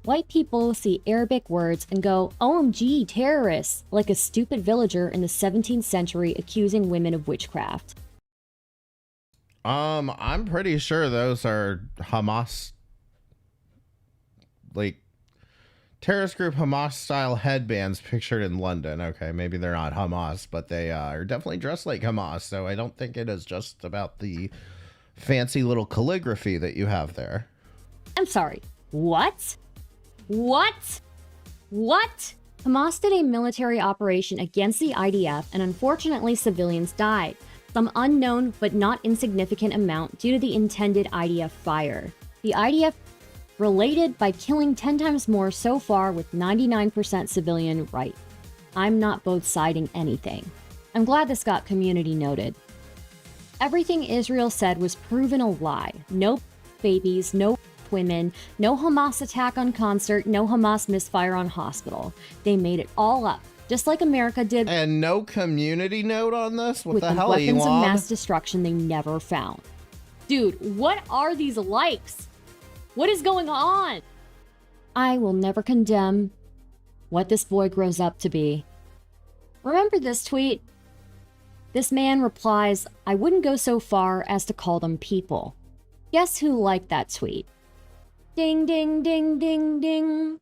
White people see Arabic words and go, OMG, terrorists, like a stupid villager in the 17th century accusing women of witchcraft. I'm pretty sure those are Hamas, like, terrorist group Hamas style headbands pictured in London. Okay, maybe they're not Hamas, but they are definitely dressed like Hamas. So I don't think it is just about the fancy little calligraphy that you have there. I'm sorry, what? What? What? Hamas did a military operation against the IDF and unfortunately civilians died. Some unknown but not insignificant amount due to the intended IDF fire. The IDF related by killing 10 times more so far with 99% civilian right. I'm not both siding anything. I'm glad this got community noted. Everything Israel said was proven a lie. No babies, no women, no Hamas attack on concert, no Hamas misfire on hospital. They made it all up, just like America did. And no community note on this? What with the hell, weapons Elon? of mass destruction they never found. Dude, what are these likes? What is going on? I will never condemn what this boy grows up to be. Remember this tweet? This man replies, I wouldn't go so far as to call them people. Guess who liked that tweet? Ding, ding, ding, ding, ding.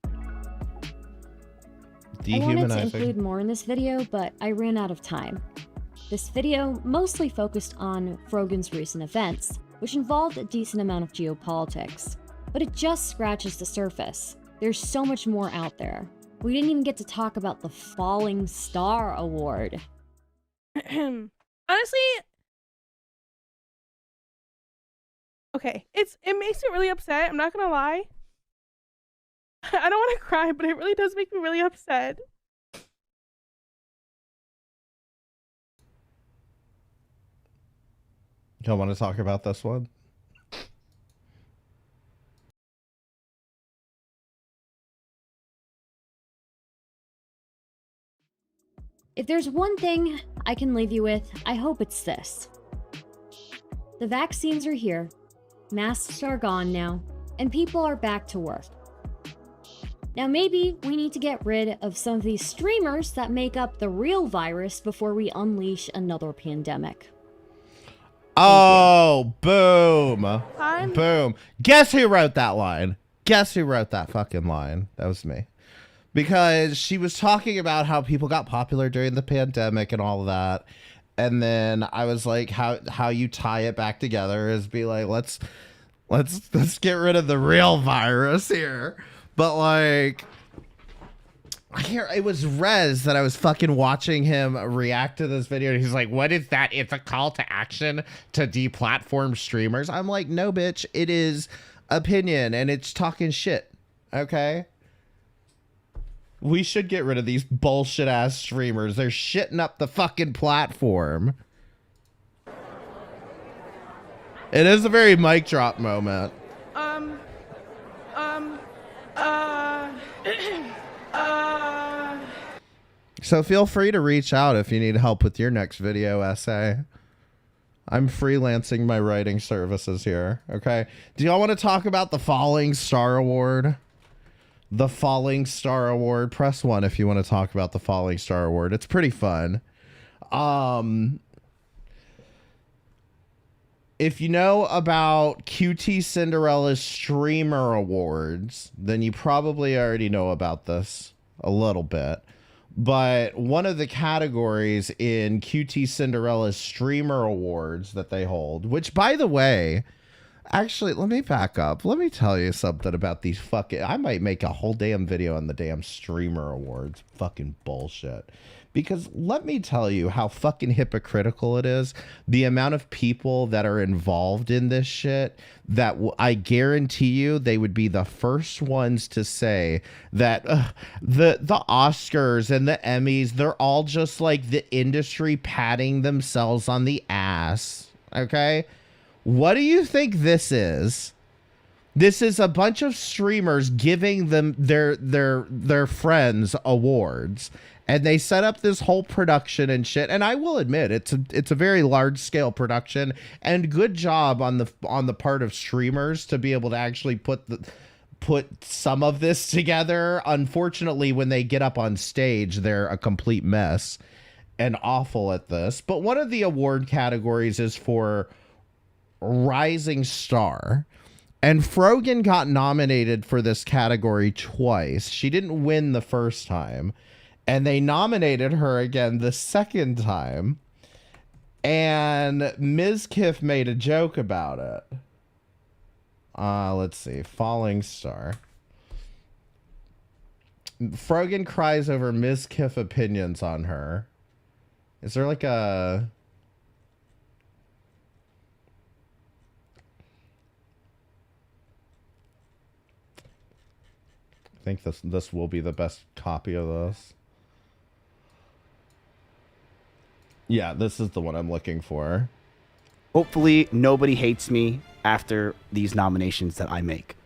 I wanted to include more in this video, but I ran out of time. This video mostly focused on Frogan's recent events, which involved a decent amount of geopolitics. But it just scratches the surface. There's so much more out there. We didn't even get to talk about the Falling Star Award. Honestly, okay, it makes me really upset. I'm not gonna lie. I don't want to cry, but it really does make me really upset. Y'all want to talk about this one? If there's one thing I can leave you with, I hope it's this. The vaccines are here, masks are gone now, and people are back to work. Now maybe we need to get rid of some of these streamers that make up the real virus before we unleash another pandemic. Oh, boom. Boom. Guess who wrote that line? Guess who wrote that fucking line? That was me. Because she was talking about how people got popular during the pandemic and all of that. And then I was like, how you tie it back together is be like, let's get rid of the real virus here. But like, It was Rez that I was fucking watching him react to this video. And he's like, what is that? It's a call to action to deplatform streamers. I'm like, no, bitch. It is opinion and it's talking shit. Okay? We should get rid of these bullshit ass streamers. They're shitting up the fucking platform. It is a very mic drop moment. So feel free to reach out if you need help with your next video essay. I'm freelancing my writing services here. Okay. Do y'all want to talk about the Falling Star Award? The Falling Star Award. Press 1 if you want to talk about the Falling Star Award. It's pretty fun. If you know about QT Cinderella's Streamer Awards, then you probably already know about this a little bit. But one of the categories in QT Cinderella's Streamer Awards that they hold, which, by the way, actually, let me back up. Let me tell you something about these fucking... I might make a whole damn video on the damn Streamer Awards. Fucking bullshit. Because let me tell you how fucking hypocritical it is. The amount of people that are involved in this shit that I guarantee you they would be the first ones to say that the Oscars and the Emmys, they're all just like the industry patting themselves on the ass. Okay? What do you think this is? This is a bunch of streamers giving them their friends awards. And they set up this whole production and shit. And I will admit, it's a very large scale production, and good job on the part of streamers to be able to actually put some of this together. Unfortunately, when they get up on stage, they're a complete mess and awful at this. But one of the award categories is for Rising Star. And Frogan got nominated for this category twice. She didn't win the first time. And they nominated her again the second time. And Ms. Kiff made a joke about it. Let's see. Falling Star. Frogan cries over Ms. Kiff opinions on her. Is there like a... I think this will be the best copy of this. Yeah, this is the one I'm looking for. Hopefully, nobody hates me after these nominations that I make.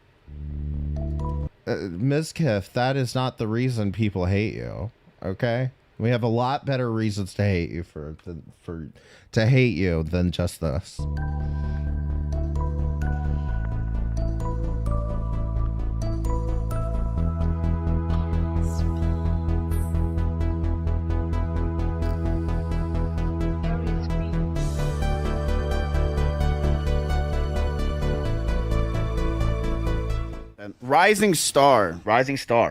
Ms. Kiff, that is not the reason people hate you. Okay, we have a lot better reasons to hate you to hate you than just this. Rising Star,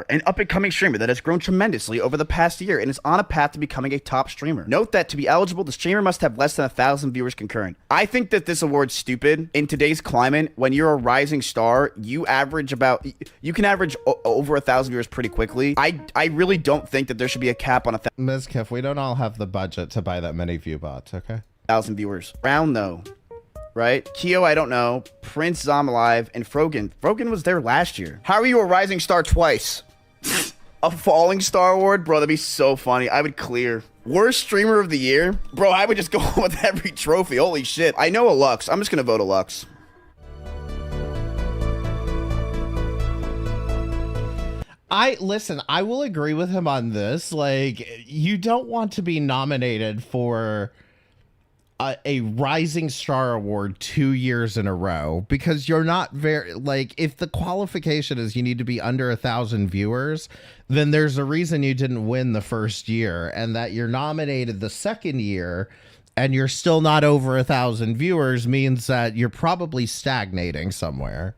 an up-and-coming streamer that has grown tremendously over the past year and is on a path to becoming a top streamer. Note that to be eligible, the streamer must have less than 1,000 viewers concurrent. I think that this award's stupid. In today's climate, when you're a rising star, you can average over 1,000 viewers pretty quickly. I really don't think that there should be a cap on 1,000. Ms. Kiff, we don't all have the budget to buy that many view bots, okay? 1,000 viewers. Round though. Right? Keo, I don't know. Prince, Alive, and Frogan. Frogan was there last year. How are you a rising star twice? A falling star award? Bro, that'd be so funny. I would clear. Worst streamer of the year? Bro, I would just go with every trophy. Holy shit. I know a Lux. I'm just gonna vote a Lux. Listen, I will agree with him on this. Like, you don't want to be nominated for a Rising Star Award 2 years in a row because you're not very, like, if the qualification is you need to be under 1,000 viewers, then there's a reason you didn't win the first year, and that you're nominated the second year and you're still not over 1,000 viewers means that you're probably stagnating somewhere.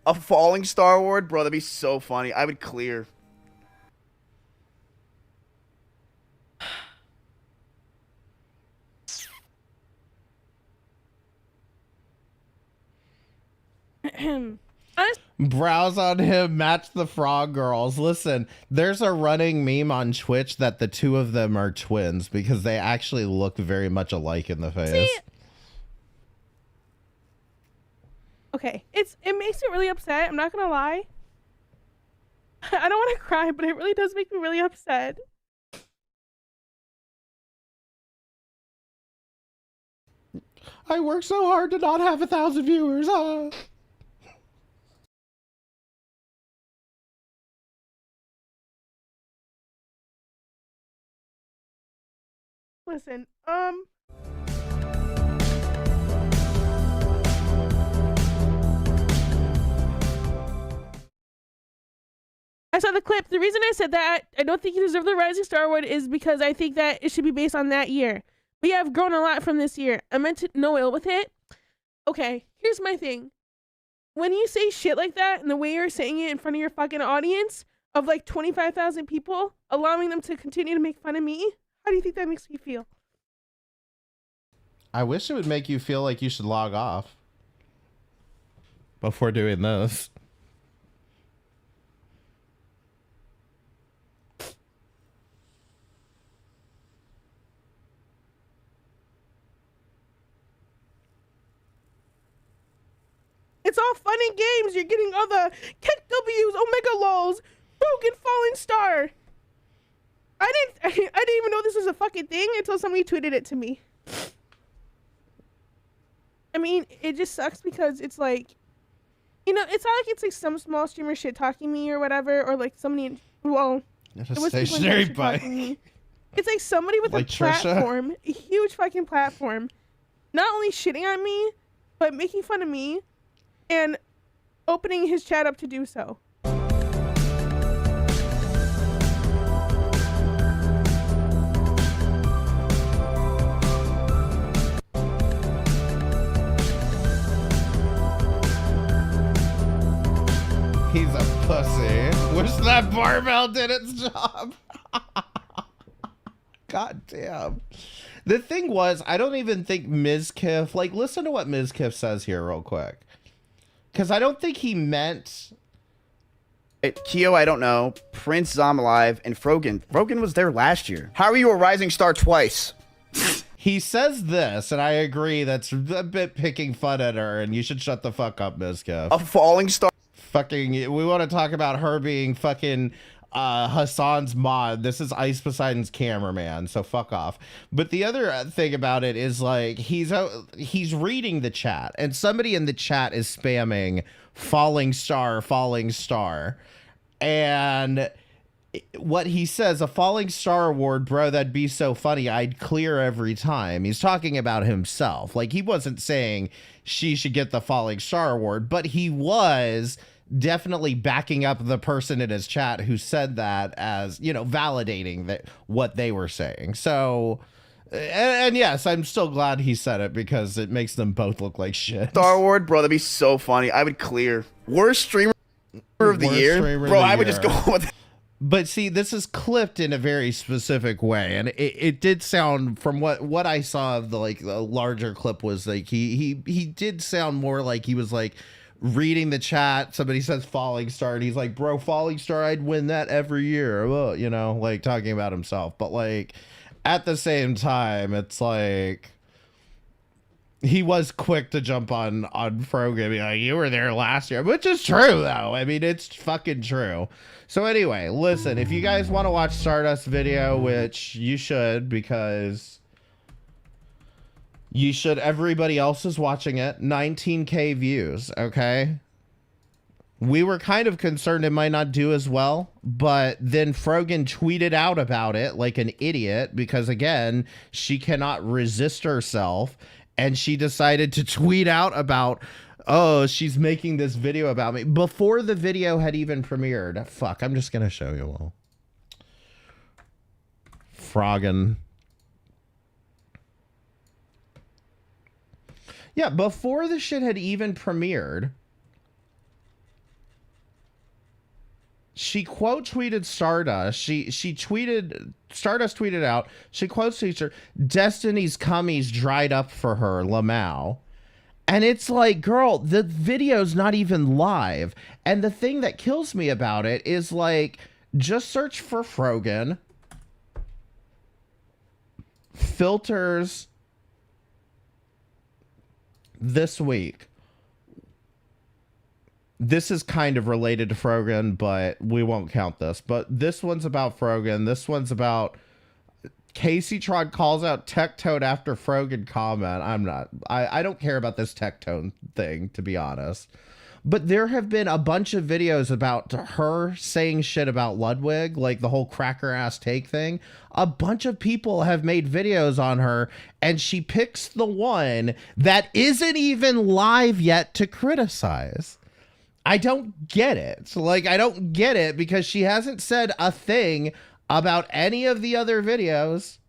A falling star award? Bro, that'd be so funny. I would clear. Browse on him, match the frog girls. Listen, there's a running meme on Twitch that the two of them are twins because they actually look very much alike in the face. See, okay, it makes me really upset. I'm not gonna lie. I don't want to cry, but it really does make me really upset. I work so hard to not have 1,000 viewers. Listen, I saw the clip. The reason I said that I don't think you deserve the Rising Star Award is because I think that it should be based on that year. But yeah, I've grown a lot from this year. I meant to no ill with it. Okay, here's my thing. When you say shit like that and the way you're saying it in front of your fucking audience of like 25,000 people, allowing them to continue to make fun of me, how do you think that makes me feel? I wish it would make you feel like you should log off before doing this. It's all fun and games. You're getting all the Kick W's, Omega Lols, Frogan Falling Star. I didn't even know this was a fucking thing until somebody tweeted it to me. I mean, it just sucks because it's like, you know, it's not like it's like some small streamer shit talking me or whatever, or like somebody, well, it was stationary bike. It's like somebody with like a platform, a huge fucking platform, not only shitting on me, but making fun of me and opening his chat up to do so. He's a pussy. Wish that barbell did its job. God damn. The thing was, I don't even think Ms. Kiff, like, listen to what Ms. Kiff says here real quick. Because I don't think he meant... Keo, I don't know. Prince, Zom Alive, and Frogan. Frogan was there last year. How are you a rising star twice? He says this, and I agree that's a bit picking fun at her, and you should shut the fuck up, Ms. Kiff. A falling star? Fucking, we want to talk about her being fucking Hassan's mod. This is Ice Poseidon's cameraman, so fuck off. But the other thing about it is, like, he's reading the chat, and somebody in the chat is spamming falling star, and what he says, a falling star award, bro, that'd be so funny, I'd clear every time. He's talking about himself. Like, he wasn't saying she should get the falling star award, but he was definitely backing up the person in his chat who said that as, you know, validating that what they were saying. So, and yes, I'm still glad he said it because it makes them both look like shit. Star Award, bro, that'd be so funny. I would clear. Worst streamer of the year? Bro, I would just go with it. But see, this is clipped in a very specific way, and it did sound, from what I saw of the, like, the larger clip, was like he did sound more like he was like reading the chat. Somebody says falling star, and he's like, bro, falling star, I'd win that every year. Well, you know, like talking about himself. But like at the same time, it's like he was quick to jump on Frogan, be like, you were there last year, which is true though. I mean, it's fucking true. So anyway, listen, if you guys want to watch Stardust video, which you should, because you should, everybody else is watching it, 19K views, okay? We were kind of concerned it might not do as well, but then Frogan tweeted out about it like an idiot because, again, she cannot resist herself, and she decided to tweet out about, oh, she's making this video about me before the video had even premiered. Fuck, I'm just gonna show you all. Frogan. Yeah, before the shit had even premiered, she quote tweeted Stardust. She tweeted, Stardust tweeted out, she quote tweets her, Destiny's cummies dried up for her, Lamau. And it's like, girl, the video's not even live. And the thing that kills me about it is like, just search for Frogan. Filters this week. This is kind of related to Frogan, but we won't count this. But this one's about Frogan. This one's about Casey Tron calls out Tectone after Frogan comment. I don't care about this Tectone thing, to be honest. But there have been a bunch of videos about her saying shit about Ludwig, like the whole cracker ass take thing. A bunch of people have made videos on her, and she picks the one that isn't even live yet to criticize. I don't get it. Like, I don't get it because she hasn't said a thing about any of the other videos.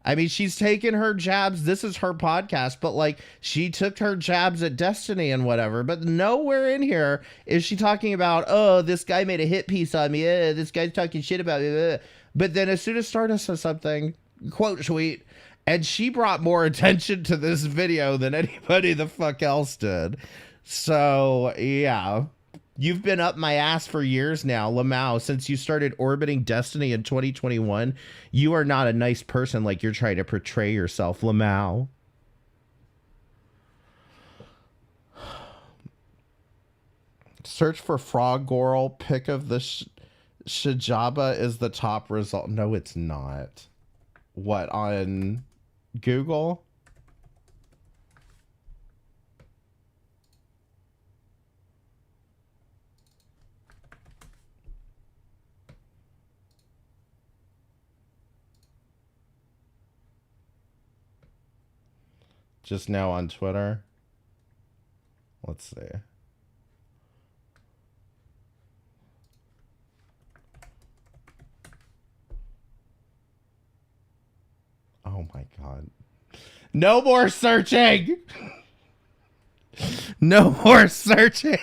I mean, she's taken her jabs. This is her podcast, but like she took her jabs at Destiny and whatever, but nowhere in here is she talking about, oh, this guy made a hit piece on me. This guy's talking shit about me. But then as soon as Stardust says something, quote tweet, and she brought more attention to this video than anybody the fuck else did. So, yeah. You've been up my ass for years now, Lamau. Since you started orbiting Destiny in 2021, you are not a nice person like you're trying to portray yourself, Lamau. Search for Frog Girl. Pick of the Shijaba is the top result. No, it's not. What, on Google? Just now on Twitter. Let's see. Oh my God. No more searching. No more searching.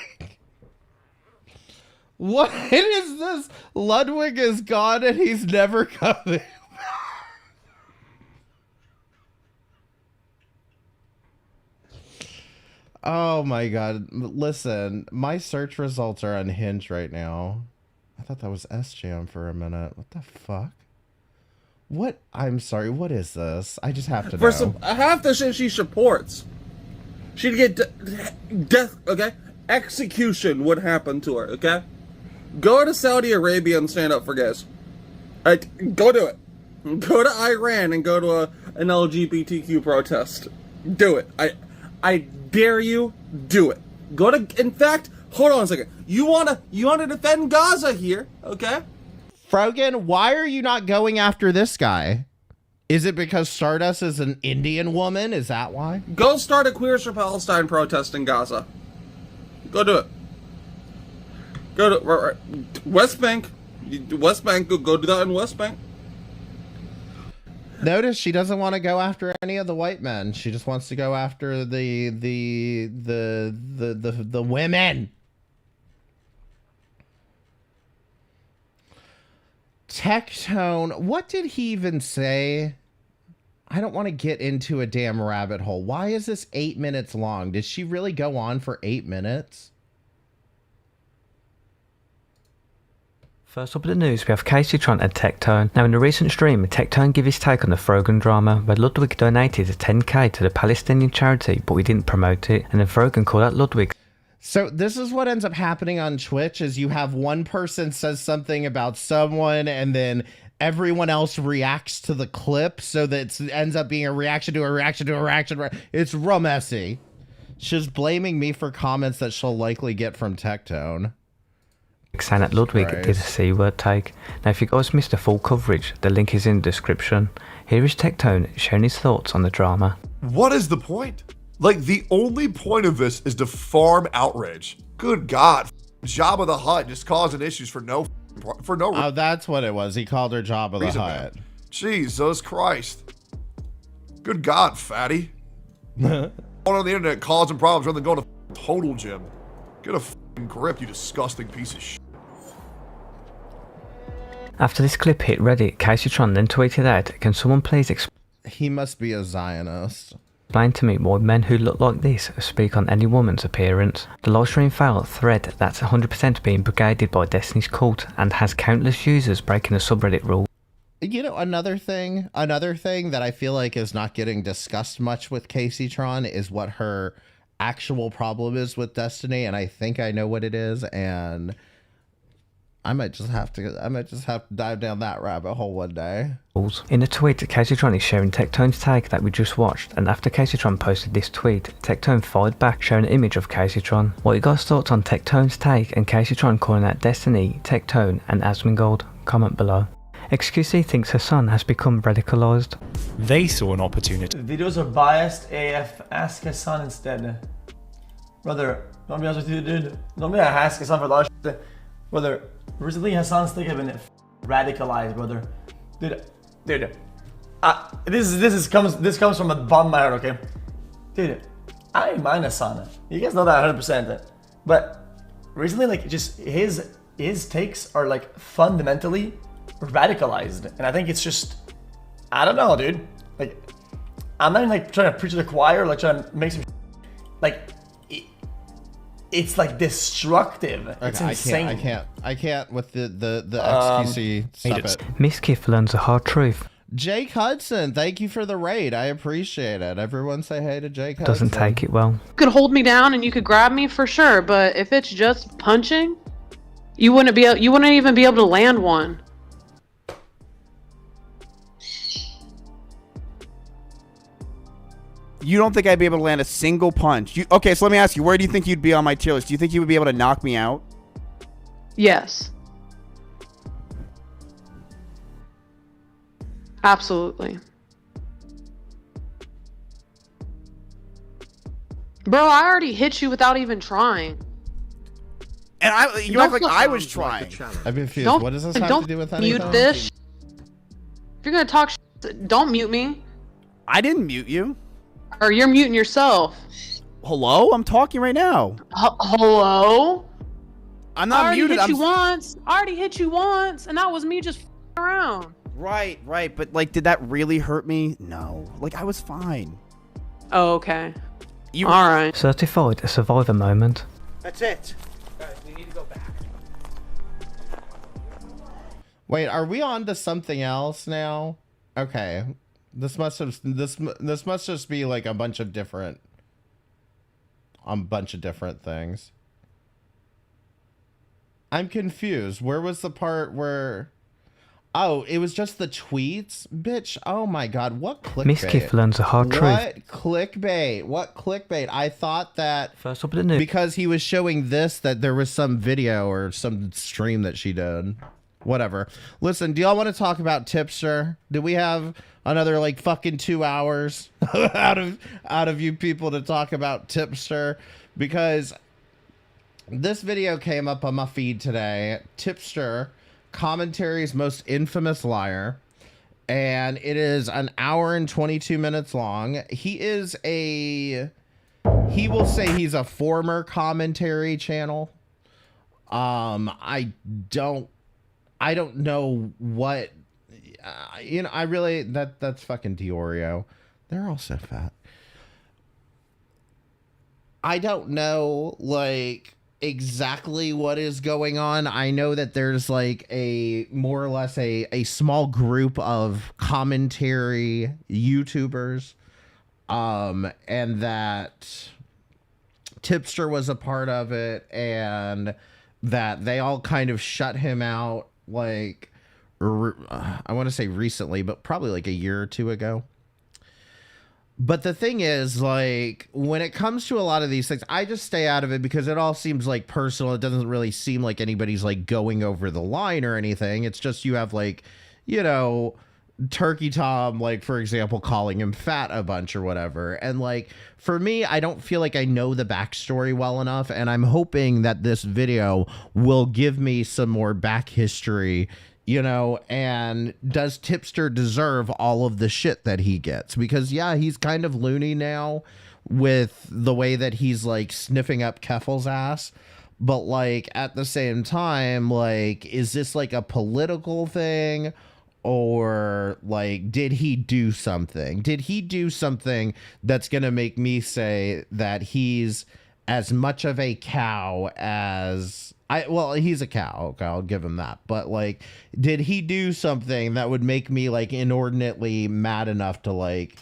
What is this? Ludwig is gone and he's never coming. Oh my God. Listen, my search results are unhinged right now. I thought that was S-Jam for a minute. What the fuck? What? I'm sorry. What is this? I just have to know. Half the shit she supports. She'd get death, okay? Execution would happen to her, okay? Go to Saudi Arabia and stand up for gays. Go do it. Go to Iran and go to an LGBTQ protest. Do it. I dare you, do it. Go to, in fact, hold on a second. You wanna defend Gaza here, okay? Frogan, why are you not going after this guy? Is it because Stardust is an Indian woman? Is that why? Go start a Queers for Palestine protest in Gaza. Go do it. Go to West Bank. West Bank, go do that in West Bank. Notice she doesn't want to go after any of the white men. She just wants to go after the women. Tectone, what did he even say? I don't want to get into a damn rabbit hole. Why is this 8 minutes long? Did she really go on for 8 minutes? First up in the news, we have Casey Tron and Tectone. Now in a recent stream, Tectone gave his take on the Frogan drama, where Ludwig donated a 10k to the Palestinian charity, but we didn't promote it, and then Frogan called out Ludwig. So this is what ends up happening on Twitch, is you have one person says something about someone, and then everyone else reacts to the clip, so that it ends up being a reaction to a reaction to a reaction. It's real messy. She's blaming me for comments that she'll likely get from Tectone. Saying that Ludwig did a C-word take. Now if you guys missed the full coverage, the link is in the description. Here is Tectone sharing his thoughts on the drama. What is the point? Like, the only point of this is to farm outrage. Good God. Jabba the Hutt just causing issues for no reason. Oh, that's what it was. He called her Jabba the Hutt. Jesus Christ. Good God, fatty. Going on the internet causing problems rather than going to Total Gym. Get a grip, you disgusting piece of shit. After this clip hit Reddit, Casey Tron then tweeted out, can someone please explain? He must be a Zionist. Explain to me why men who look like this speak on any woman's appearance. The livestream failed thread that's 100% being brigaded by Destiny's cult and has countless users breaking the subreddit rule. You know, another thing that I feel like is not getting discussed much with Casey Tron is what her actual problem is with Destiny, and I think I know what it is, and I might just have to dive down that rabbit hole one day. In a tweet, Caseytron is sharing Tectone's take that we just watched, and after Caseytron posted this tweet, Tectone fired back sharing an image of Caseytron. What you guys thoughts on Tectone's take and Caseytron calling out Destiny, Tectone and Asmongold? Comment below. XQC thinks her son has become radicalized. They saw an opportunity. The videos are biased AF. Ask Hassan instead. Brother, don't be honest with you, dude. Don't be ask Hassan for a lot of shit. Brother, recently Hassan's thing have been radicalized, brother. Dude. This comes from the bottom of my heart, okay? Dude, I ain't mind Hassan. You guys know that 100%. But recently, like, just his takes are like fundamentally radicalized, and I think it's just, I don't know, dude. Like, I'm not even like trying to preach to the choir, like trying to make some, like, it's like destructive. Okay, it's insane. I can't with the XQC. Stop it. Miskiff learns a hard truth. Jake Hudson, thank you for the raid. I appreciate it. Everyone say hey to Jake Hudson. Doesn't take it well. You could hold me down and you could grab me for sure, but if it's just punching, you wouldn't even be able to land one. You don't think I'd be able to land a single punch? Okay, so let me ask you, where do you think you'd be on my tier list? Do you think you would be able to knock me out? Yes. Absolutely. Bro, I already hit you without even trying. And you act like I was trying. I'm confused. What does this have to do with anything? Mute this. If you're gonna talk shit, don't mute me. I didn't mute you. Or you're muting yourself. Hello? I'm talking right now. Hello? I'm not muted. I already hit you once, and that was me just around. Right. But, like, did that really hurt me? No. Like, I was fine. Oh, okay. Alright. Certified a survivor moment. That's it. Guys, we need to go back. Wait, are we on to something else now? Okay. This must just be like a bunch of different things. I'm confused. Where was the part where... Oh, it was just the tweets? Bitch, oh my god, what clickbait? Miskiff learns a hard truth. What clickbait? I thought that... First up in the news. Because he was showing this, that there was some video or some stream that she did. Whatever. Listen, do y'all want to talk about Tipster? Do we have another like fucking 2 hours out of you people to talk about Tipster? Because this video came up on my feed today. Tipster, commentary's most infamous liar, and it is an hour and 22 minutes long. He will say he's a former commentary channel. I don't know what, I really, that's fucking Diorio. They're all so fat. I don't know, like, exactly what is going on. I know that there's, like, more or less a small group of commentary YouTubers, and that Tipster was a part of it, and that they all kind of shut him out, like, I want to say recently, but probably like a year or two ago. But the thing is, like, when it comes to a lot of these things, I just stay out of it because it all seems like personal. It doesn't really seem like anybody's like going over the line or anything. It's just you have like, you know, Turkey Tom, like, for example, calling him fat a bunch or whatever. And like, for me, I don't feel like I know the backstory well enough, and I'm hoping that this video will give me some more back history, you know. And does Tipster deserve all of the shit that he gets? Because yeah, he's kind of loony now with the way that he's like sniffing up Keffel's ass. But like, at the same time, like, is this like a political thing? or like, did he do something? Did he do something that's going to make me say that he's as much of a cow as well, he's a cow. Okay, I'll give him that. But like, did he do something that would make me like inordinately mad enough to like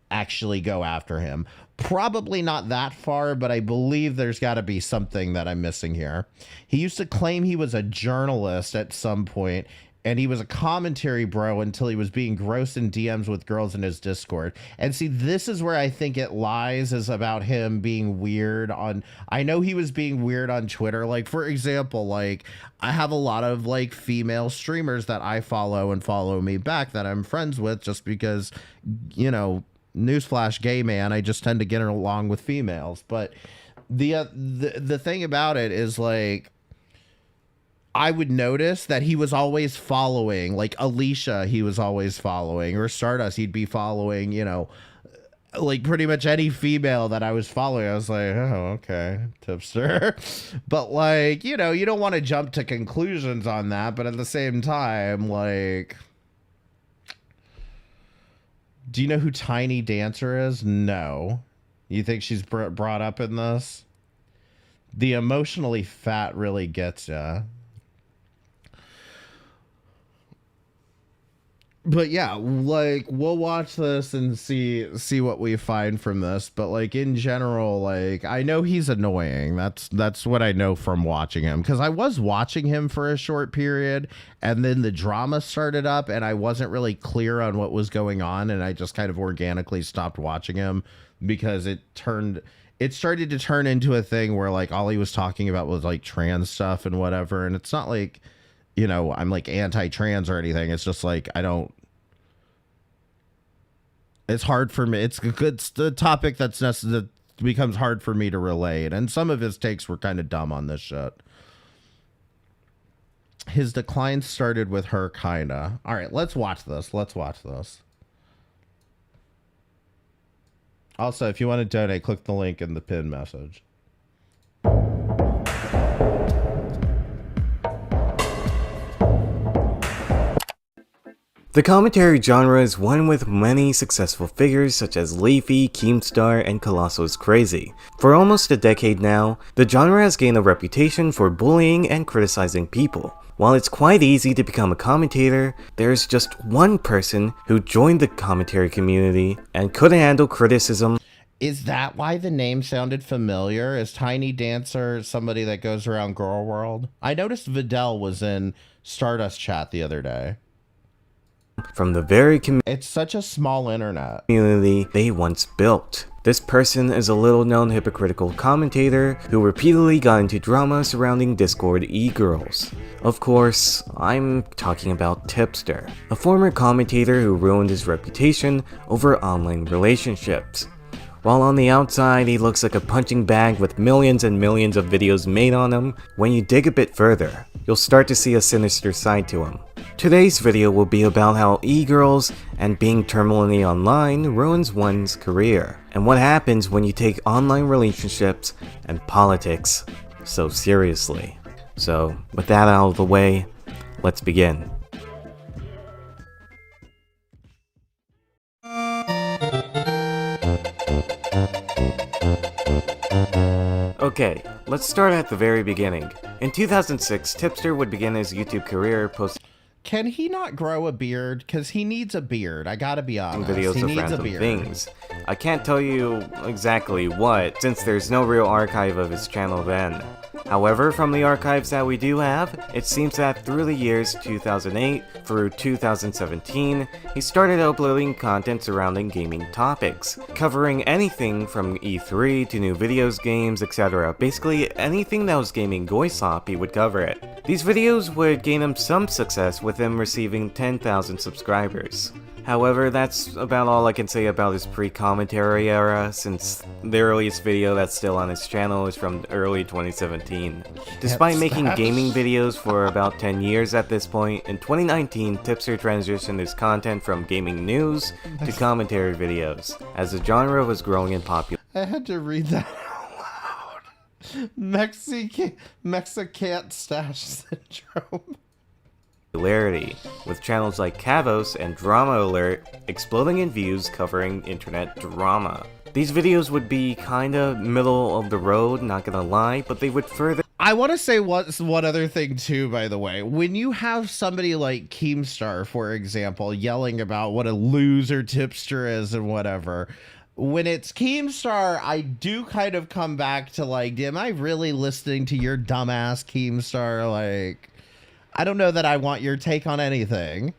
actually go after him? Probably not that far, but I believe there's got to be something that I'm missing here. He used to claim he was a journalist at some point, and he was a commentary bro until he was being gross in DMs with girls in his Discord. And see, this is where I think it lies, is about him being weird on... I know he was being weird on Twitter. Like, for example, like, I have a lot of, like, female streamers that I follow and follow me back that I'm friends with just because, you know, newsflash, gay man, I just tend to get along with females. But the thing about it is, like, I would notice that he was always following, like Alicia, he was always following, or Stardust, he'd be following, you know, like pretty much any female that I was following. I was like, oh, okay, tipster. But like, you know, you don't want to jump to conclusions on that. But at the same time, like, do you know who Tiny Dancer is? No. You think she's brought up in this? The emotionally fat really gets ya. But yeah, like, we'll watch this and see what we find from this. But like, in general, like, I know he's annoying. That's what I know from watching him, because I was watching him for a short period, and then the drama started up and I wasn't really clear on what was going on, and I just kind of organically stopped watching him because it started to turn into a thing where like all he was talking about was like trans stuff and whatever. And it's not like, you know, I'm like anti-trans or anything. It's just like, it's hard for me. It's the topic that becomes hard for me to relate. And some of his takes were kind of dumb on this shit. His decline started with her, kinda. All right, let's watch this. Also, if you want to donate, click the link in the pin message. The commentary genre is one with many successful figures such as Leafy, Keemstar, and Colossal is Crazy. For almost a decade now, the genre has gained a reputation for bullying and criticizing people. While it's quite easy to become a commentator, there's just one person who joined the commentary community and couldn't handle criticism. Is that why the name sounded familiar? Is Tiny Dancer somebody that goes around Girl World? I noticed Vidal was in Stardust chat the other day. From the very it's such a small internet community they once built. This person is a little-known hypocritical commentator who repeatedly got into drama surrounding Discord e-girls. Of course, I'm talking about Tipster, a former commentator who ruined his reputation over online relationships. While on the outside he looks like a punching bag with millions and millions of videos made on him, when you dig a bit further, you'll start to see a sinister side to him. Today's video will be about how e-girls and being terminally online ruins one's career, and what happens when you take online relationships and politics so seriously. So, with that out of the way, let's begin. Okay, let's start at the very beginning. In 2006, Tipster would begin his YouTube career posting Can he not grow a beard? Because he needs a beard. I gotta be honest. Videos he of needs random a beard. things. I can't tell you exactly what, since there's no real archive of his channel then. However, from the archives that we do have, it seems that through the years 2008 through 2017, he started uploading content surrounding gaming topics, covering anything from E3 to new videos, games, etc. Basically, anything that was gaming goisop, he would cover it. These videos would gain him some success with him receiving 10,000 subscribers. However, that's about all I can say about his pre-commentary era, since the earliest video that's still on his channel is from early 2017. Despite making gaming videos for about 10 years at this point, in 2019, Tipster transitioned his content from gaming news to commentary videos, as the genre was growing in popularity. I had to read that out loud. Mexican stash syndrome. popularity, with channels like Kavos and Drama Alert exploding in views covering internet drama. These videos would be kinda middle of the road, not gonna lie, but they would further— I want to say one other thing too, by the way. When you have somebody like Keemstar, for example, yelling about what a loser Tipster is and whatever, when it's Keemstar, I do kind of come back to like, am I really listening to your dumbass Keemstar? Like, I don't know that I want your take on anything.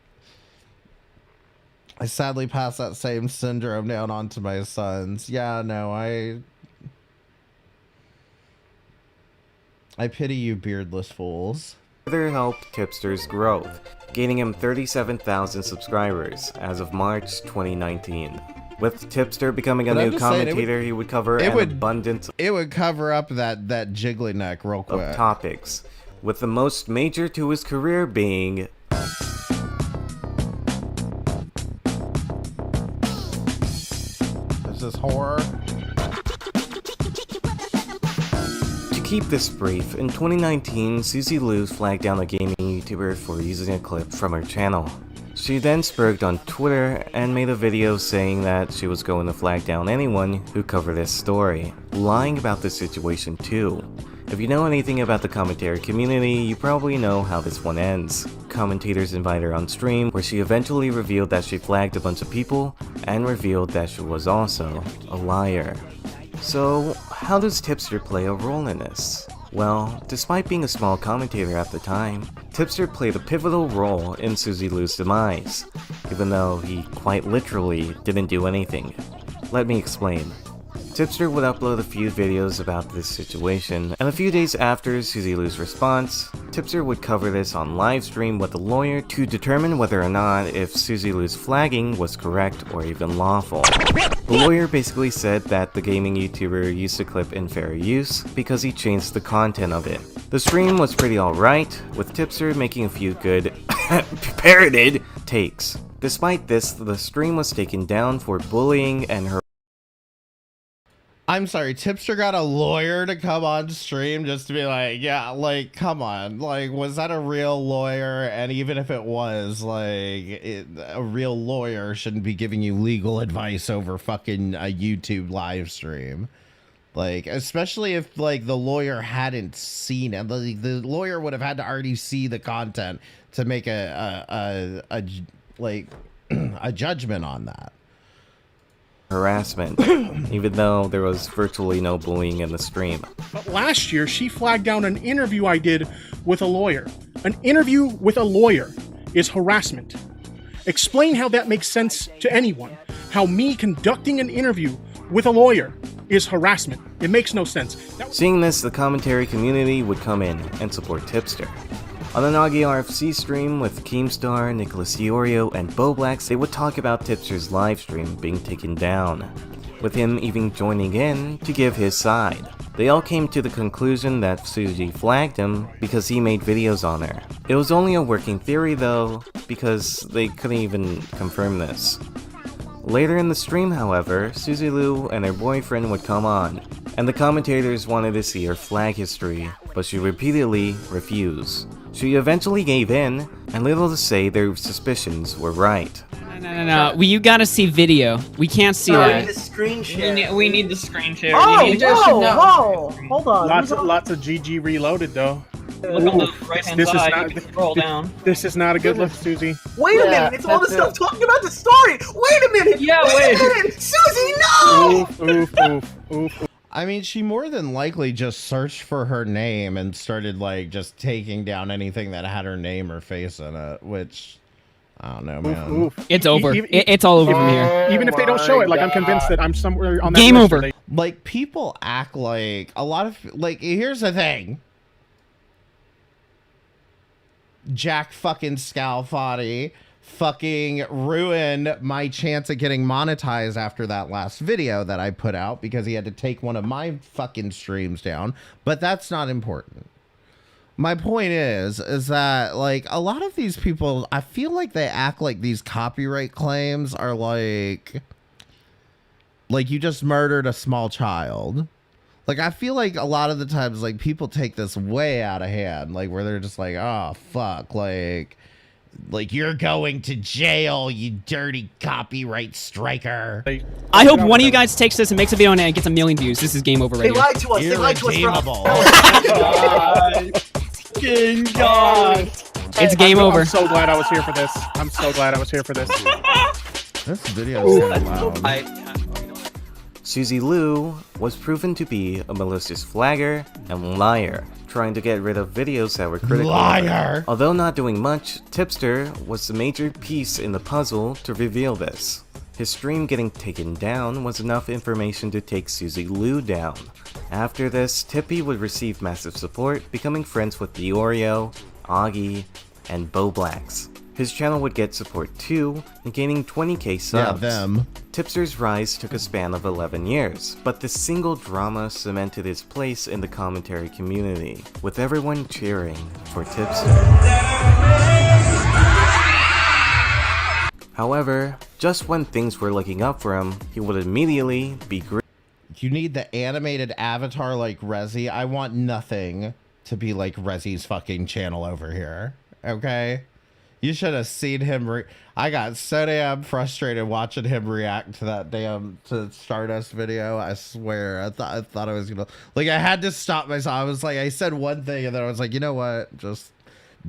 I sadly pass that same syndrome down onto my sons. Yeah, no, I pity you, beardless fools. Further helped Tipster's growth, gaining him 37,000 subscribers as of March 2019. With Tipster becoming a new commentator, he would cover an abundance— It would cover up that jiggly neck real quick. Of topics, with the most major to his career being— Is this horror? To keep this brief, in 2019, Susie Lou flagged down a gaming YouTuber for using a clip from her channel. She then spurred on Twitter and made a video saying that she was going to flag down anyone who covered this story, lying about the situation too. If you know anything about the commentary community, you probably know how this one ends. Commentators invite her on stream, where she eventually revealed that she flagged a bunch of people, and revealed that she was also a liar. So, how does Tipster play a role in this? Well, despite being a small commentator at the time, Tipster played a pivotal role in Susie Lou's demise, even though he quite literally didn't do anything. Let me explain. Tipster would upload a few videos about this situation, and a few days after Susie Lou's response, Tipster would cover this on livestream with a lawyer to determine whether or not if Susie Lou's flagging was correct or even lawful. The lawyer basically said that the gaming YouTuber used the clip in fair use because he changed the content of it. The stream was pretty alright, with Tipster making a few good parroted takes. Despite this, the stream was taken down for bullying and I'm sorry, Tipster got a lawyer to come on stream just to be like, yeah, like, come on. Like, was that a real lawyer? And even if it was, like, a real lawyer shouldn't be giving you legal advice over fucking a YouTube live stream. Like, especially if, like, the lawyer hadn't seen it. The lawyer would have had to already see the content to make a judgment on that. Harassment, even though there was virtually no bullying in the stream. But last year, she flagged down an interview I did with a lawyer. An interview with a lawyer is harassment. Explain how that makes sense to anyone. How me conducting an interview with a lawyer is harassment. It makes no sense. Seeing this, the commentary community would come in and support Tipster. On an Augie RFC stream with Keemstar, Nicholas Iorio, and Boblax, they would talk about Tipster's livestream being taken down, with him even joining in to give his side. They all came to the conclusion that Susie flagged him because he made videos on her. It was only a working theory though, because they couldn't even confirm this. Later in the stream, however, Susie Lou and her boyfriend would come on, and the commentators wanted to see her flag history, but she repeatedly refused. She eventually gave in, and little to say their suspicions were right. No. You gotta see video. We can't see that. We need the screen share. We need the screen share. Whoa! Hold on. Lots of GG reloaded though. Look on the right-hand side. You can scroll down. This is not a good look, Susie. Wait a minute! It's all the stuff talking about the story. Wait a minute! Yeah, wait a minute! Susie, no! Oof. I mean, she more than likely just searched for her name and started, like, just taking down anything that had her name or face in it, which, I don't know, man. It's over. It's all over from here. Even if they don't show it, like, I'm convinced that I'm somewhere on that Game list over. where Like, people act like a lot of, like, here's the thing. Jack fucking Scalfati fucking ruined my chance at getting monetized after that last video that I put out because he had to take one of my fucking streams down, but that's not important. My point is that, like, a lot of these people, I feel like they act like these copyright claims are like you just murdered a small child. Like, I feel like a lot of the times, like, people take this way out of hand, like, where they're just like, oh, fuck, like, Like, you're going to jail, you dirty copyright striker. I hope one of you guys takes this and makes a video on it and gets 1 million views. This is game over right They here. lied to us. They lied to us, bro. King God. It's game over. I'm so glad I was here for this. I'm so glad I was here for this. This video is kind of loud. Susie Liu was proven to be a malicious flagger and liar, trying to get rid of videos that were critical of her. Liar! Although not doing much, Tipster was the major piece in the puzzle to reveal this. His stream getting taken down was enough information to take Susie Liu down. After this, Tippy would receive massive support, becoming friends with Diorio, Augie, and Boblax. His channel would get support too, and gaining 20k subs. Yeah, them. Tipster's rise took a span of 11 years, but this single drama cemented his place in the commentary community, with everyone cheering for Tipster. However, just when things were looking up for him, he would immediately be You need the animated avatar like Rezi. I want nothing to be like Rezi's fucking channel over here. Okay? You should have seen him. I got so damn frustrated watching him react to that to Stardust video. I swear, I thought I was gonna, like, I had to stop myself. I was like, I said one thing and then I was like, you know what? Just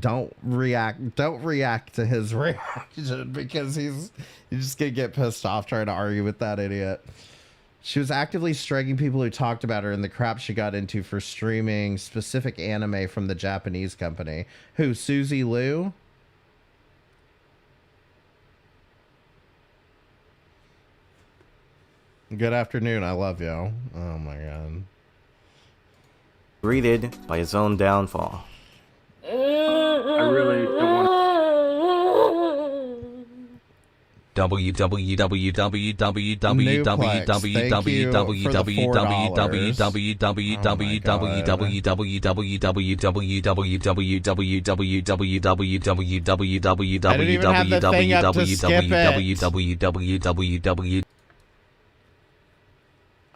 don't react to his reaction because you're just gonna get pissed off trying to argue with that idiot. She was actively striking people who talked about her and the crap she got into for streaming specific anime from the Japanese company. Who, Susie Liu? Good afternoon. I love you. Oh my god. greeted by his own downfall. I really don't want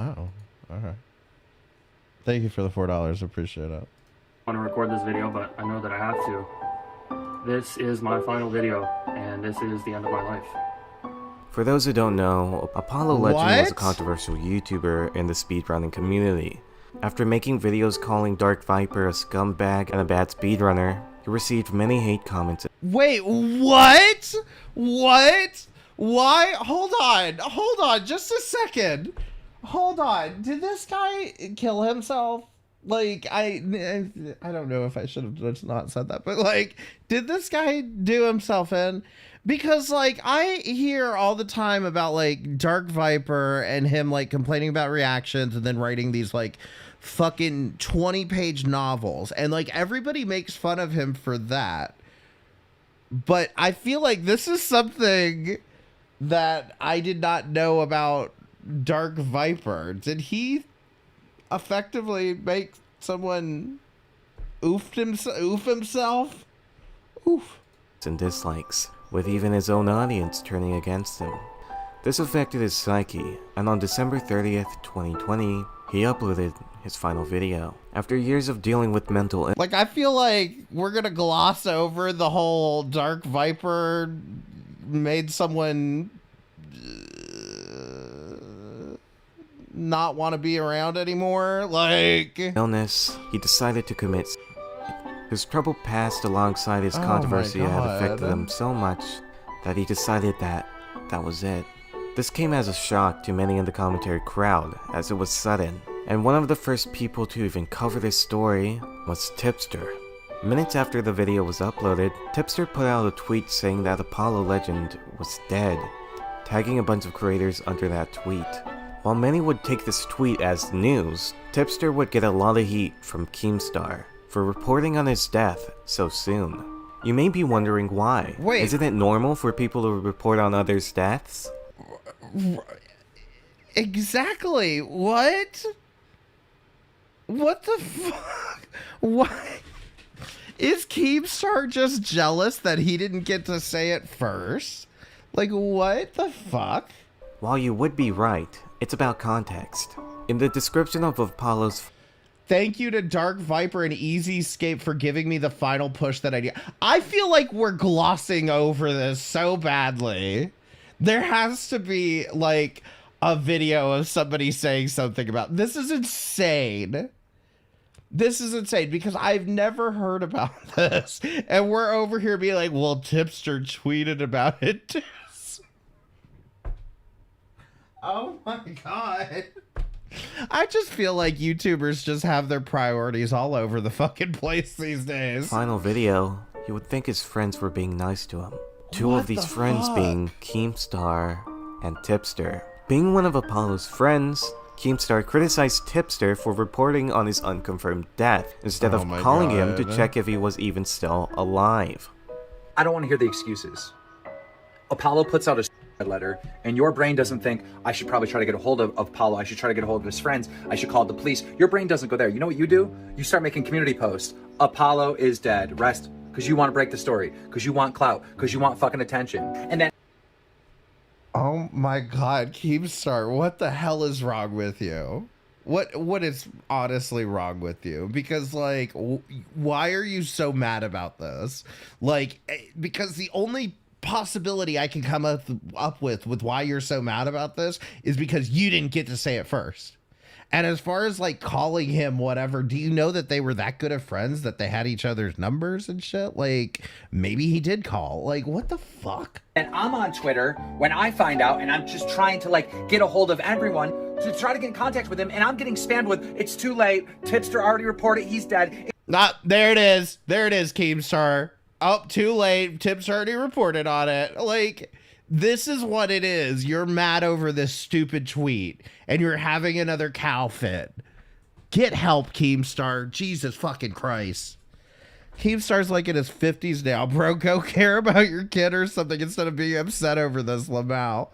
Oh, okay. Thank you for the $4. Appreciate it. to record this video, but I know that I have to. This is my final video, and this is the end of my life. For those who don't know, Apollo Legend was a What? controversial YouTuber in the speedrunning community. After making videos calling Dark Viper a scumbag and a bad speedrunner, he received many hate comments. Wait, what? What? Why? Hold on, just a second. Hold on. Did this guy kill himself? Like, I don't know if I should have just not said that, but like, did this guy do himself in? Because like, I hear all the time about like Dark Viper and him like complaining about reactions and then writing these like fucking 20-page novels, and like everybody makes fun of him for that. But I feel like this is something that I did not know about Dark Viper. Did he effectively make someone oof himself? Oof. And dislikes, with even his own audience turning against him. This affected his psyche, and on December 30th, 2020, he uploaded his final video. After years of dealing with mental Like, I feel like we're gonna gloss over the whole Dark Viper made someone not want to be around anymore. Like, illness, he decided to commit suicide. His troubled past alongside his Oh my controversy had God. affected him so much that he decided that was it. This came as a shock to many in the commentary crowd, as it was sudden, and one of the first people to even cover this story was Tipster. Minutes after the video was uploaded, Tipster put out a tweet saying that Apollo Legend was dead, tagging a bunch of creators under that tweet. While many would take this tweet as news, Tipster would get a lot of heat from Keemstar for reporting on his death so soon. You may be wondering why. Wait. Isn't it normal for people to report on others' deaths? exactly. What? What the fuck? Why? Is Keemstar just jealous that he didn't get to say it first? Like, what the fuck? While you would be right, it's about context. In the description of Apollo's Thank you to Dark Viper and Easy Escape for giving me the final push that I need. I feel like we're glossing over this so badly. There has to be like a video of somebody saying something about this. Is insane. This is insane because I've never heard about this. And we're over here being like, well, Tipster tweeted about it too. Oh my God. I just feel like YouTubers just have their priorities all over the fucking place these days. Final video, you would think his friends were being nice to him. Two of these friends being Keemstar and Tipster. Being one of Apollo's friends, Keemstar criticized Tipster for reporting on his unconfirmed death, instead of calling him to check if he was even still alive. I don't want to hear the excuses. Apollo puts out a letter, and your brain doesn't think, I should probably try to get a hold of Apollo, I should try to get a hold of his friends, I should call the police. Your brain doesn't go there. You know what you do? You start making community posts. Apollo is dead. Rest. Because you want to break the story. Because you want clout. Because you want fucking attention. And then... Oh my God, Keemstar, what the hell is wrong with you? What is honestly wrong with you? Because like, why are you so mad about this? Like, because the only possibility I can come up with why you're so mad about this is because you didn't get to say it first. And as far as like calling him whatever, do you know that they were that good of friends that they had each other's numbers and shit? Like, maybe he did call. Like, what the fuck? And I'm on Twitter when I find out, and I'm just trying to like get a hold of everyone to try to get in contact with him, and I'm getting spammed with, it's too late, Tipster already reported he's dead. There it is. There it is, Keemstar. Oh, too late. Tip's already reported on it. Like, this is what it is. You're mad over this stupid tweet, and you're having another cow fit. Get help, Keemstar. Jesus fucking Christ. Keemstar's like in his 50s now, bro. Go care about your kid or something instead of being upset over this, Lamau.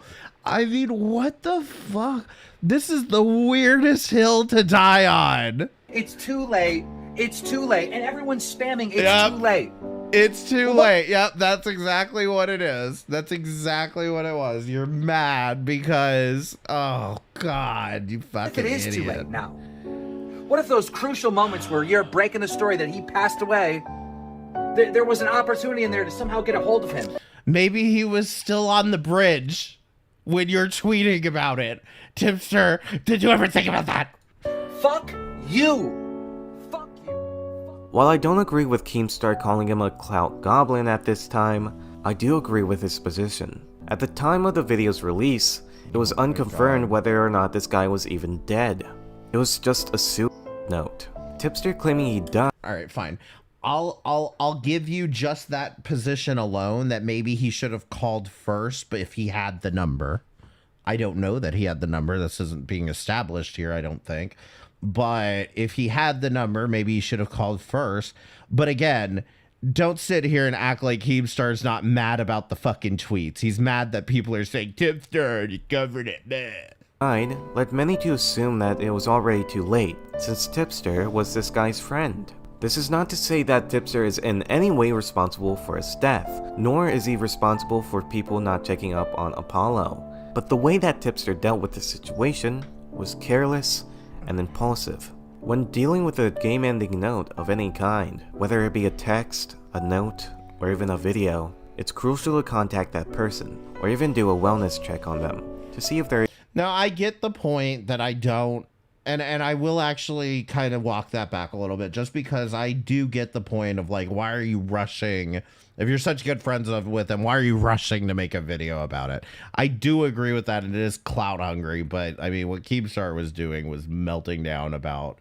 I mean, what the fuck? This is the weirdest hill to die on. It's too late. It's too late. And everyone's spamming, it's too late. It's too late. Yep, that's exactly what it is. That's exactly what it was. You're mad because, oh God, you fucking If it is idiot. too late now. What if those crucial moments where you're breaking the story that he passed away, there was an opportunity in there to somehow get a hold of him? Maybe he was still on the bridge when you're tweeting about it. Tipster, did you ever think about that? Fuck you. While I don't agree with Keemstar calling him a clout goblin at this time, I do agree with his position. At the time of the video's release, it was unconfirmed whether or not this guy was even dead. It was just a suicide note. Tipster claiming he died. Alright, fine. I'll give you just that position alone, that maybe he should have called first, but if he had the number. I don't know that he had the number. This isn't being established here, I don't think. But if he had the number, maybe he should have called first. But again, don't sit here and act like Keemstar's not mad about the fucking tweets. He's mad that people are saying, Tipster, you covered it, man. Led many to assume that it was already too late, since Tipster was this guy's friend. This is not to say that Tipster is in any way responsible for his death, nor is he responsible for people not checking up on Apollo. But the way that Tipster dealt with the situation was careless and impulsive. When dealing with a game-ending note of any kind, whether it be a text, a note, or even a video, it's crucial to contact that person, or even do a wellness check on them, to see if they're... Now, I get the point that I don't, and I will actually kind of walk that back a little bit, just because I do get the point of, like, why are you rushing? If you're such good friends with them, why are you rushing to make a video about it? I do agree with that, and it is clout hungry, but, I mean, what Keemstar was doing was melting down about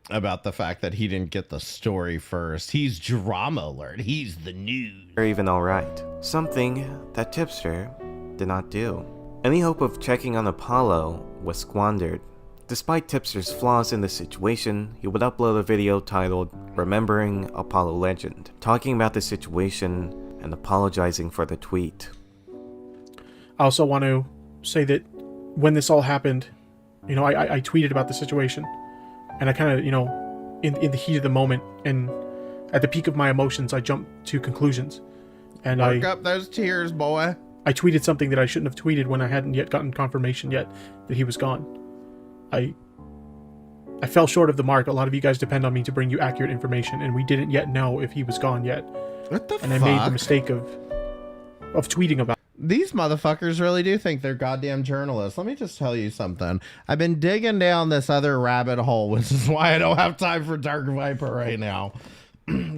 the fact that he didn't get the story first. He's drama alert. He's the news. Or even alright. Something that Tipster did not do. Any hope of checking on Apollo was squandered. Despite Tipster's flaws in the situation, he would upload a video titled Remembering Apollo Legend, talking about the situation and apologizing for the tweet. I also want to say that when this all happened, you know, I tweeted about the situation, and I kind of, you know, in the heat of the moment and at the peak of my emotions, I jumped to conclusions. And Work up those tears, boy. I tweeted something that I shouldn't have tweeted when I hadn't yet gotten confirmation yet that he was gone. I fell short of the mark. A lot of you guys depend on me to bring you accurate information, and we didn't yet know if he was gone yet. What the and fuck? I made the mistake of tweeting about it. These motherfuckers really do think they're goddamn journalists. Let me just tell you something. I've been digging down this other rabbit hole, which is why I don't have time for Dark Viper right now.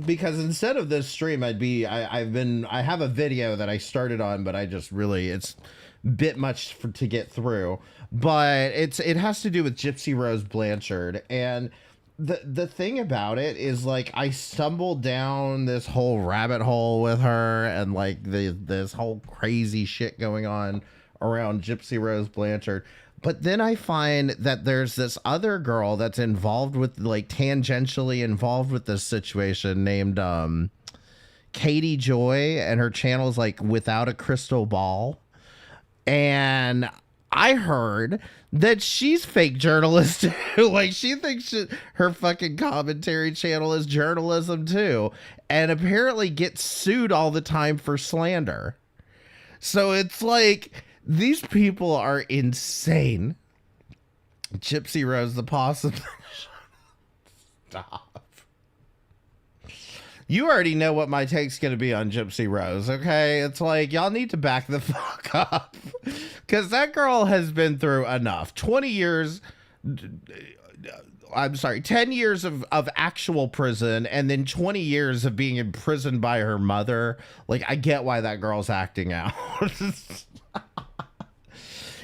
Because instead of this stream, I have a video that I started on, but it's a bit much to get through. But it has to do with Gypsy Rose Blanchard, and the thing about it is, like, I stumbled down this whole rabbit hole with her, and like this whole crazy shit going on around Gypsy Rose Blanchard. But then I find that there's this other girl that's involved with, like, tangentially involved with this situation, named Katie Joy, and her channel is like Without a Crystal Ball. And I heard that she's fake journalist too. Like, she thinks her fucking commentary channel is journalism too, and apparently gets sued all the time for slander. So it's like, these people are insane. Gypsy Rose, the possum. Stop. You already know what my take's going to be on Gypsy Rose, okay? It's like, y'all need to back the fuck up. Because that girl has been through enough. 20 years... I'm sorry, 10 years of actual prison, and then 20 years of being imprisoned by her mother. Like, I get why that girl's acting out.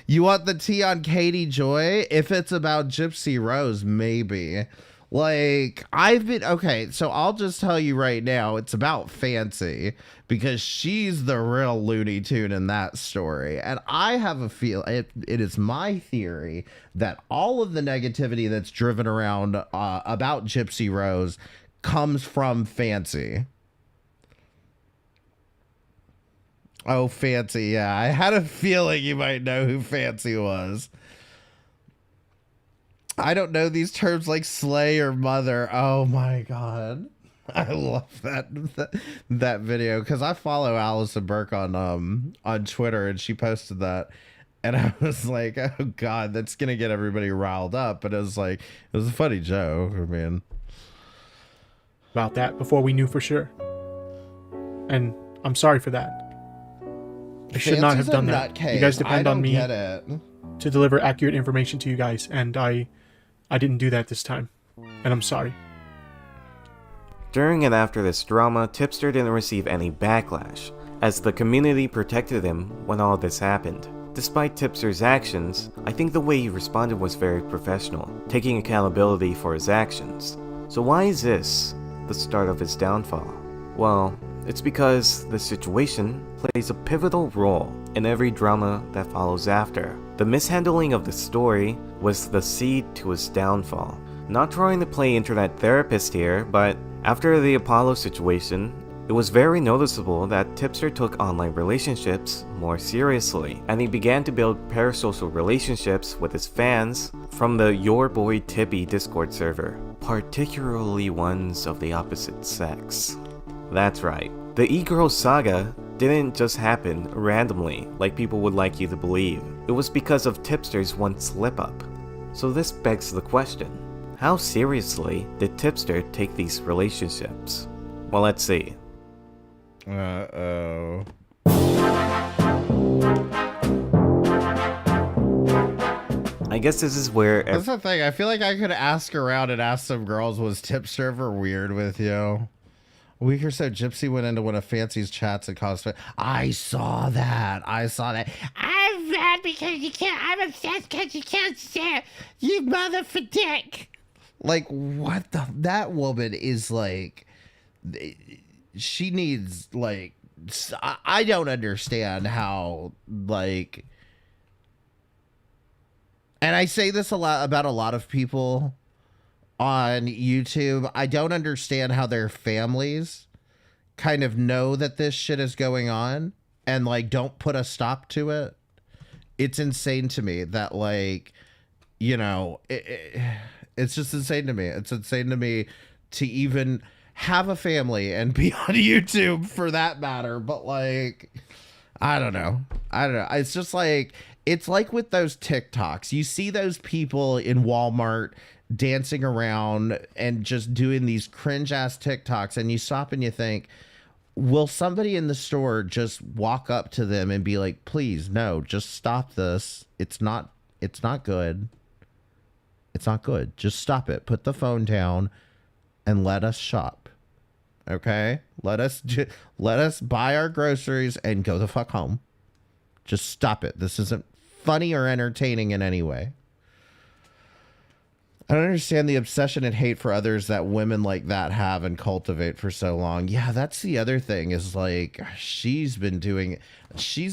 You want the tea on Katie Joy? If it's about Gypsy Rose, maybe. Like, okay, so I'll just tell you right now, it's about Fancy, because she's the real Looney Tune in that story. And I have a feel, it is my theory that all of the negativity that's driven around about Gypsy Rose comes from Fancy. Oh, Fancy, yeah. I had a feeling you might know who Fancy was. I don't know these terms like slay or mother. Oh my god. I love that video, because I follow Allison Burke on Twitter, and she posted that, and I was like, oh god, that's gonna get everybody riled up. But it was like, it was a funny joke. I mean, about that before we knew for sure. And I'm sorry for that. I should not have done that. You guys depend on me to deliver accurate information to you guys, and I didn't do that this time, and I'm sorry. During and after this drama, Tipster didn't receive any backlash, as the community protected him when all this happened. Despite Tipster's actions, I think the way he responded was very professional, taking accountability for his actions. So why is this the start of his downfall? Well, it's because the situation plays a pivotal role in every drama that follows after. The mishandling of the story was the seed to his downfall. Not trying to play internet therapist here, but after the Apollo situation, it was very noticeable that Tipster took online relationships more seriously, and he began to build parasocial relationships with his fans from the Your Boy Tippy Discord server, particularly ones of the opposite sex. That's right, the e-girl saga didn't just happen randomly like people would like you to believe. It was because of Tipster's one slip-up. So this begs the question, how seriously did Tipster take these relationships? Well, let's see. Uh-oh. I guess this is where... That's the thing. I feel like I could ask around and ask some girls, was Tipster ever weird with you? A week or so, Gypsy went into one of Fancy's chats and caused... I saw that. I'm mad because you can't... I'm obsessed because you can't say you mother for dick. Like, what the... That woman is like... She needs, like... I don't understand how, like... And I say this a lot about a lot of people on YouTube. I don't understand how their families kind of know that this shit is going on and, like, don't put a stop to it. It's insane to me that, like, you know, it's just insane to me. It's insane to me to even have a family and be on YouTube for that matter. But, like, I don't know. It's just like, it's like with those TikToks. You see those people in Walmart dancing around and just doing these cringe ass TikToks, and you stop and you think, will somebody in the store just walk up to them and be like, please, no, just stop this. It's not good. It's not good. Just stop it. Put the phone down and let us shop. Okay? Let us buy our groceries and go the fuck home. Just stop it. This isn't funny or entertaining in any way. I don't understand the obsession and hate for others that women like that have and cultivate for so long. Yeah, that's the other thing is like she's been doing she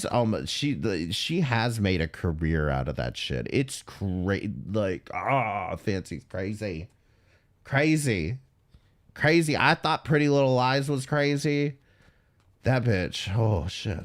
has made a career out of that shit. It's crazy, like fancy, crazy. I thought Pretty Little Lies was crazy. That bitch, oh shit.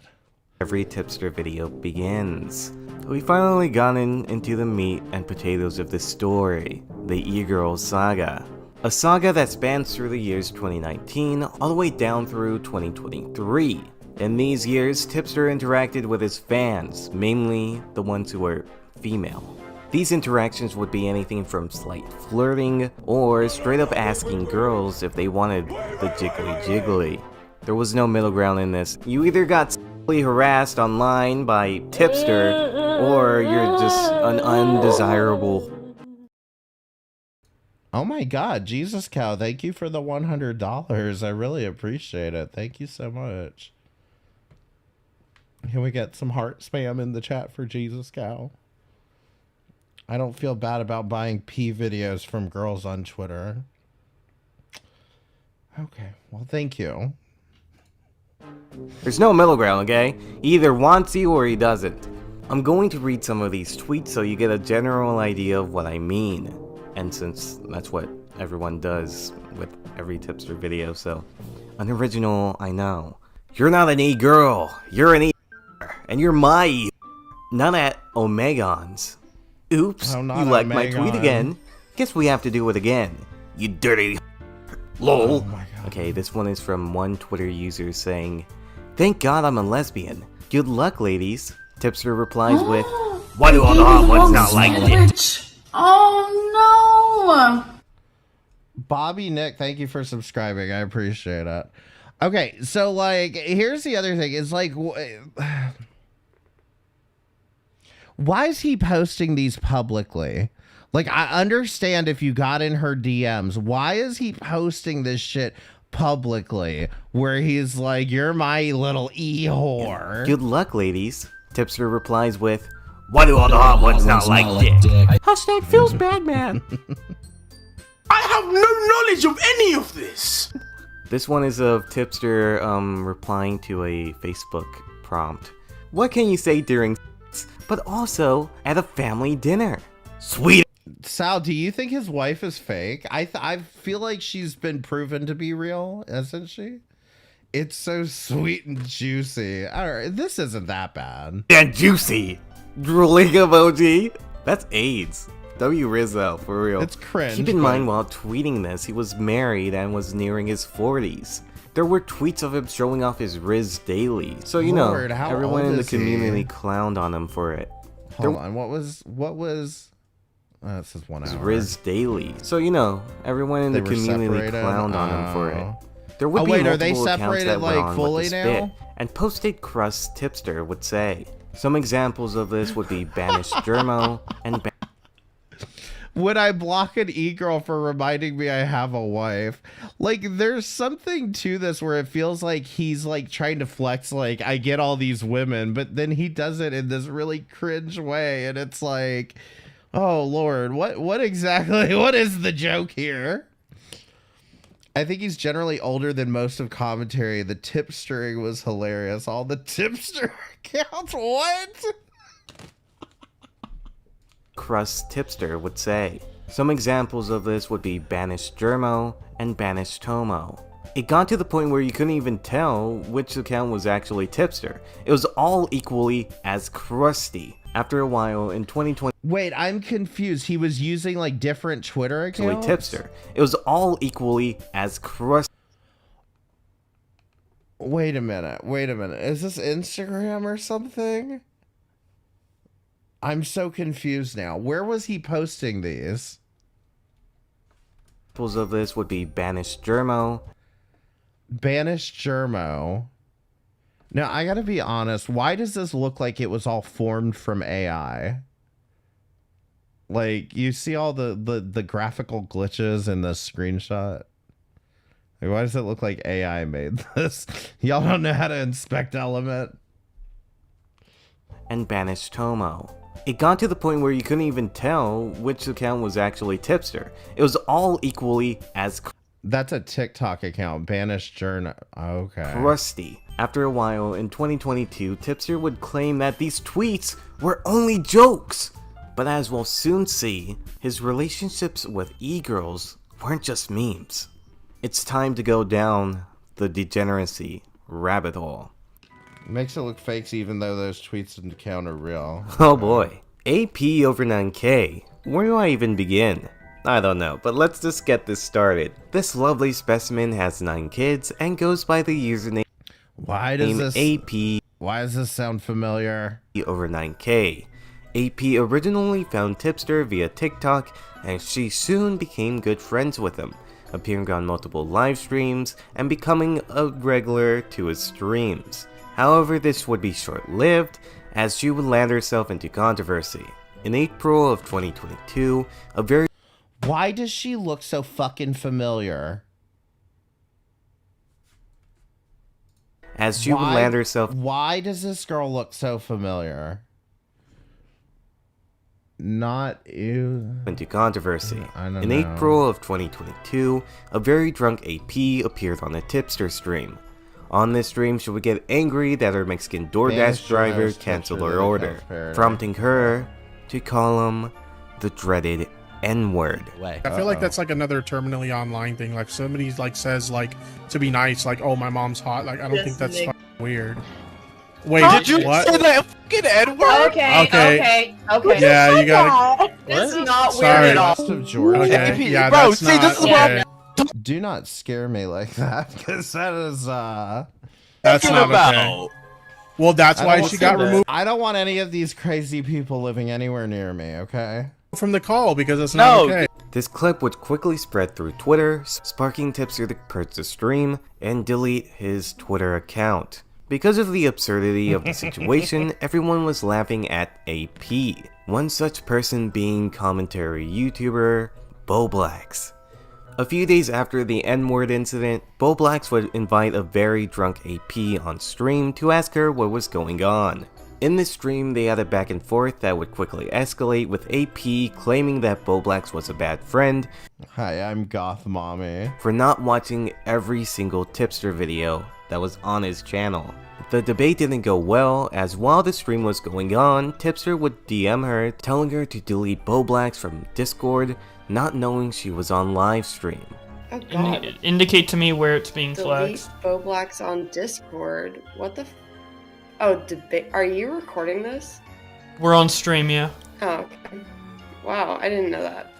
Every tipster video begins. We finally gotten into the meat and potatoes of the story, the e-girl saga. A saga that spans through the years 2019 all the way down through 2023. In these years, Tipster interacted with his fans, mainly the ones who were female. These interactions would be anything from slight flirting or straight up asking girls if they wanted the jiggly jiggly. There was no middle ground in this. You either got harassed online by Tipster, or you're just an undesirable. Oh my god, Jesus Cow, thank you for the $100. I really appreciate it. Thank you so much. Can we get some heart spam in the chat for Jesus Cow? I don't feel bad about buying pee videos from girls on Twitter. Okay, well, thank you. There's no middle ground, okay? He either wants you or he doesn't. I'm going to read some of these tweets so you get a general idea of what I mean. And since that's what everyone does with every tipster video, so unoriginal, I know. You're not an e-girl, you're an e, and you're my e, not at Omegons. Oops, you liked my tweet again. Guess we have to do it again. You dirty lol. Oh okay, this one is from one Twitter user saying, "Thank God I'm a lesbian. Good luck, ladies." Tipster replies with, "Why do all the hot ones not like it?" Oh no! Bobby Nick, thank you for subscribing. I appreciate it. Okay, so like, here's the other thing. Is like, why is he posting these publicly? Like, I understand if you got in her DMs. Why is he posting this shit publicly where he's like, you're my little e-whore? Good luck, ladies. Tipster replies with, "Why do all the hot ones not like dick?" Hashtag feels bad, man. I have no knowledge of any of this. This one is of Tipster replying to a Facebook prompt. What can you say during but also at a family dinner? Sweet. Sal, do you think his wife is fake? I feel like she's been proven to be real, isn't she? It's so sweet and juicy. This isn't that bad. And juicy. Drooling emoji. That's AIDS. W Rizzo, for real. It's cringe. Keep in mind while tweeting this, he was married and was nearing his 40s. There were tweets of him showing off his Riz daily. So you know, everyone in the community clowned on him for it. Hold on, what was this is 1 hour. Riz daily. So you know, everyone in the community clowned on him for it. There would be multiple are they separated accounts that went like on fully with this now? bit, and posted crust Tipster would say. Some examples of this would be banished Germo and Would I block an e-girl for reminding me I have a wife? Like, there's something to this where it feels like he's like trying to flex, like, I get all these women, but then he does it in this really cringe way, and it's like, oh Lord, what exactly, what is the joke here? I think he's generally older than most of commentary. The tipstering was hilarious. All the tipster accounts, what? Crust Tipster would say. Some examples of this would be banished Germo and banished Tomo. It got to the point where you couldn't even tell which account was actually Tipster. It was all equally as crusty. After a while, in 2020... Wait, I'm confused. He was using like different Twitter accounts? Tipster. It was all equally as crusty. Wait a minute. Is this Instagram or something? I'm so confused now. Where was he posting these? Examples of this would be Banished Germo. Banished Germo. Now, I gotta be honest, why does this look like it was all formed from AI? Like, you see all the graphical glitches in the screenshot? Like, why does it look like AI made this? Y'all don't know how to inspect Element? And Banished Tomo. It got to the point where you couldn't even tell which account was actually Tipster. It was all equally as That's a TikTok account, Banished Journal. Okay. crusty. After a while, in 2022, Tipster would claim that these tweets were only jokes. But as we'll soon see, his relationships with e-girls weren't just memes. It's time to go down the degeneracy rabbit hole. Makes it look fake even though those tweets and account are real. Oh boy. AP over 9K. Where do I even begin? I don't know, but let's just get this started. This lovely specimen has 9 kids and goes by the username Why does this AP Why does this sound familiar? over 9K. AP originally found Tipster via TikTok, and she soon became good friends with him, appearing on multiple live streams and becoming a regular to his streams. However, this would be short-lived, as she would land herself into controversy. In April of 2022, a very Why does she look so fucking familiar? as she would land herself Why does this girl look so familiar? Not you. into controversy. I don't In know. April of 2022, a very drunk AP appeared on a Tipster stream. On this stream, she would get angry that her Mexican DoorDash Banished driver Journal's canceled Tipster her order, transparent. prompting her to call him the dreaded N-word. I feel like that's like another terminally online thing. Like somebody's like says like to be nice, like oh my mom's hot. Like I don't think that's fucking weird. Wait, Did you what? say that fucking N-word? Okay. Okay. Yeah, you gotta. This is not Sorry. West of Georgia. Okay. Yeah, Bro, that's see, not. this is okay. Do not scare me like that, because that is That's not about? okay. Well, that's I why don't she want got that. removed I don't want any of these crazy people living anywhere near me, okay? from the call because it's not okay. This clip would quickly spread through Twitter, sparking Tipster to purge the stream and delete his Twitter account. Because of the absurdity of the situation, everyone was laughing at AP. One such person being commentary YouTuber Boblax. A few days after the N-word incident, Boblax would invite a very drunk AP on stream to ask her what was going on. In this stream, they had a back and forth that would quickly escalate, with AP claiming that Boblax was a bad friend. Hi, I'm Goth Mommy. For not watching every single Tipster video that was on his channel. The debate didn't go well, as while the stream was going on, Tipster would DM her, telling her to delete Boblax from Discord, not knowing she was on live stream. Oh god. Indicate to me where it's being Delete flagged. Boblax on Discord. What the Oh, debate. Are you recording this? We're on stream, yeah. Oh, okay. Wow, I didn't know that.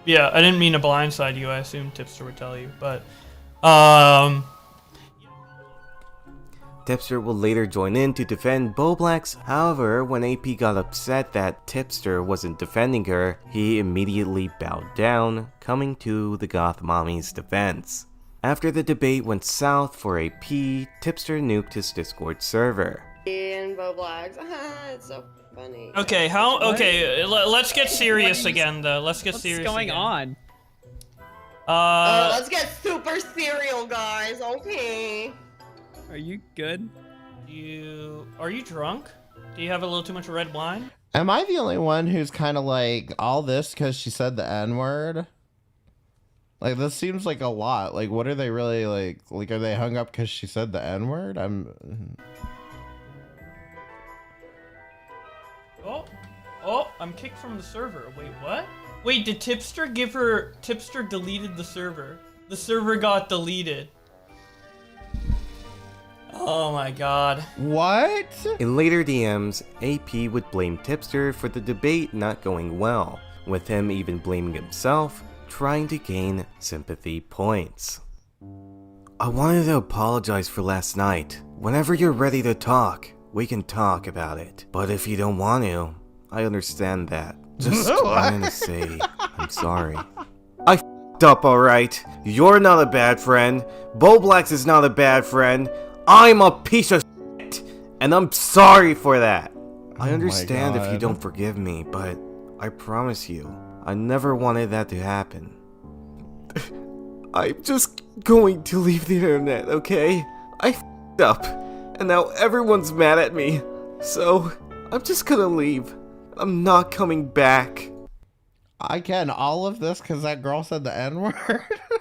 Yeah, I didn't mean to blindside you. I assumed Tipster would tell you, but Tipster will later join in to defend Boblax. However, when AP got upset that Tipster wasn't defending her, he immediately bowed down, coming to the Goth Mommy's defense. After the debate went south for AP, Tipster nuked his Discord server. And Boblax. It's so funny. okay, let's get serious again though. Let's get serious. What's going on? Let's get super serial, guys. Okay. Are you good? Are you drunk? Do you have a little too much red wine? Am I the only one who's kind of like, all this because she said the N-word? Like, this seems like a lot. Like, what are they really, like, are they hung up because she said the N-word? Oh, I'm kicked from the server. Wait, what? Wait, did Tipster give her... Tipster deleted the server. The server got deleted. Oh my god. What? In later DMs, AP would blame Tipster for the debate not going well, with him even blaming himself, trying to gain sympathy points. I wanted to apologize for last night. Whenever you're ready to talk, we can talk about it. But if you don't want to, I understand that. Just wanted to say I'm sorry. I up, alright? You're not a bad friend. Boblax is not a bad friend. I'm a piece of shit, and I'm sorry for that. I understand if you don't forgive me, but I promise you, I never wanted that to happen. I'm just going to leave the internet, okay? I f***ed up, and now everyone's mad at me. So, I'm just gonna leave. I'm not coming back. Again, all of this because that girl said the N-word.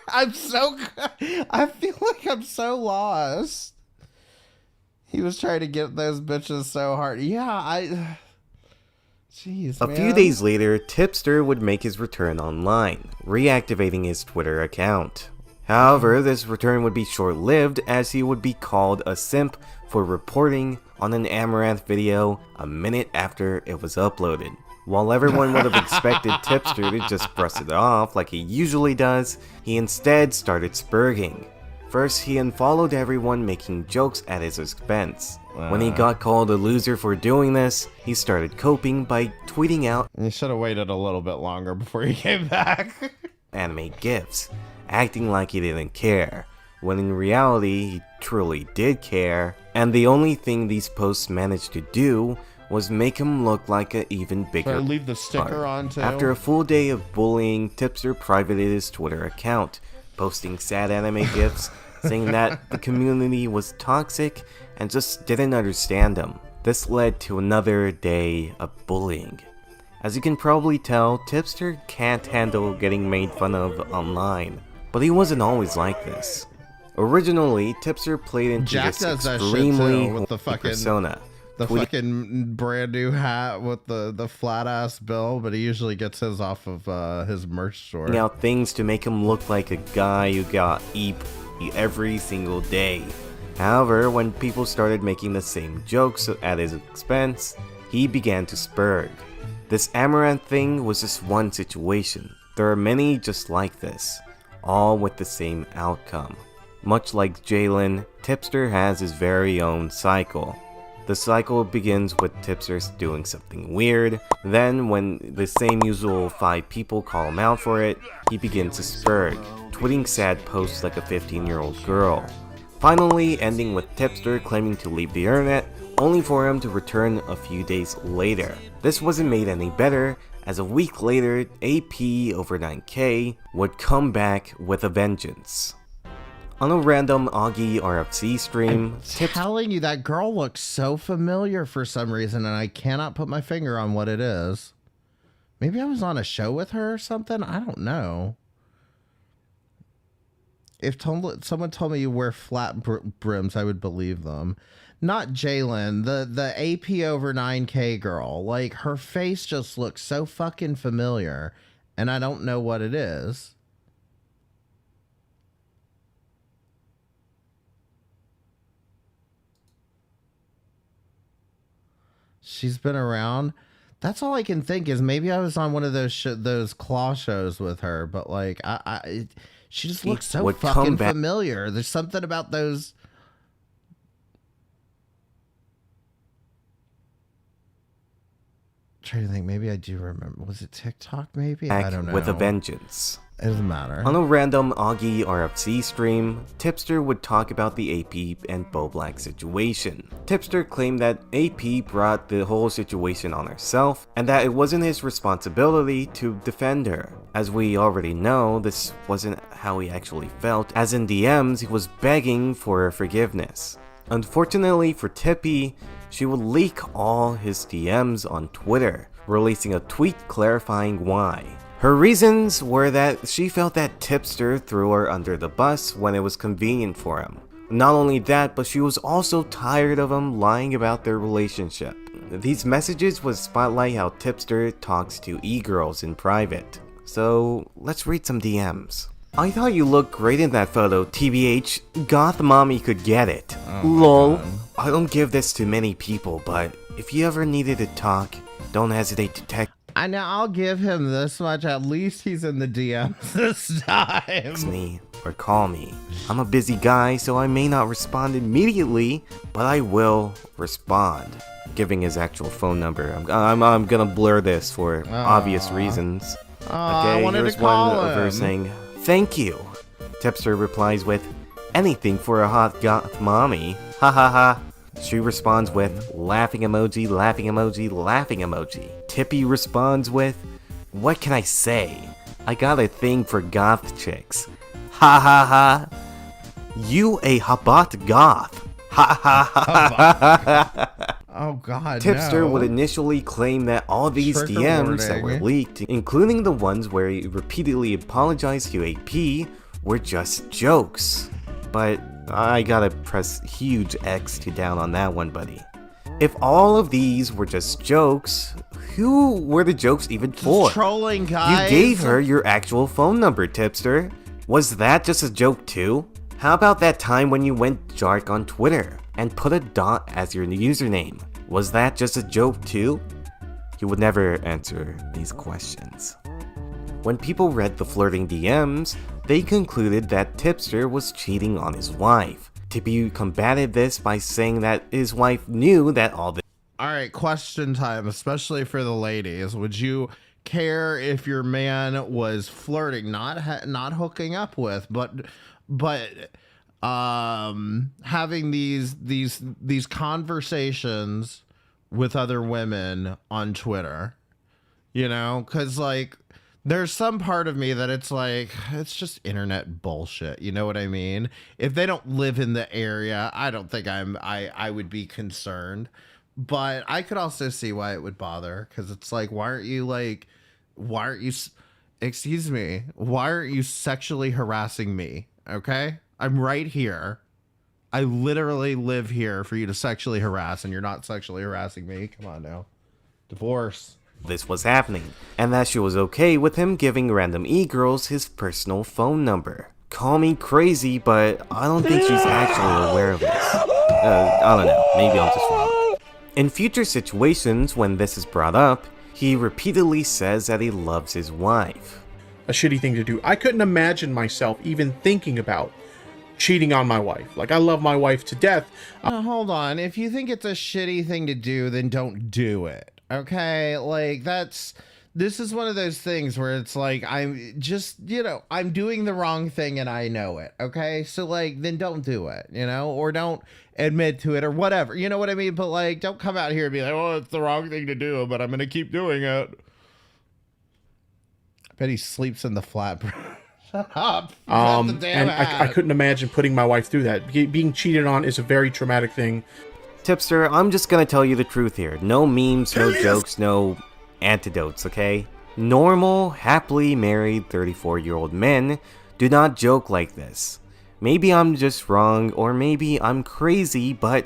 I feel like I'm so lost. He was trying to get those bitches so hard. Yeah, jeez, A few days later, Tipster would make his return online, reactivating his Twitter account. However, this return would be short-lived as he would be called a simp for reporting on an Amaranth video a minute after it was uploaded. While everyone would have expected Tipster to just brush it off like he usually does, he instead started spurging. First, he unfollowed everyone making jokes at his expense. When he got called a loser for doing this, he started coping by tweeting out, "You should have waited a little bit longer before you came back." anime gifs, acting like he didn't care, when in reality he truly did care, and the only thing these posts managed to do was make him look like an even bigger Should I leave the sticker on too? After a full day of bullying, Tipster privated his Twitter account, posting sad anime gifs, saying that the community was toxic and just didn't understand him. This led to another day of bullying. As you can probably tell, Tipster can't handle getting made fun of online, but he wasn't always like this. Originally, Tipster played into Jack this does that shit extremely too, with the fucking persona. fucking brand new hat with the flat ass bill, but he usually gets his off of his merch store. Out things to make him look like a guy who got EP every single day. However, when people started making the same jokes at his expense, he began to spurg. This Amaranth thing was just one situation. There are many just like this, all with the same outcome. Much like Jalen, Tipster has his very own cycle. The cycle begins with Tipster doing something weird, then when the same usual 5 people call him out for it, he begins to spurg, tweeting sad posts like a 15-year-old girl. Finally ending with Tipster claiming to leave the internet, only for him to return a few days later. This wasn't made any better, as a week later, AP over 9K would come back with a vengeance. On a random Augie RFC stream, Telling you, that girl looks so familiar for some reason, and I cannot put my finger on what it is. Maybe I was on a show with her or something? I don't know. If someone told me you wear flat brims, I would believe them. Not Jalen, the AP over 9K girl. Like, her face just looks so fucking familiar, and I don't know what it is. She's been around. That's all I can think is maybe I was on one of those claw shows with her, but like she just looks so fucking familiar. There's something about those. I'm trying to think, maybe I do remember. Was it TikTok? Maybe I don't know. With a vengeance. It doesn't matter. On a random Augie RFC stream, Tipster would talk about the AP and Boblack situation. Tipster claimed that AP brought the whole situation on herself, and that it wasn't his responsibility to defend her. As we already know, this wasn't how he actually felt, as in DMs he was begging for her forgiveness. Unfortunately for Tippy, she would leak all his DMs on Twitter, releasing a tweet clarifying why. Her reasons were that she felt that Tipster threw her under the bus when it was convenient for him. Not only that, but she was also tired of him lying about their relationship. These messages would spotlight how Tipster talks to e-girls in private. So, let's read some DMs. I thought you looked great in that photo, TBH. Goth mommy could get it. LOL. I don't give this to many people, but if you ever needed to talk, don't hesitate to text. I know, I'll give him this much. At least he's in the DMs this time. Me or call me. I'm a busy guy, so I may not respond immediately, but I will respond. Giving his actual phone number. I'm gonna blur this for obvious reasons. I wanted here's to call one of her him. saying, Thank you. Tipster replies with, anything for a hot goth mommy. Ha ha ha. She responds with, laughing emoji, laughing emoji, laughing emoji. Tippy responds with, what can I say? I got a thing for goth chicks. Ha ha ha. You a habot goth. Ha ha ha. Oh god, Tipster no. would initially claim that all these Trigger DMs that warning. were leaked, including the ones where he repeatedly apologized to AP, were just jokes. But I gotta press huge X to down on that one, buddy. If all of these were just jokes, who were the jokes even for? Trolling, guys. You gave her your actual phone number, Tipster. Was that just a joke too? How about that time when you went dark on Twitter and put a dot as your username? Was that just a joke too? He would never answer these questions. When people read the flirting DMs, they concluded that Tipster was cheating on his wife. Tippy combated this by saying that his wife knew that all this. Alright, question time, especially for the ladies. Would you care if your man was flirting, not hooking up with, but having these conversations with other women on Twitter? You know, because like there's some part of me that it's like, it's just internet bullshit. You know what I mean? If they don't live in the area, I don't think I would be concerned. But I could also see why it would bother, because it's like, why aren't you sexually harassing me? Okay? I'm right here. I literally live here for you to sexually harass, and you're not sexually harassing me. Come on now. Divorce. This was happening, and that she was okay with him giving random e-girls his personal phone number. Call me crazy, but I don't think she's actually aware of this. I don't know, maybe I'm just wrong. In future situations when this is brought up, he repeatedly says that he loves his wife. A shitty thing to do. I couldn't imagine myself even thinking about cheating on my wife. Like, I love my wife to death. Hold on. If you think it's a shitty thing to do, then don't do it. Okay? Like, this is one of those things where it's like, I'm just, I'm doing the wrong thing and I know it. Okay? So, like, then don't do it, or don't admit to it or whatever. You know what I mean? But, like, don't come out here and be like, oh, it's the wrong thing to do, but I'm going to keep doing it. I bet he sleeps in the flat. Shut up. And I couldn't imagine putting my wife through that. Being cheated on is a very traumatic thing. Tipster, I'm just gonna tell you the truth here. No memes, no jokes, no antidotes, okay? Normal, happily married 34-year-old men do not joke like this. Maybe I'm just wrong, or maybe I'm crazy, but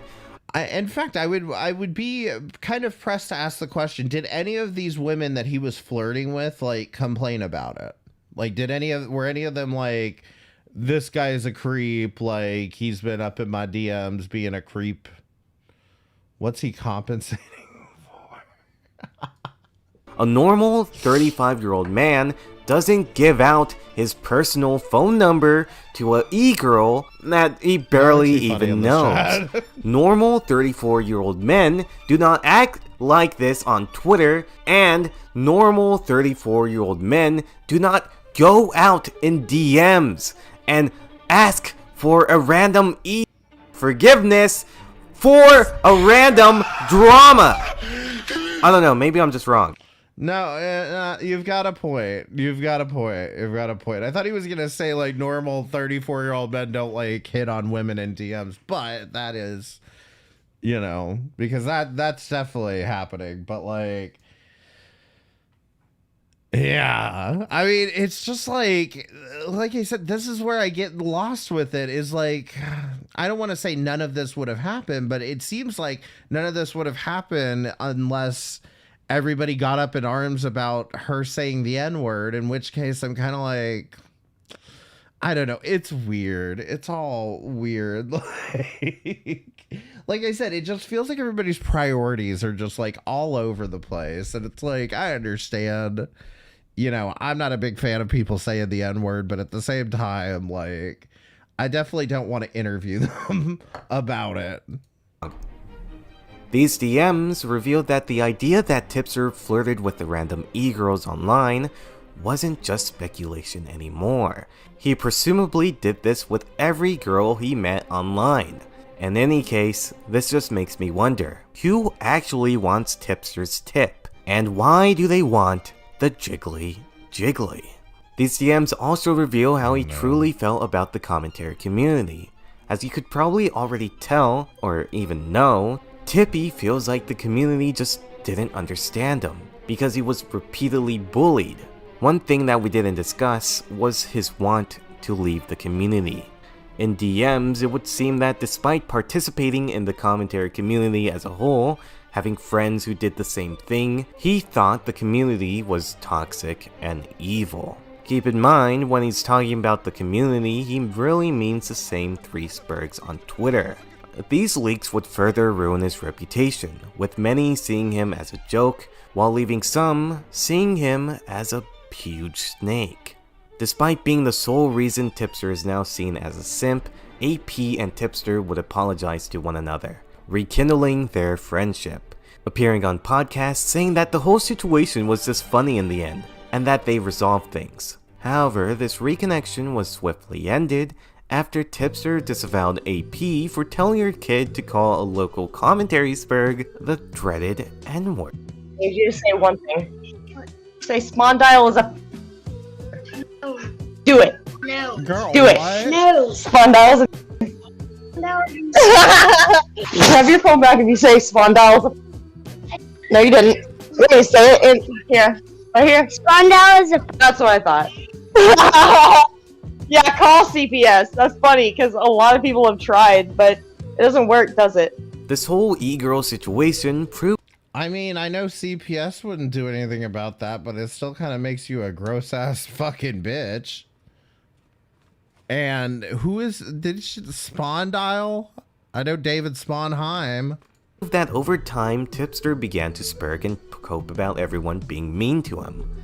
in fact, I would be kind of pressed to ask the question, did any of these women that he was flirting with, like, complain about it? Like, were any of them like, this guy is a creep, like, he's been up in my DMs being a creep? What's he compensating for? A normal 35-year-old man doesn't give out his personal phone number to an e-girl that he barely even knows. Normal 34-year-old men do not act like this on Twitter, and normal 34-year-old men do not go out in DMs and ask for a random forgiveness for a random drama. I don't know, maybe I'm just wrong. No, you've got a point. You've got a point. I thought he was going to say, like, normal 34-year-old men don't, like, hit on women in DMs. But that is, because that's definitely happening. But, like, yeah. I mean, it's just like I said, this is where I get lost with it, is like, I don't want to say none of this would have happened, but it seems like none of this would have happened unless everybody got up in arms about her saying the N-word, in which case I'm kind of like, I don't know. It's weird. It's all weird. Like I said, it just feels like everybody's priorities are just like all over the place. And it's like, I understand, I'm not a big fan of people saying the N-word, but at the same time, like, I definitely don't want to interview them about it. These DMs revealed that the idea that Tipster flirted with the random e-girls online wasn't just speculation anymore. He presumably did this with every girl he met online. In any case, this just makes me wonder, who actually wants Tipster's tip? And why do they want the jiggly jiggly? These DMs also reveal how he truly felt about the commentary community. As you could probably already tell, or even know, Tippy feels like the community just didn't understand him, because he was repeatedly bullied. One thing that we didn't discuss was his want to leave the community. In DMs, it would seem that despite participating in the commentary community as a whole, having friends who did the same thing, he thought the community was toxic and evil. Keep in mind, when he's talking about the community, he really means the same three Spurgs on Twitter. These leaks would further ruin his reputation, with many seeing him as a joke, while leaving some seeing him as a huge snake. Despite being the sole reason Tipster is now seen as a simp, AP and Tipster would apologize to one another, rekindling their friendship, appearing on podcasts saying that the whole situation was just funny in the end, and that they resolved things. However, this reconnection was swiftly ended after Tipster disavowed AP for telling her kid to call a local commentary Spurg the dreaded N-word. I need you to say one thing. Say Spondyle is a... Do it. No. Girl, Do it. what? No. Spondyle is a... No. Have your phone back if you say Spondyle is a... No, you didn't. Wait, say it in here. Right here. Spondyle is a... That's what I thought. Yeah, call CPS. That's funny, because a lot of people have tried, but it doesn't work, does it? This whole e-girl situation proved... I mean, I know CPS wouldn't do anything about that, but it still kind of makes you a gross-ass fucking bitch. And who is... Did she... Spondyle? I know David Sponheim. That over time, Tipster began to spurg and cope about everyone being mean to him.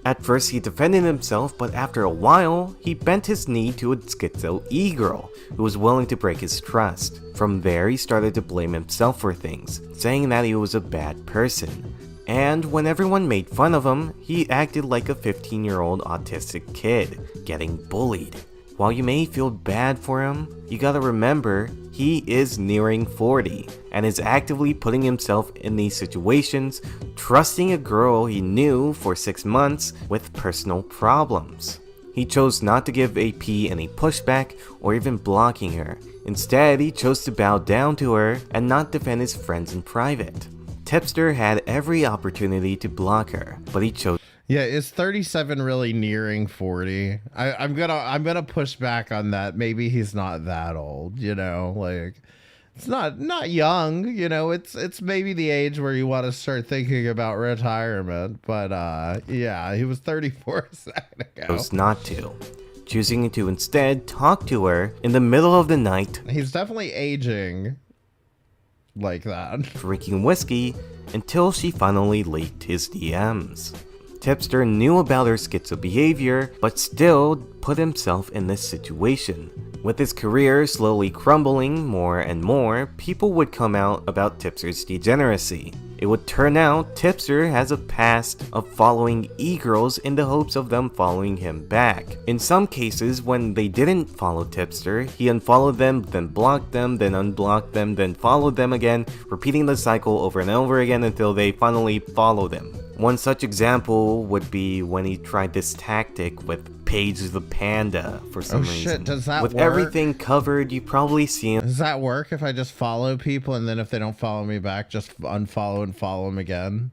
At first he defended himself, but after a while, he bent his knee to a schizo e-girl who was willing to break his trust. From there, he started to blame himself for things, saying that he was a bad person. And when everyone made fun of him, he acted like a 15-year-old autistic kid, getting bullied. While you may feel bad for him, you gotta remember, he is nearing 40 and is actively putting himself in these situations, trusting a girl he knew for 6 months with personal problems. He chose not to give AP any pushback or even blocking her. Instead, he chose to bow down to her and not defend his friends in private. Tipster had every opportunity to block her, but he chose. Yeah, is 37 really nearing 40? I'm gonna push back on that. Maybe he's not that old, you know, like it's not young, you know, it's maybe the age where you want to start thinking about retirement. But yeah, he was 34 a second ago. Chose not to, choosing to instead talk to her in the middle of the night. He's definitely aging like that. Drinking whiskey until she finally leaked his DMs. Tipster knew about her schizo behavior, but still put himself in this situation. With his career slowly crumbling more and more, people would come out about Tipster's degeneracy. It would turn out Tipster has a past of following e-girls in the hopes of them following him back. In some cases, when they didn't follow Tipster, he unfollowed them, then blocked them, then unblocked them, then followed them again, repeating the cycle over and over again until they finally followed him. One such example would be when he tried this tactic with Paige the Panda for some reason. Shit, does that With work? everything covered, you probably see him. Does that work if I just follow people and then if they don't follow me back, just unfollow and follow them again?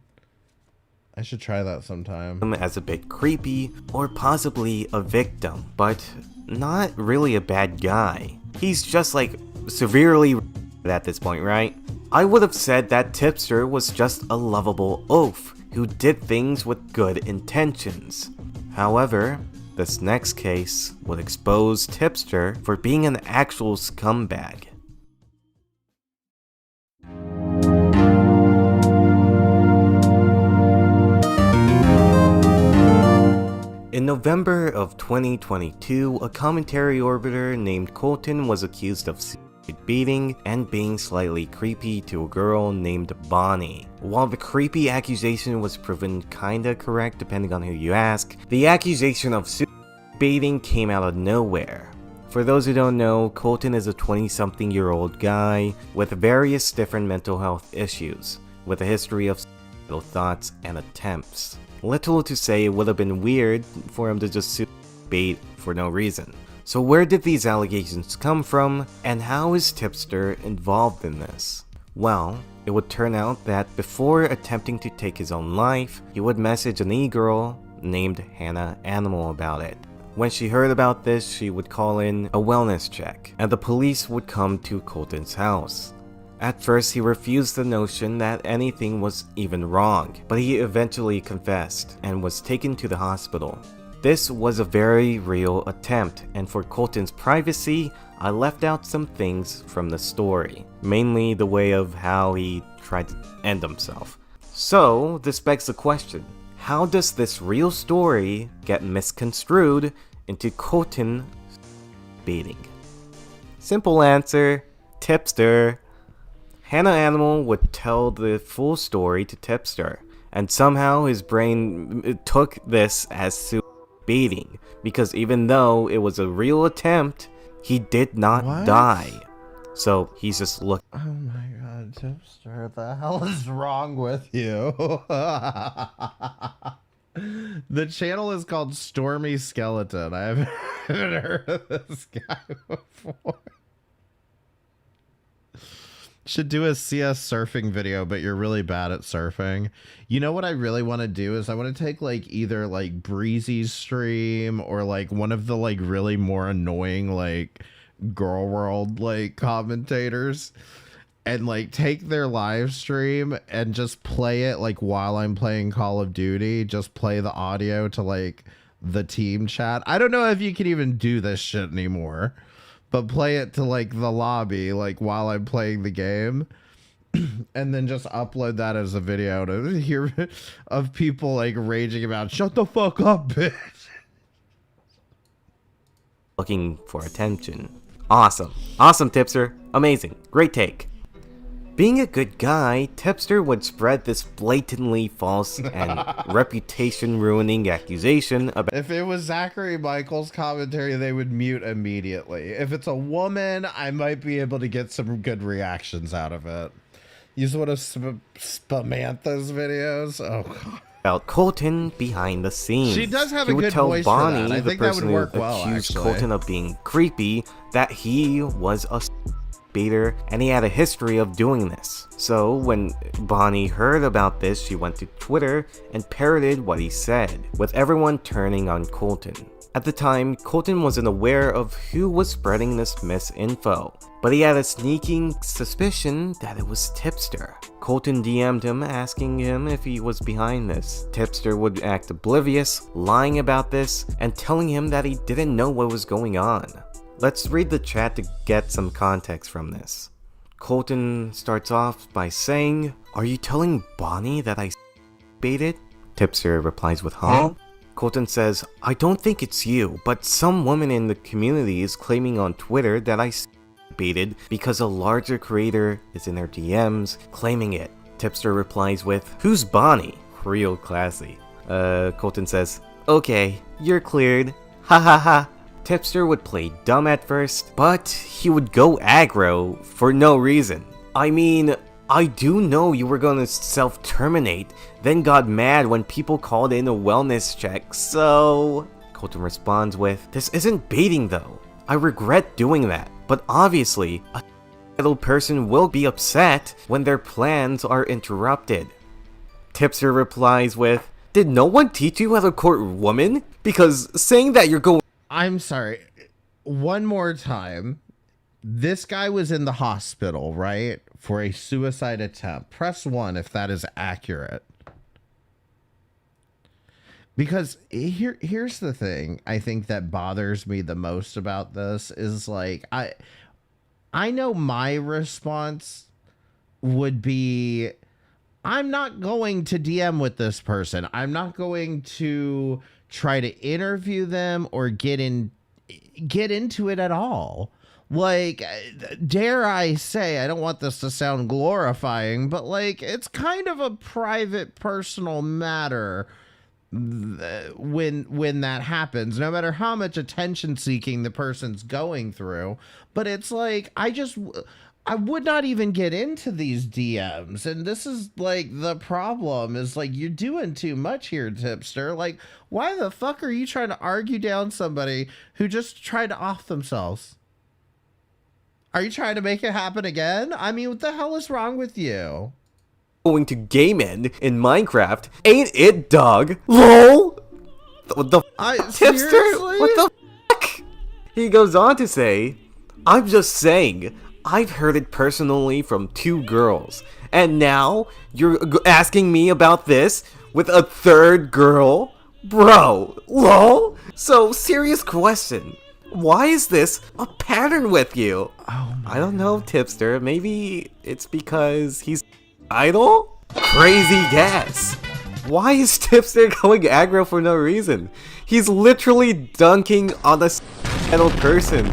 I should try that sometime. As a bit creepy or possibly a victim, but not really a bad guy. He's just like severely at this point, right? I would have said that Tipster was just a lovable oaf who did things with good intentions. However, this next case would expose Tipster for being an actual scumbag. In November of 2022, a commentary orbiter named Colton was accused of beating and being slightly creepy to a girl named Bonnie. While the creepy accusation was proven kinda correct depending on who you ask, the accusation of beating came out of nowhere. For those who don't know, Colton is a 20-something-year-old guy with various different mental health issues, with a history of suicidal thoughts and attempts. Little to say it would have been weird for him to just bait for no reason. So where did these allegations come from, and how is Tipster involved in this? Well, it would turn out that before attempting to take his own life, he would message an e-girl named Hannah Animal about it. When she heard about this, she would call in a wellness check, and the police would come to Colton's house. At first, he refused the notion that anything was even wrong, but he eventually confessed and was taken to the hospital. This was a very real attempt, and for Colton's privacy, I left out some things from the story, mainly the way of how he tried to end himself. So, this begs the question, how does this real story get misconstrued into Colton beating? Simple answer, Tipster. Hannah Animal would tell the full story to Tipster, and somehow his brain took this as beating, because even though it was a real attempt, he did not die. So he's just looking. Oh my god, Tipster, the hell is wrong with you? The channel is called Stormy Skeleton. I haven't heard of this guy before. Should do a CS surfing video, but you're really bad at surfing. You know what I really want to do is I want to take like either like Breezy's stream or like one of the like really more annoying like Girl World like commentators and like take their live stream and just play it like while I'm playing Call of Duty. Just play the audio to like the team chat. I don't know if you can even do this shit anymore. But play it to like the lobby, like while I'm playing the game, and then just upload that as a video to hear of people like raging about, shut the fuck up, bitch. Looking for attention. Awesome. Awesome, Tipster. Amazing. Great take. Being a good guy, Tipster would spread this blatantly false and reputation-ruining accusation about... If it was Zachary Michael's commentary, they would mute immediately. If it's a woman, I might be able to get some good reactions out of it. Use one of Spamantha's videos? Oh, God. About Colton behind the scenes. She does have he a would good tell voice Bonnie, for that. I the think that person would work who well, accused actually. Colton of being creepy, that he was a beater and he had a history of doing this. So when Bonnie heard about this, she went to Twitter and parroted what he said, with everyone turning on Colton. At the time, Colton wasn't aware of who was spreading this misinfo, but he had a sneaking suspicion that it was Tipster. Colton DM'd him asking him if he was behind this. Tipster would act oblivious, lying about this, and telling him that he didn't know what was going on. Let's read the chat to get some context from this. Colton starts off by saying, "Are you telling Bonnie that I baited?" Tipster replies with, "Huh?" Colton says, "I don't think it's you, but some woman in the community is claiming on Twitter that I baited because a larger creator is in their DMs claiming it." Tipster replies with, "Who's Bonnie?" Real classy. Colton says, "Okay, you're cleared. Ha ha ha." Tipster would play dumb at first, but he would go aggro for no reason. "I mean, I do know you were gonna self-terminate, then got mad when people called in a wellness check, so..." Colton responds with, "This isn't baiting though. I regret doing that, but obviously, a little person will be upset when their plans are interrupted." Tipster replies with, "Did no one teach you how to court women? Because saying that you're going..." I'm sorry. One more time. This guy was in the hospital, right? For a suicide attempt. Press 1 if that is accurate. Because here's the thing I think that bothers me the most about this is like I know my response would be, I'm not going to DM with this person. I'm not going to try to interview them or get into it at all. Like, dare I say, I don't want this to sound glorifying, but like, it's kind of a private, personal matter when that happens, no matter how much attention seeking the person's going through. But it's like, I would not even get into these DMs. And this is like the problem is like, you're doing too much here, Tipster. Like, why the fuck are you trying to argue down somebody who just tried to off themselves? Are you trying to make it happen again? I mean, what the hell is wrong with you? Going to game end in Minecraft, ain't it, dog? LOL? What the Tipster? Seriously? What the fuck? He goes on to say, I'm just saying, I've heard it personally from 2 girls, and now you're asking me about this with a 3rd girl? Bro, lol? So, serious question. Why is this a pattern with you? Oh, I don't know, Tipster. Maybe it's because he's idle? Crazy guess. Why is Tipster going aggro for no reason? He's literally dunking on a idle person.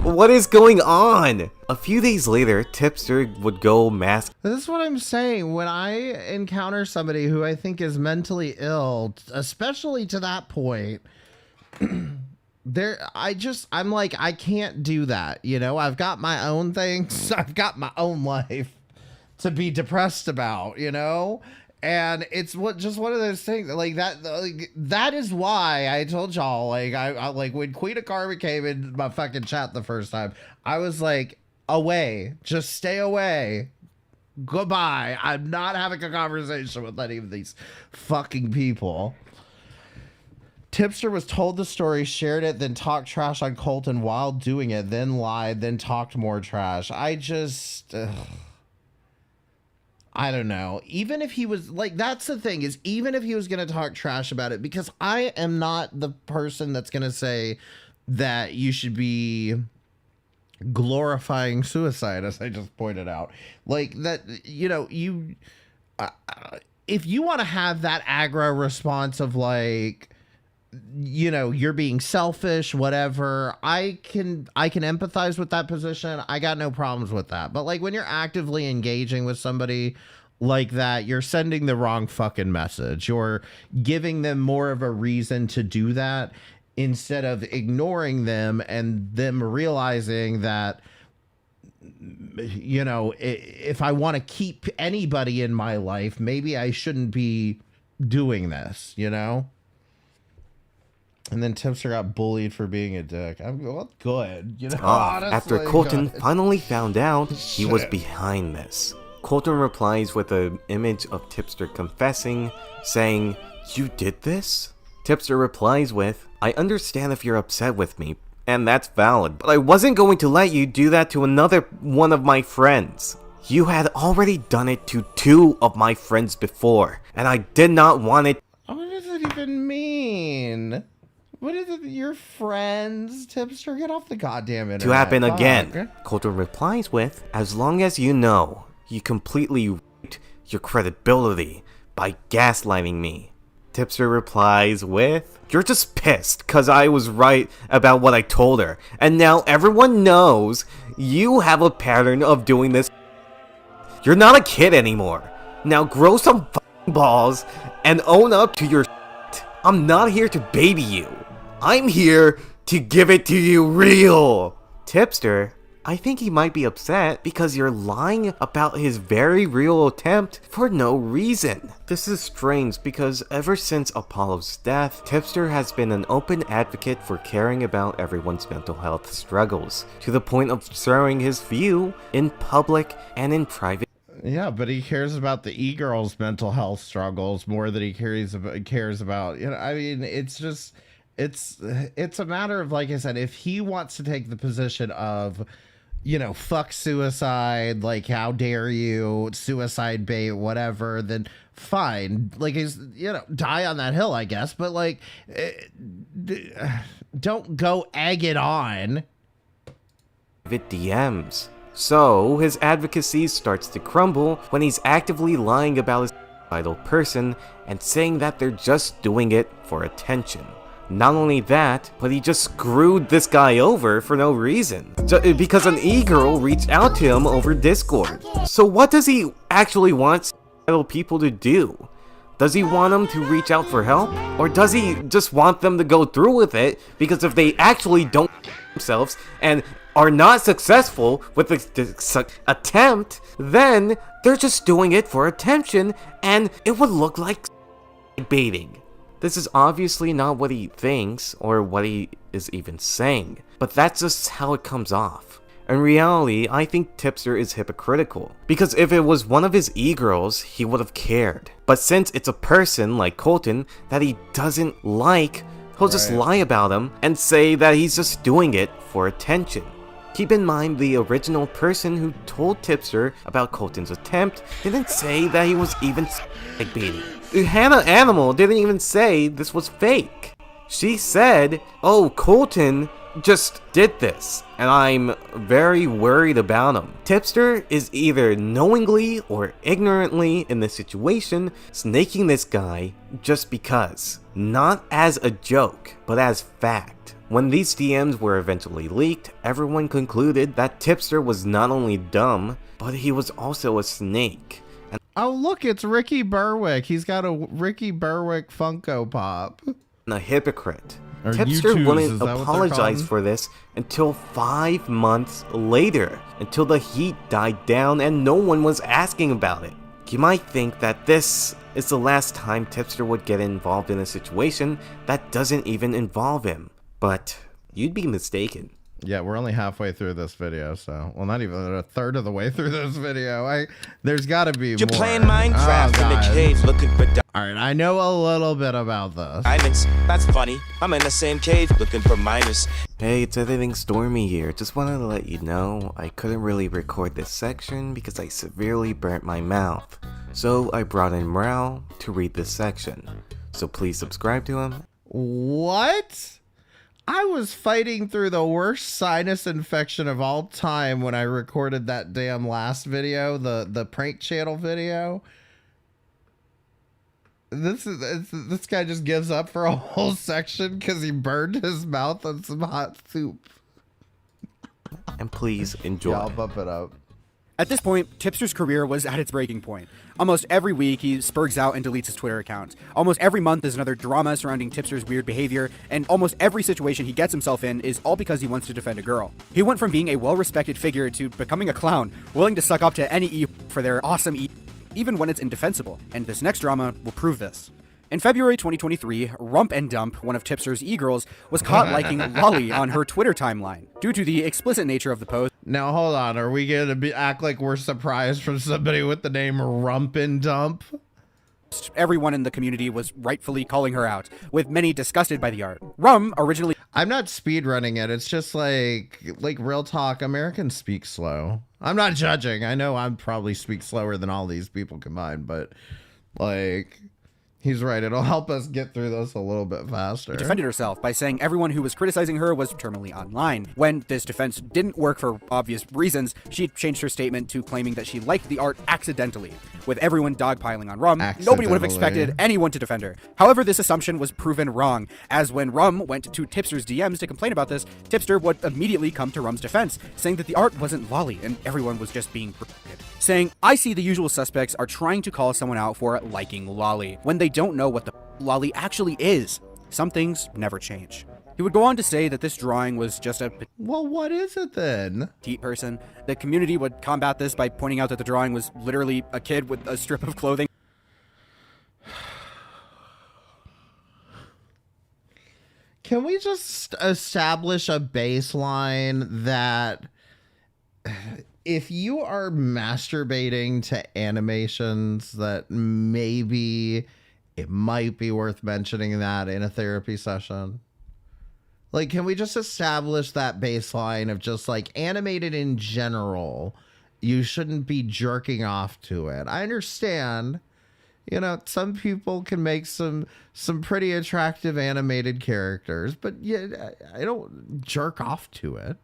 What is going on? A few days later, Tipster would go mask. This is what I'm saying. When I encounter somebody who I think is mentally ill, especially to that point, I'm like, I can't do that. You know, I've got my own things. I've got my own life to be depressed about, you know? And it's just one of those things like that. Like, that is why I told y'all, like, I like when Queen of Karma came in my fucking chat the first time, I was like, away, just stay away. Goodbye. I'm not having a conversation with any of these fucking people. Tipster was told the story, shared it, then talked trash on Colton while doing it, then lied, then talked more trash. I just... I don't know. Even if he was... Like, that's the thing, is even if he was going to talk trash about it, because I am not the person that's going to say that you should be glorifying suicide, as I just pointed out. Like, that, you know, you... if you want to have that aggro response of, like... you know, you're being selfish, whatever, I can empathize with that position. I got no problems with that. But like when you're actively engaging with somebody like that, you're sending the wrong fucking message. You're giving them more of a reason to do that instead of ignoring them and them realizing that, you know, if I want to keep anybody in my life, maybe I shouldn't be doing this, you know? And then Tipster got bullied for being a dick. I'm well, good, you know. Honestly, after Colton finally found out he was behind this, Colton replies with an image of Tipster confessing, saying, "You did this?" Tipster replies with, "I understand if you're upset with me, and that's valid, but I wasn't going to let you do that to another one of my friends. You had already done it to 2 of my friends before, and I did not want it." What does it even mean? What is it? Your friends? Tipster, get off the goddamn internet. To happen Fuck. again. Colton replies with, "As long as you know, you completely raped your credibility by gaslighting me." Tipster replies with, "You're just pissed cause I was right about what I told her, and now everyone knows you have a pattern of doing this. You're not a kid anymore. Now grow some balls and own up to your shit. I'm not here to baby you. I'm here to give it to you real." Tipster, I think he might be upset because you're lying about his very real attempt for no reason. This is strange because ever since Apollo's death, Tipster has been an open advocate for caring about everyone's mental health struggles, to the point of sharing his view in public and in private. Yeah, but he cares about the e-girl's mental health struggles more than he cares about, you know, I mean, it's just... It's a matter of, like I said, if he wants to take the position of, you know, fuck suicide, like, how dare you, suicide bait, whatever, then fine. Like, he's, you know, die on that hill, I guess. But, like, don't go egg it on. DMs. So, his advocacy starts to crumble when he's actively lying about his idle person and saying that they're just doing it for attention. Not only that, but he just screwed this guy over for no reason. Because an e-girl reached out to him over Discord. So what does he actually want people to do? Does he want them to reach out for help? Or does he just want them to go through with it? Because if they actually don't themselves and are not successful with the attempt, then they're just doing it for attention and it would look like baiting. This is obviously not what he thinks or what he is even saying, but that's just how it comes off. In reality, I think Tipster is hypocritical, because if it was one of his e-girls, he would have cared. But since it's a person like Colton that he doesn't like, he'll just lie about him and say that he's just doing it for attention. Keep in mind, the original person who told Tipster about Colton's attempt didn't say that he was even baiting. Hannah Animal didn't even say this was fake. She said, oh, Colton just did this, and I'm very worried about him. Tipster is either knowingly or ignorantly in this situation snaking this guy just because. Not as a joke, but as fact. When these DMs were eventually leaked, everyone concluded that Tipster was not only dumb, but he was also a snake. And oh look, it's Ricky Berwick. He's got a Ricky Berwick Funko Pop. A hypocrite. Or Tipster U2s, wouldn't is that what they're apologize called? for this until 5 months later, until the heat died down and no one was asking about it. You might think that this is the last time Tipster would get involved in a situation that doesn't even involve him, but you'd be mistaken. Yeah, we're only halfway through this video, so well, not even a third of the way through this video. There's got to be You're more. playing Minecraft in the cave looking for all right, I know a little bit about this. diamonds. That's funny. I'm in the same cave looking for miners. Hey, it's Editing Stormy here. Just wanted to let you know I couldn't really record this section because I severely burnt my mouth. So I brought in Morale to read this section. So please subscribe to him. What? I was fighting through the worst sinus infection of all time when I recorded that damn last video, the prank channel video. This guy just gives up for a whole section because he burned his mouth on some hot soup. And please enjoy. Yeah, I'll bump it up. At this point, Tipster's career was at its breaking point. Almost every week, he spurgs out and deletes his Twitter account. Almost every month, there's another drama surrounding Tipster's weird behavior, and almost every situation he gets himself in is all because he wants to defend a girl. He went from being a well-respected figure to becoming a clown, willing to suck up to any E for their awesome E, even when it's indefensible, and this next drama will prove this. In February 2023, Rump and Dump, one of Tipster's e-girls, was caught liking Lolly on her Twitter timeline. Due to the explicit nature of the post, Now hold on, are we gonna act like we're surprised from somebody with the name Rump and Dump? everyone in the community was rightfully calling her out, with many disgusted by the art. Originally... I'm not speedrunning it, it's just like real talk, Americans speak slow. I'm not judging, I know I probably speak slower than all these people combined, but like... He's right. It'll help us get through this a little bit faster. Defended herself by saying everyone who was criticizing her was terminally online. When this defense didn't work for obvious reasons, she changed her statement to claiming that she liked the art accidentally. With everyone dogpiling on Rum, nobody would have expected anyone to defend her. However, this assumption was proven wrong, as when Rum went to Tipster's DMs to complain about this, Tipster would immediately come to Rum's defense, saying that the art wasn't lolly and everyone was just being protected. Saying, I see the usual suspects are trying to call someone out for liking lolly, when they don't know what the lolly actually is. Some things never change. He would go on to say that this drawing was just a... Well, what is it then? ...petite person. The community would combat this by pointing out that the drawing was literally a kid with a strip of clothing. Can we just establish a baseline that if you are masturbating to animations, that maybe it might be worth mentioning that in a therapy session? Like, can we just establish that baseline of just like animated in general, you shouldn't be jerking off to it? I understand, you know, some people can make some pretty attractive animated characters, but yeah, I don't jerk off to it.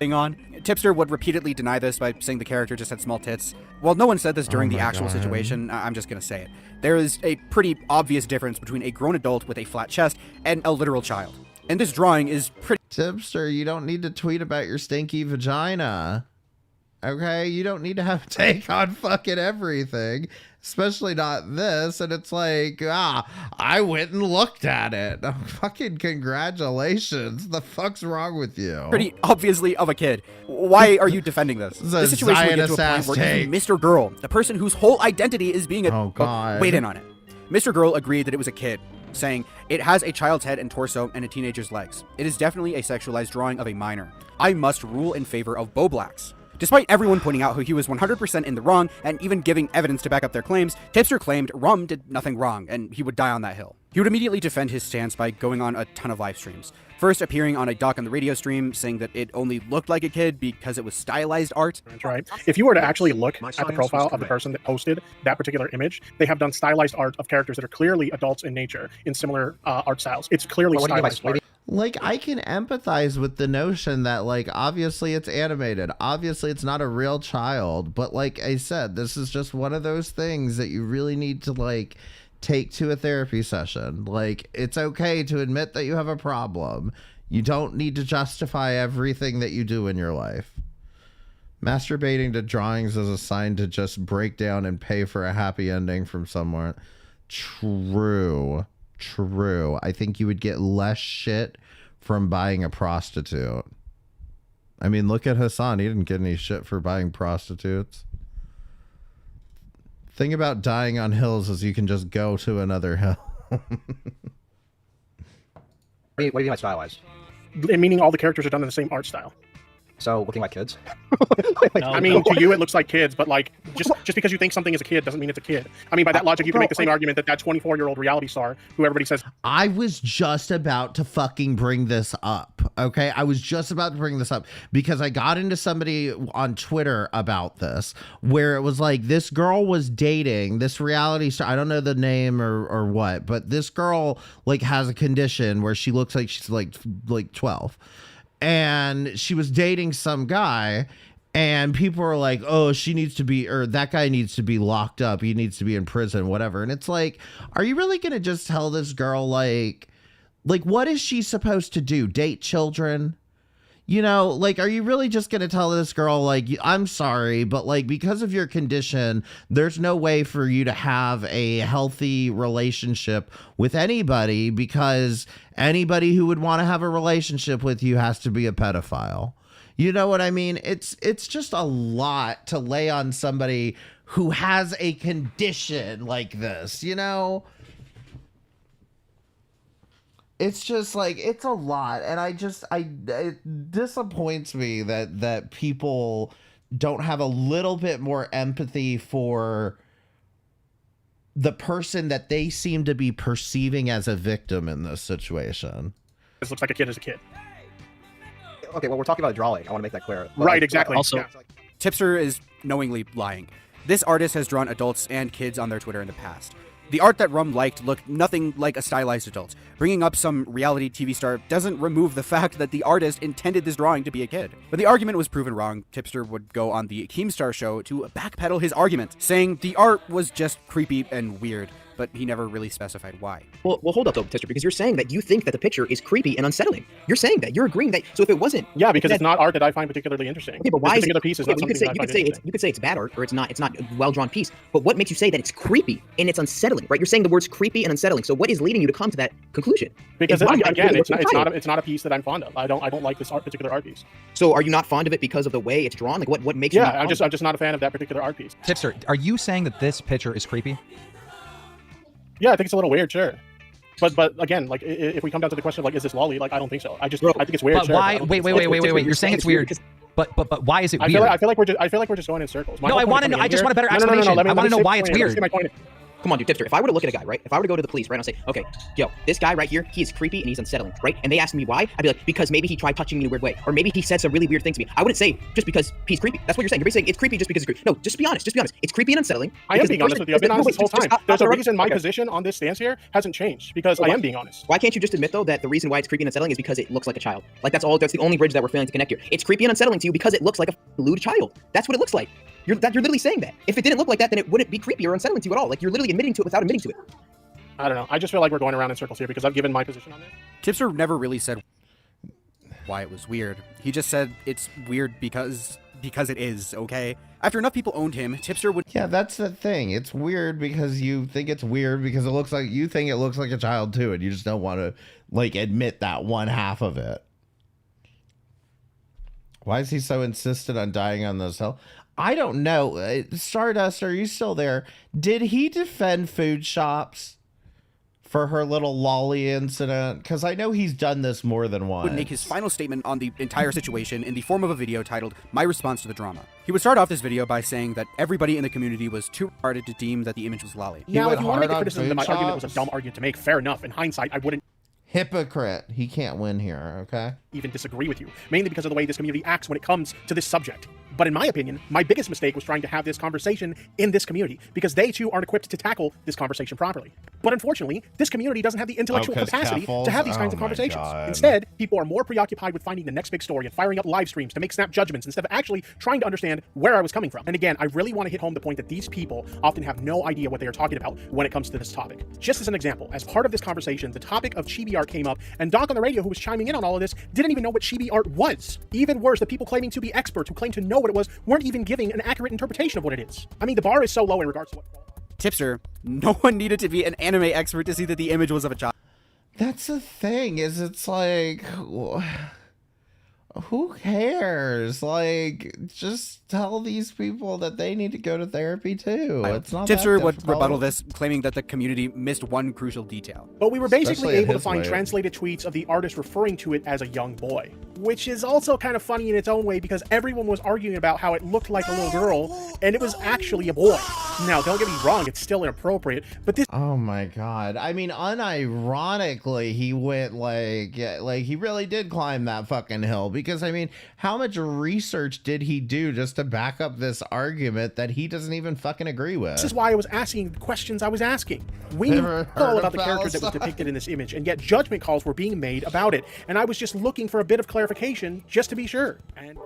on. Tipster would repeatedly deny this by saying the character just had small tits. Well, no one said this during the actual situation. I'm just gonna say it. There is a pretty obvious difference between a grown adult with a flat chest and a literal child. And this drawing is pretty... Tipster, you don't need to tweet about your stinky vagina. Okay? You don't need to have a take on fucking everything. Especially not this. And it's like, I went and looked at it. Oh, fucking congratulations. The fuck's wrong with you? Pretty obviously of a kid. Why are you defending this? This situation would get to a point where even Mr. Girl, the person whose whole identity is being weighed in on it. Mr. Girl agreed that it was a kid, saying, "It has a child's head and torso and a teenager's legs. It is definitely a sexualized drawing of a minor. I must rule in favor of Bo Blacks." Despite everyone pointing out how he was 100% in the wrong and even giving evidence to back up their claims, Tipster claimed Rum did nothing wrong and he would die on that hill. He would immediately defend his stance by going on a ton of live streams. First appearing on a Doc on the Radio stream, saying that it only looked like a kid because it was stylized art. That's right. If you were to actually look at the profile of the person that posted that particular image, they have done stylized art of characters that are clearly adults in nature in similar art styles. It's clearly stylized art. Like, I can empathize with the notion that, like, obviously it's animated. Obviously it's not a real child. But like I said, this is just one of those things that you really need to, like, take to a therapy session. Like, it's okay to admit that you have a problem. You don't need to justify everything that you do in your life. Masturbating to drawings is a sign to just break down and pay for a happy ending from someone. True. I think you would get less shit from buying a prostitute. I mean, look at Hassan. He didn't get any shit for buying prostitutes. Thing about dying on hills is you can just go to another hill. What do you mean by stylized? Meaning all the characters are done in the same art style. So looking like kids? I mean, to you it looks like kids, but like just because you think something is a kid doesn't mean it's a kid. I mean, by that logic, you can make the same argument that 24-year-old reality star, who everybody says. I was just about to fucking bring this up. Okay, I was just about to bring this up because I got into somebody on Twitter about this, where it was like this girl was dating this reality star. I don't know the name or what, but this girl like has a condition where she looks like she's like 12. And she was dating some guy, and people were like, oh, she needs to be, or that guy needs to be locked up. He needs to be in prison, whatever. And it's like, are you really going to just tell this girl, like, what is she supposed to do? Date children? You know, like, are you really just going to tell this girl, like, I'm sorry, but like, because of your condition, there's no way for you to have a healthy relationship with anybody because anybody who would want to have a relationship with you has to be a pedophile. You know what I mean? It's just a lot to lay on somebody who has a condition like this, you know? It's just like, it's a lot. And it disappoints me that people don't have a little bit more empathy for the person that they seem to be perceiving as a victim in this situation. This looks like a kid is a kid. Okay, well, we're talking about a drawing. I want to make that clear. Right, exactly. Also, yeah. Tipster is knowingly lying. This artist has drawn adults and kids on their Twitter in the past. The art that Rum liked looked nothing like a stylized adult. Bringing up some reality TV star doesn't remove the fact that the artist intended this drawing to be a kid. When the argument was proven wrong, Tipster would go on the Keemstar show to backpedal his argument, saying the art was just creepy and weird, but he never really specified why. Well, hold up though, Tipster, because you're saying that you think that the picture is creepy and unsettling. You're saying that. You're agreeing that. So if it wasn't, yeah, because it's not art that I find particularly interesting. Okay, but why this particular piece is not something that I find interesting. You could say it's bad art or it's not a well-drawn piece. But what makes you say that it's creepy and it's unsettling? Right? You're saying the words creepy and unsettling. So what is leading you to come to that conclusion? Because again, it's not a piece that I'm fond of. I don't like this particular art piece. So are you not fond of it because of the way it's drawn? Like what makes you? Yeah, I'm just not a fan of that particular art piece. Tipster, are you saying that this picture is creepy? Yeah, I think it's a little weird, sure. But again, like if we come down to the question of like, is this lolly? Like, I don't think so. I think it's weird. But sure, why? Wait. You're saying it's weird. But why is it weird? I feel like we're just going in circles. No, I want to know. I just want a better explanation. I want to know why it's weird. Come on, dude, Tipster, if I were to look at a guy, right? If I were to go to the police, right, and I'll say, okay, yo, this guy right here, he is creepy and he's unsettling, right? And they ask me why, I'd be like, because maybe he tried touching me in a weird way, or maybe he said some really weird thing to me. I wouldn't say just because he's creepy. That's what you're saying. You're basically saying it's creepy just because it's creepy. No, just be honest. Just be honest. It's creepy and unsettling. I am being honest with you. I've been honest this whole time. There's a reason my position on this stance here hasn't changed, because I am being honest. Why can't you just admit, though, that the reason why it's creepy and unsettling is because it looks like a child? Like, that's the only bridge that we're failing to connect here. It's creepy and unsettling to you because it looks like a lewd child. That's what it looks like. You're literally saying that. If it didn't look like that, then it wouldn't be creepy or unsettling to you at all. Like, you're literally admitting to it without admitting to it. I don't know. I just feel like we're going around in circles here because I've given my position on this. Tipster never really said why it was weird. He just said it's weird because it is, okay? After enough people owned him, Tipster would... Yeah, that's the thing. It's weird because you think it's weird because you think it looks like a child too, and you just don't want to, like, admit that one half of it. Why is he so insistent on dying on this hill? I don't know. Stardust, are you still there? Did he defend food shops for her little lolly incident? Because I know he's done this more than once. Would make his final statement on the entire situation in the form of a video titled My Response to the Drama. He would start off this video by saying that everybody in the community was too retarded to deem that the image was lolly. Now, if you want to make a criticism that my argument was a dumb argument to make, fair enough. In hindsight, I wouldn't... Hypocrite. He can't win here, okay? Even disagree with you, mainly because of the way this community acts when it comes to this subject. But in my opinion, my biggest mistake was trying to have this conversation in this community, because they too aren't equipped to tackle this conversation properly. But unfortunately, this community doesn't have the intellectual capacity to have these kinds of conversations. Instead, people are more preoccupied with finding the next big story and firing up live streams to make snap judgments instead of actually trying to understand where I was coming from. And again, I really want to hit home the point that these people often have no idea what they are talking about when it comes to this topic. Just as an example, as part of this conversation, the topic of chibi art came up, and Doc on the radio, who was chiming in on all of this, didn't even know what chibi art was. Even worse, the people claiming to be experts who claimed to know what it was weren't even giving an accurate interpretation of what it is. I mean, the bar is so low in regards to what... Tipster, no one needed to be an anime expert to see that the image was of a child. That's the thing, is it's like... Who cares? Like, just tell these people that they need to go to therapy too. It's not Tipster that would difficult. rebuttal this, claiming that the community missed one crucial detail. But we were basically able to find translated tweets of the artist referring to it as a young boy. Which is also kind of funny in its own way because everyone was arguing about how it looked like a little girl, and it was actually a boy. Now, don't get me wrong, it's still inappropriate, but this... Oh my god. I mean, unironically, he went like he really did climb that fucking hill. Because, I mean, how much research did he do just to back up this argument that he doesn't even fucking agree with? This is why I was asking the questions I was asking. We knew all about the characters that was depicted in this image, and yet judgment calls were being made about it. And I was just looking for a bit of clarification, just to be sure. And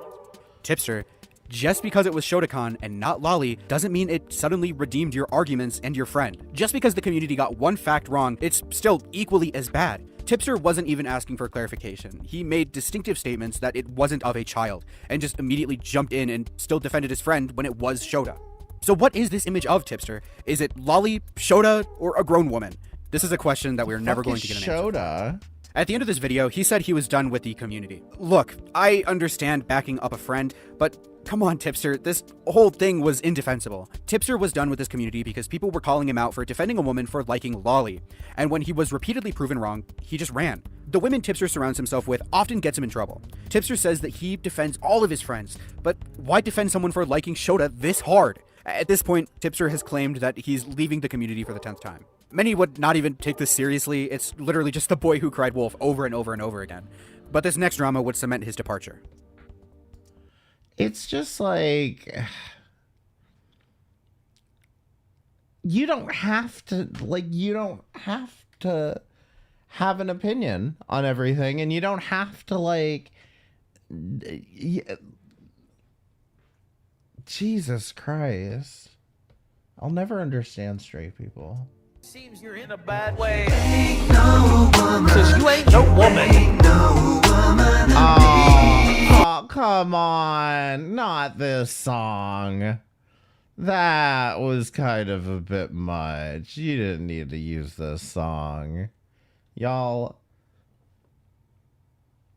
Tipster, just because it was Shotokan and not lolly doesn't mean it suddenly redeemed your arguments and your friend. Just because the community got one fact wrong, it's still equally as bad. Tipster wasn't even asking for clarification. He made distinctive statements that it wasn't of a child, and just immediately jumped in and still defended his friend when it was Shota. So what is this image of, Tipster? Is it lolly, Shota, or a grown woman? This is a question that we're never going to get an answer to. At the end of this video, he said he was done with the community. Look, I understand backing up a friend, but come on, Tipster, this whole thing was indefensible. Tipster was done with this community because people were calling him out for defending a woman for liking lolly, and when he was repeatedly proven wrong, he just ran. The women Tipster surrounds himself with often gets him in trouble. Tipster says that he defends all of his friends, but why defend someone for liking Shota this hard? At this point, Tipster has claimed that he's leaving the community for the 10th time. Many would not even take this seriously. It's literally just the boy who cried wolf over and over and over again. But this next drama would cement his departure. It's just like... You don't have to have an opinion on everything, and you don't have to, Jesus Christ. I'll never understand straight people. Seems you're in a bad way. Ain't no woman. Says you ain't no woman. Ain't no woman. Oh, come on. Not this song. That was kind of a bit much. You didn't need to use this song. Y'all,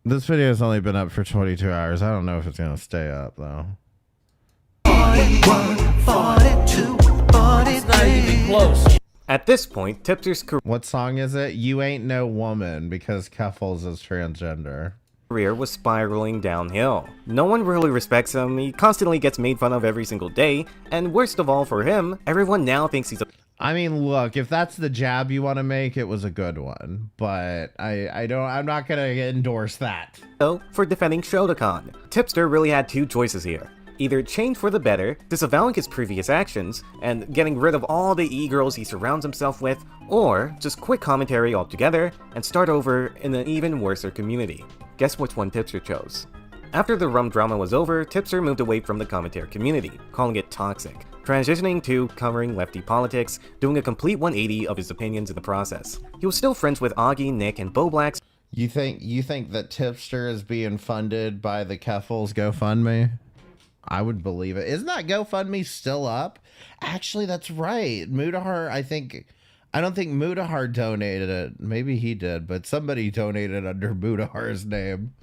this video has only been up for 22 hours. I don't know if it's going to stay up, though. 41, 42, 43. Close. At this point, Tipster's What song is it? You Ain't No Woman, because Keffels is transgender. Career was spiraling downhill. No one really respects him, he constantly gets made fun of every single day, and worst of all for him, everyone now thinks he's a... I mean, look, if that's the jab you want to make, it was a good one, but I'm not going to endorse that. So, for defending Shotokan, Tipster really had two choices here. Either change for the better, disavowing his previous actions, and getting rid of all the e-girls he surrounds himself with, or just quit commentary altogether and start over in an even worser community. Guess which one Tipster chose? After the rum drama was over, Tipster moved away from the commentary community, calling it toxic, transitioning to covering lefty politics, doing a complete 180 of his opinions in the process. He was still friends with Augie, Nick, and Boblax. You think that Tipster is being funded by the Keffels GoFundMe? I would believe it. Isn't that GoFundMe still up? Actually, that's right. Mudahar, I don't think Mudahar donated it. Maybe he did, but somebody donated under Mudahar's name.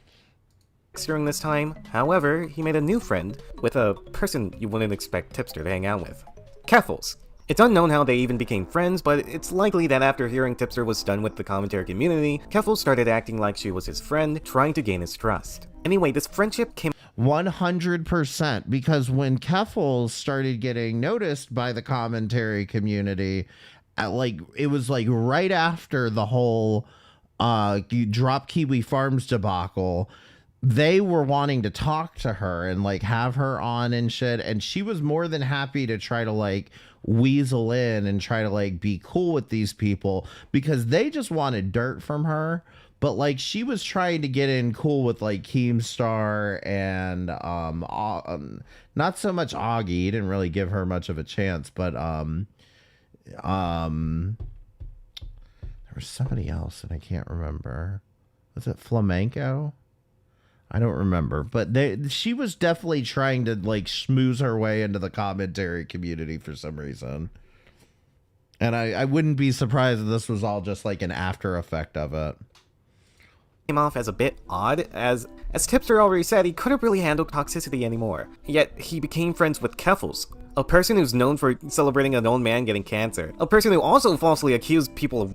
During this time, however, he made a new friend with a person you wouldn't expect Tipster to hang out with. Keffels. It's unknown how they even became friends, but it's likely that after hearing Tipster was done with the commentary community, Keffels started acting like she was his friend, trying to gain his trust. Anyway, this friendship came 100%, because when Keffels started getting noticed by the commentary community, it was like right after the whole Drop Kiwi Farms debacle, they were wanting to talk to her and like have her on and shit, and she was more than happy to try to like weasel in and try to like be cool with these people because they just wanted dirt from her. But like she was trying to get in cool with like Keemstar and not so much Augie. He didn't really give her much of a chance, but there was somebody else and I can't remember. Was it Flamenco? I don't remember, but she was definitely trying to like schmooze her way into the commentary community for some reason. And I wouldn't be surprised if this was all just like an after effect of it. Came off as a bit odd, as Tipster already said, he couldn't really handle toxicity anymore. Yet, he became friends with Keffels, a person who's known for celebrating an old man getting cancer, a person who also falsely accused people of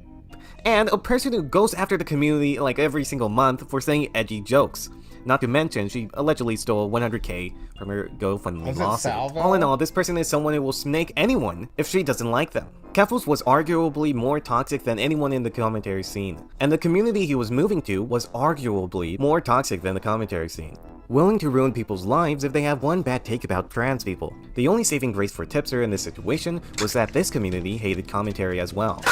and a person who goes after the community like every single month for saying edgy jokes. Not to mention, she allegedly stole 100k from her GoFundMe lawsuit. All in all, this person is someone who will snake anyone if she doesn't like them. Keffels was arguably more toxic than anyone in the commentary scene, and the community he was moving to was arguably more toxic than the commentary scene. Willing to ruin people's lives if they have one bad take about trans people. The only saving grace for Tipster in this situation was that this community hated commentary as well,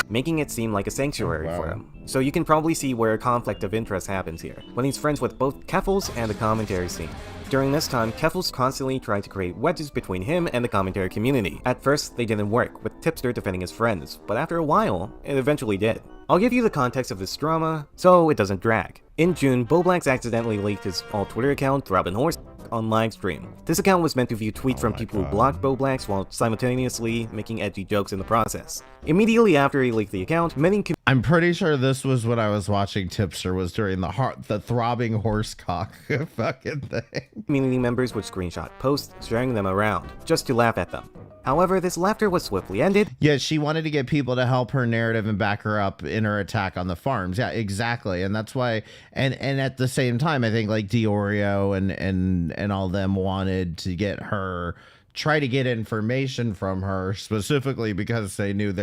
making it seem like a sanctuary for him. So you can probably see where a conflict of interest happens here, when he's friends with both Keffels and the commentary scene. During this time, Keffels constantly tried to create wedges between him and the commentary community. At first, they didn't work, with Tipster defending his friends, but after a while, it eventually did. I'll give you the context of this drama, so it doesn't drag. In June, Boblax accidentally leaked his alt-Twitter account, Throbbing Horse, on livestream. This account was meant to view tweets from people who blocked Boblax while simultaneously making edgy jokes in the process. Immediately after he leaked the account, many I'm pretty sure this was when I was watching Tipster, was during the Throbbing Horse cock fucking thing. Community members would screenshot posts, sharing them around, just to laugh at them. However, this laughter was swiftly ended. Yeah, she wanted to get people to help her narrative and back her up in her attack on the farms. Yeah, exactly. And that's why, and at the same time, I think like Diorio and all them wanted to get her, try to get information from her specifically because they knew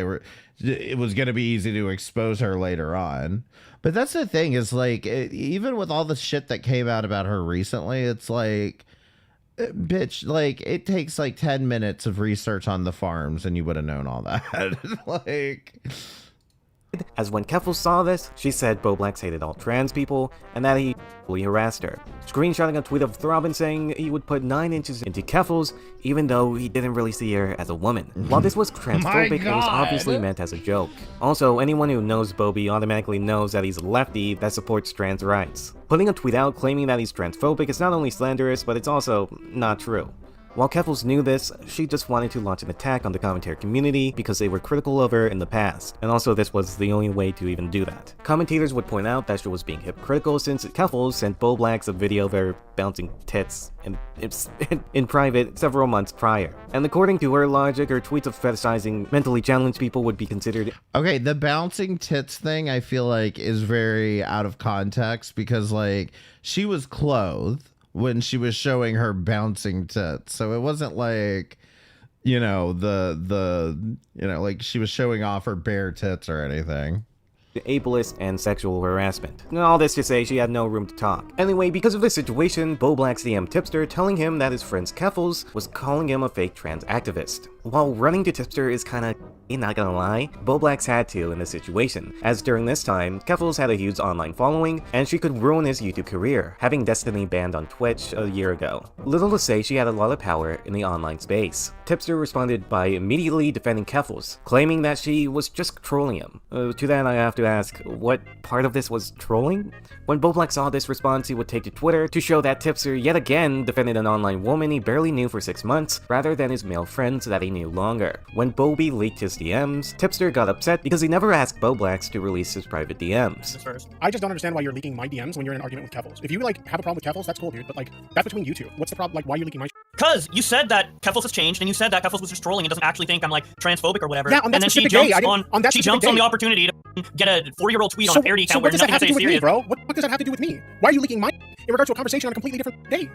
it was going to be easy to expose her later on. But that's the thing is like, even with all the shit that came out about her recently, it's like, bitch, like it takes like 10 minutes of research on the farms and you would have known all that. Like, as when Keffels saw this, she said Boblax hated all trans people and that he harassed her, screenshotting a tweet of Throbbing saying he would put 9 inches into Keffels even though he didn't really see her as a woman. While this was transphobic, it was obviously meant as a joke. Also, anyone who knows Bobby automatically knows that he's a lefty that supports trans rights. Putting a tweet out claiming that he's transphobic is not only slanderous, but it's also not true. While Keffels knew this, she just wanted to launch an attack on the commentary community because they were critical of her in the past, and also this was the only way to even do that. Commentators would point out that she was being hypocritical since Keffels sent Boblax a video of her bouncing tits in private several months prior. And according to her logic, her tweets of fetishizing mentally challenged people would be considered... Okay, the bouncing tits thing I feel like is very out of context because like she was clothed when she was showing her bouncing tits. So it wasn't like, you know, like she was showing off her bare tits or anything. Ableist and sexual harassment. All this to say she had no room to talk. Anyway, because of this situation, Bo Black's DM Tipster telling him that his friend Keffels was calling him a fake trans activist. While running to Tipster is kinda, not gonna lie, Bo Black's had to in this situation, as during this time, Keffels had a huge online following, and she could ruin his YouTube career, having Destiny banned on Twitch a year ago. Little to say, she had a lot of power in the online space. Tipster responded by immediately defending Keffels, claiming that she was just trolling him. To that I have to ask, what part of this was trolling? When Bo Black saw this response, he would take to Twitter to show that Tipster yet again defended an online woman he barely knew for 6 months, rather than his male friends that he knew longer. When Bobby leaked his DMs, Tipster got upset because he never asked Bo Blacks to release his private DMs. I just don't understand why you're leaking my DMs when you're in an argument with Keffels. If you like have a problem with Keffels, that's cool, dude. But like that's between you two. What's the problem? Like, why are you leaking my? Because you said that Keffels has changed, and you said that Keffels was just trolling and doesn't actually think I'm like transphobic or whatever. Yeah, on that and then she specific jumps day, she jumps on the opportunity to get a 4-year-old tweet on a parody account what does where that have to nothing do I say with is me, serious. bro? What does that have to do with me? Why are you leaking my in regards to a conversation on a completely different day?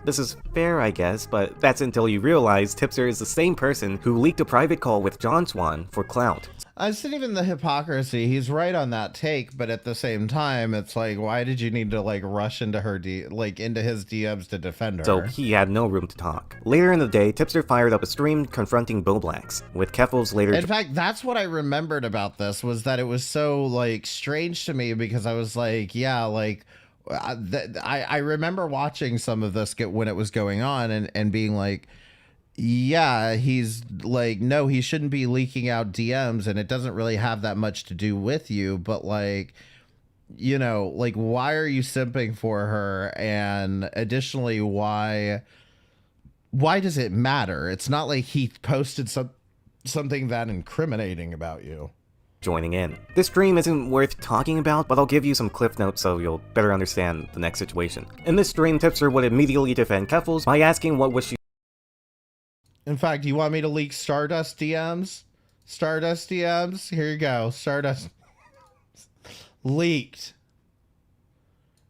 This is fair, I guess, but that's until you realize Tipster is the same person who leaked a private call with John Swan for clout. I said even the hypocrisy, he's right on that take, but at the same time, it's like, why did you need to like rush into into his DMs to defend her? So he had no room to talk. Later in the day, Tipster fired up a stream confronting Bo Blacks, with Keffels later. In fact, that's what I remembered about this, was that it was so like strange to me, because I was like, yeah, like I remember watching some of this when it was going on and being like, yeah, he's like, no, he shouldn't be leaking out DMs, and it doesn't really have that much to do with you, but like, you know, like, why are you simping for her? And additionally, why does it matter? It's not like he posted something that incriminating about you. Joining in. This stream isn't worth talking about, but I'll give you some cliff notes so you'll better understand the next situation. In this stream, Tipster would immediately defend Keffels by asking what was she. In fact, you want me to leak Stardust DMs? Stardust DMs? Here you go. Stardust leaked.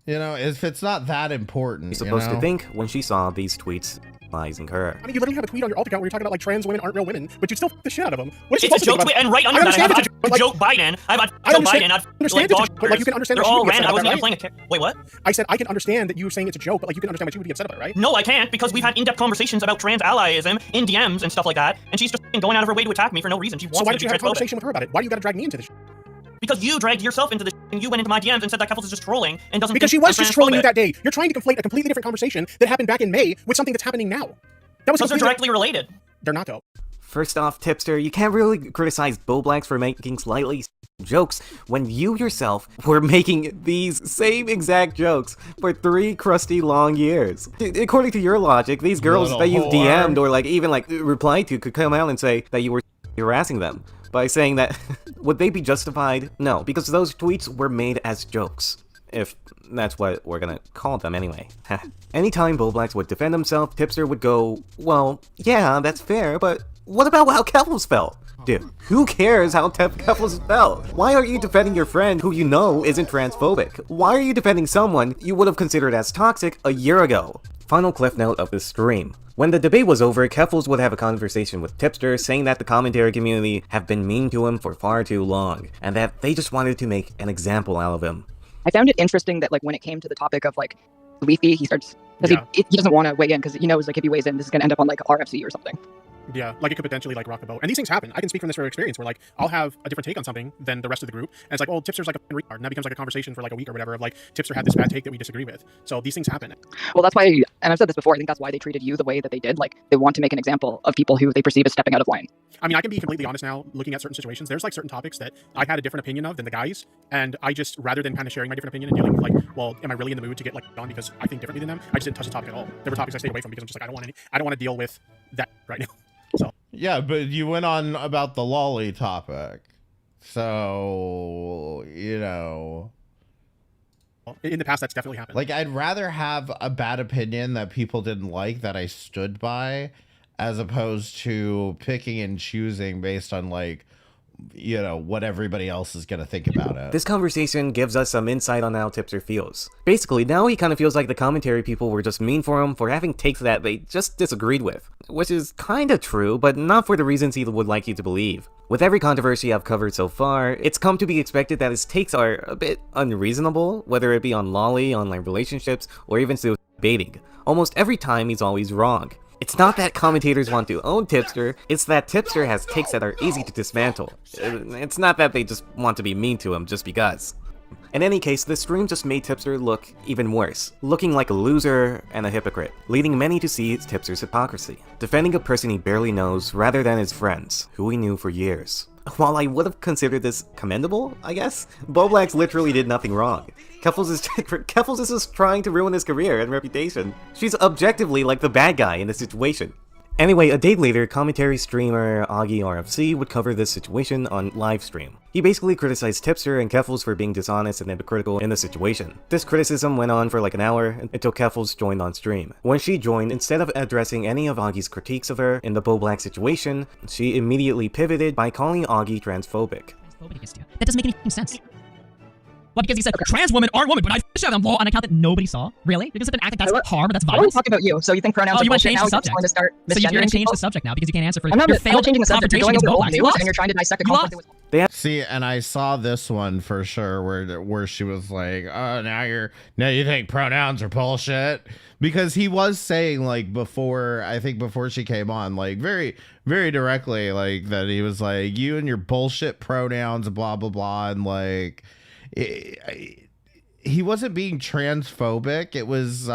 You know, if it's not that important, Supposed to think when she saw these tweets advising her. I mean, you literally have a tweet on your alt account where you're talking about like trans women aren't real women, but you still f the shit out of them. What It's a joke tweet, and right under that I have a joke Biden. I have a Joe Biden. I understand but like you can understand they're that all she would be random. I wasn't upset even playing a Wait, what? I said I can understand that you saying it's a joke, but like you can understand why she would be upset about it, right? No, I can't, because we've had in-depth conversations about trans allyism in DMs and stuff like that, and she's just going out of her way to attack me for no reason. She wants So why me don't to you be have a transphobic. conversation with her about it? Why do you gotta drag me into this? Because you dragged yourself into this, and you went into my DMs and said that Keffels is just trolling and doesn't. Because she think was I'm just trolling you transphobic. that day. You're trying to conflate a completely different conversation that happened back in May with something that's happening now. That was Those are directly related. They're not though. First off, Tipster, you can't really criticize Bo Blacks for making slightly jokes when you yourself were making these same exact jokes for 3 crusty long years. According to your logic, these girls Little that you've whore. DM'd or like even like replied to could come out and say that you were harassing them by saying that. Would they be justified? No, because those tweets were made as jokes. If that's what we're gonna call them anyway. Anytime Bo Blacks would defend himself, Tipster would go, well, yeah, that's fair, but what about how Keffels felt? Dude, who cares how Keffels felt? Why are you defending your friend who you know isn't transphobic? Why are you defending someone you would have considered as toxic a year ago? Final cliff note of this stream. When the debate was over, Keffels would have a conversation with Tipster, saying that the commentary community have been mean to him for far too long, and that they just wanted to make an example out of him. I found it interesting that like when it came to the topic of like Leafy, he starts because he doesn't want to weigh in because he knows like if he weighs in, this is gonna end up on like RFC or something. Yeah, like it could potentially like rock the boat. And these things happen. I can speak from this from experience where like I'll have a different take on something than the rest of the group. And it's like, oh, Tipster's like a retard. And that becomes like a conversation for like a week or whatever of like Tipster had this bad take that we disagree with. So these things happen. Well, that's why, and I've said this before, I think that's why they treated you the way that they did. Like they want to make an example of people who they perceive as stepping out of line. I mean, I can be completely honest now, looking at certain situations. There's like certain topics that I had a different opinion of than the guys. And I just, rather than kind of sharing my different opinion and dealing with like, well, am I really in the mood to get like on because I think differently than them? I just didn't touch the topic at all. There were topics I stayed away from because I'm just like, I don't want to deal with that right now. So yeah, but you went on about the lolly topic, so you know, in the past that's definitely happened. Like, I'd rather have a bad opinion that people didn't like that I stood by, as opposed to picking and choosing based on like you know, what everybody else is going to think about it. This conversation gives us some insight on how Tipster feels. Basically, now he kind of feels like the commentary people were just mean for him for having takes that they just disagreed with. Which is kinda true, but not for the reasons he would like you to believe. With every controversy I've covered so far, it's come to be expected that his takes are a bit unreasonable, whether it be on lolly, online relationships, or even still dating. Almost every time he's always wrong. It's not that commentators want to own Tipster, it's that Tipster has takes that are easy to dismantle. It's not that they just want to be mean to him just because. In any case, this stream just made Tipster look even worse, looking like a loser and a hypocrite, leading many to see Tipster's hypocrisy, defending a person he barely knows rather than his friends, who he knew for years. While I would have considered this commendable, I guess, Boblax literally did nothing wrong. Keffals is just trying to ruin his career and reputation. She's objectively like the bad guy in this situation. Anyway, a day later, commentary streamer Augie RFC would cover this situation on live stream. He basically criticized Tipster and Keffals for being dishonest and hypocritical in the situation. This criticism went on for like an hour until Keffals joined on stream. When she joined, instead of addressing any of Augie's critiques of her in the Boblax situation, she immediately pivoted by calling Augie transphobic. That doesn't make any sense. Well, because you said trans women aren't women, but I fish out on law on account that nobody saw. Really? Because it's an act like that's harm, that's I want violence. to talk about you, so you think pronouns Oh, are you want to bullshit change now? the You're subject? going to start So you're going to misgendering change people? the subject now because you can't answer for I'm not your failed changing the subject. You're going over old Boblax. news, and you're trying to dissect a conflict that was... See, and I saw this one for sure where she was like, "Oh, now you think pronouns are bullshit," because he was saying like before she came on, like very very directly, like that he was like, "You and your bullshit pronouns, blah blah blah," and like he wasn't being transphobic. It was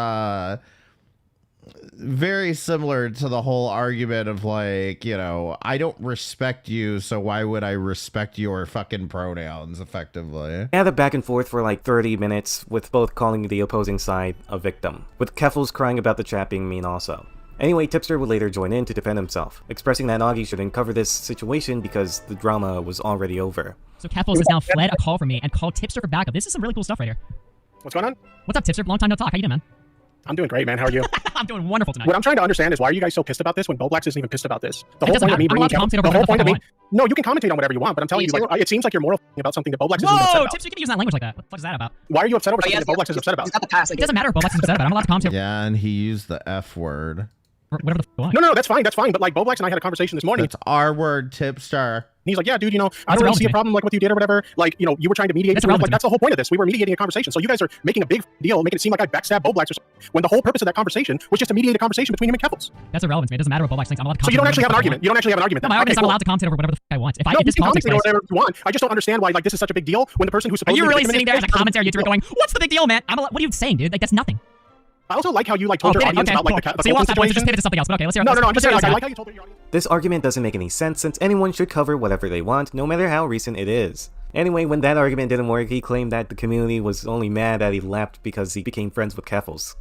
very similar to the whole argument of like, you know, I don't respect you, so why would I respect your fucking pronouns, effectively. They had a back and forth for like 30 minutes, with both calling the opposing side a victim, with Keffals crying about the chat being mean also. Anyway, Tipster would later join in to defend himself, expressing that Augie shouldn't cover this situation because the drama was already over. So Keffals has now fled a call from me and called Tipster for backup. This is some really cool stuff right here. What's going on? What's up, Tipster? Long time no talk. How you doing, man? I'm doing great, man. How are you? I'm doing wonderful tonight. What I'm trying to understand is why are you guys so pissed about this when Boblax isn't even pissed about this? The It whole doesn't point of me matter. I'm allowed to commentate the over whole whatever point of the me. fuck No, you can commentate on whatever you want, but I'm telling you, like, it seems like you're more about something that Boblax isn't even upset Whoa, about. Tipster, you can use that language like that. What the fuck is that about? Why are you upset over something that Boblax is upset about? It doesn't matter if Boblax is upset about it. I'm allowed to commentate. Yeah, and he used the F word. Whatever the fuck. No, that's fine. But like Boblax and I had a conversation this morning. That's our word, Tipster. And he's like, yeah, dude, you know, I don't really see a problem like what you did or whatever. Like, you know, you were trying to mediate. That's the whole point of this. We were mediating a conversation. So you guys are making a big deal, making it seem like I backstabbed Boblax or something, when the whole purpose of that conversation was just to mediate a conversation between him and Keffals. That's irrelevant to me. It doesn't matter what Boblax thinks. I'm allowed to commentate. So you don't actually have an argument. You don't actually have an argument. No, my argument is I'm allowed to commentate over whatever the fuck I want. If this politics place, whatever you want. I just don't understand why like this is such a big deal when the person who's Are supposed you really sitting there as a commentary YouTuber going, "What's the big deal, man?" What are you saying, dude? Like that's nothing. I also like how you like told your audience about like the so you lost that point, situation. just pivot to something else. But okay, let's hear. No, I'm just saying like I like how you told your audience. This argument doesn't make any sense since anyone should cover whatever they want, no matter how recent it is. Anyway, when that argument didn't work, he claimed that the community was only mad that he left because he became friends with Keffals.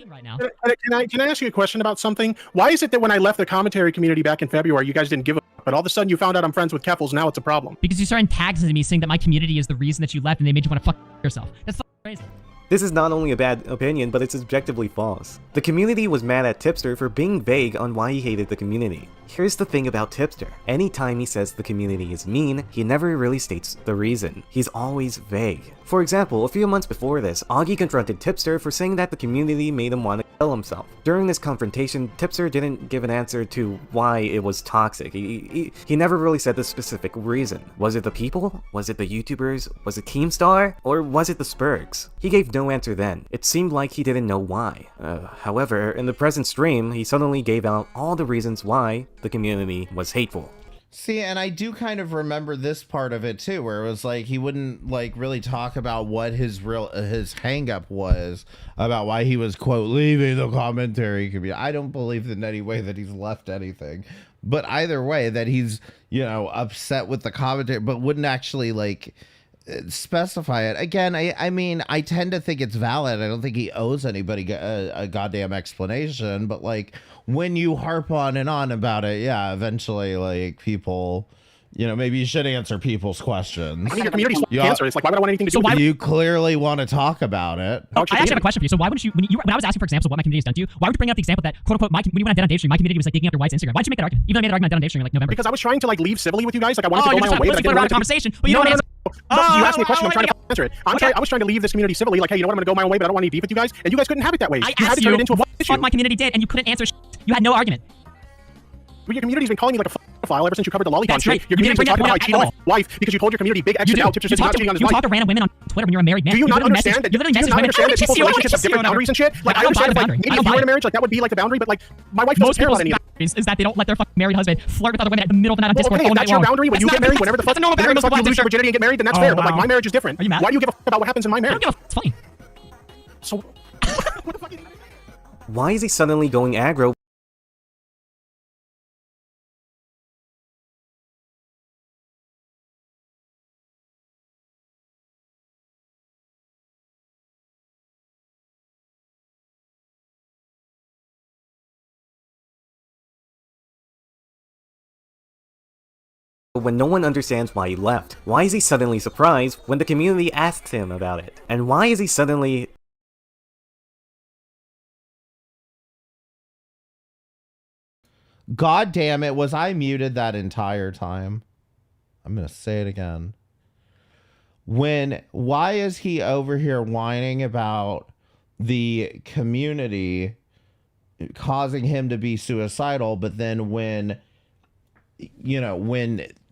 Right now. Can I ask you a question about something? Why is it that when I left the commentary community back in February, you guys didn't give a fuck, but all of a sudden you found out I'm friends with Keffals, now it's a problem? Because you started tagging me saying that my community is the reason that you left and they made you want to fuck yourself. That's crazy. This is not only a bad opinion, but it's objectively false. The community was mad at Tipster for being vague on why he hated the community. Here's the thing about Tipster. Anytime he says the community is mean, he never really states the reason. He's always vague. For example, a few months before this, Augie confronted Tipster for saying that the community made him want to kill himself. During this confrontation, Tipster didn't give an answer to why it was toxic. He never really said the specific reason. Was it the people? Was it the YouTubers? Was it Keemstar? Or was it the Spurgs? He gave no answer then. It seemed like he didn't know why. However, in the present stream, he suddenly gave out all the reasons why the community was hateful. See, and I do kind of remember this part of it too, where it was like he wouldn't like really talk about what his hang up was about why he was quote leaving the commentary community. I don't believe in any way that he's left anything, but either way that he's, you know, upset with the commentary, but wouldn't actually like specify it. Again, I mean, I tend to think it's valid. I don't think he owes anybody a goddamn explanation, but like when you harp on and on about it, yeah, eventually like people maybe you should answer people's questions. I mean, your community's cancerous. Like, why would I want anything to do with it? You clearly want to talk about it. I actually have a question for you. So why wouldn't you, when I was asking for examples of what my community has done to you, why would you bring up the example that, quote unquote, when you went on Dead on Dave Stream, my community was like digging up your wife's Instagram? Why'd you make that argument? Even though I made that argument on Dead on Dave Stream in like November. Because I was trying to like leave civilly with you guys. Like I wanted to go my own way. But I didn't want to conversation. But you don't answer. You asked me a question. I'm trying to answer it. I was trying to leave this community civilly. Like, hey, you know what? I'm going to go my own way, but I don't want any beef with you guys. And you guys couldn't have it that way. I you had asked to turn you it into a what the fuck my community did, and you couldn't answer. You had no argument. Well, your community's been calling me like a file ever since you covered the lollipop That's shit. right. Your community's been talking about how I cheated on my wife because you told your community big X's out. Tipster said he's not cheating on his wife. You talk to random women on Twitter when you're a married man. Do you not understand that? You literally message women. That people's relationships have different boundaries and shit? Like I understand like maybe if you were in a marriage, like that would be like the boundary, but like my wife doesn't care about any of that. Is that they don't let their fucking married husband flirt with other women at the middle of the night on Discord all night long. That's your boundary when you get married, whenever the fuck you lose your virginity and get married, then that's fair. But like my marriage is different. Are you mad? Why do you give a fuck about what happens in my marriage? I don't give a fuck. It's funny. So what the fuck is... Why is he suddenly going aggro? When no one understands why he left? Why is he suddenly surprised when the community asks him about it? And why is he suddenly... God damn it, was I muted that entire time? I'm gonna say it again. Why is he over here whining about the community causing him to be suicidal, but then when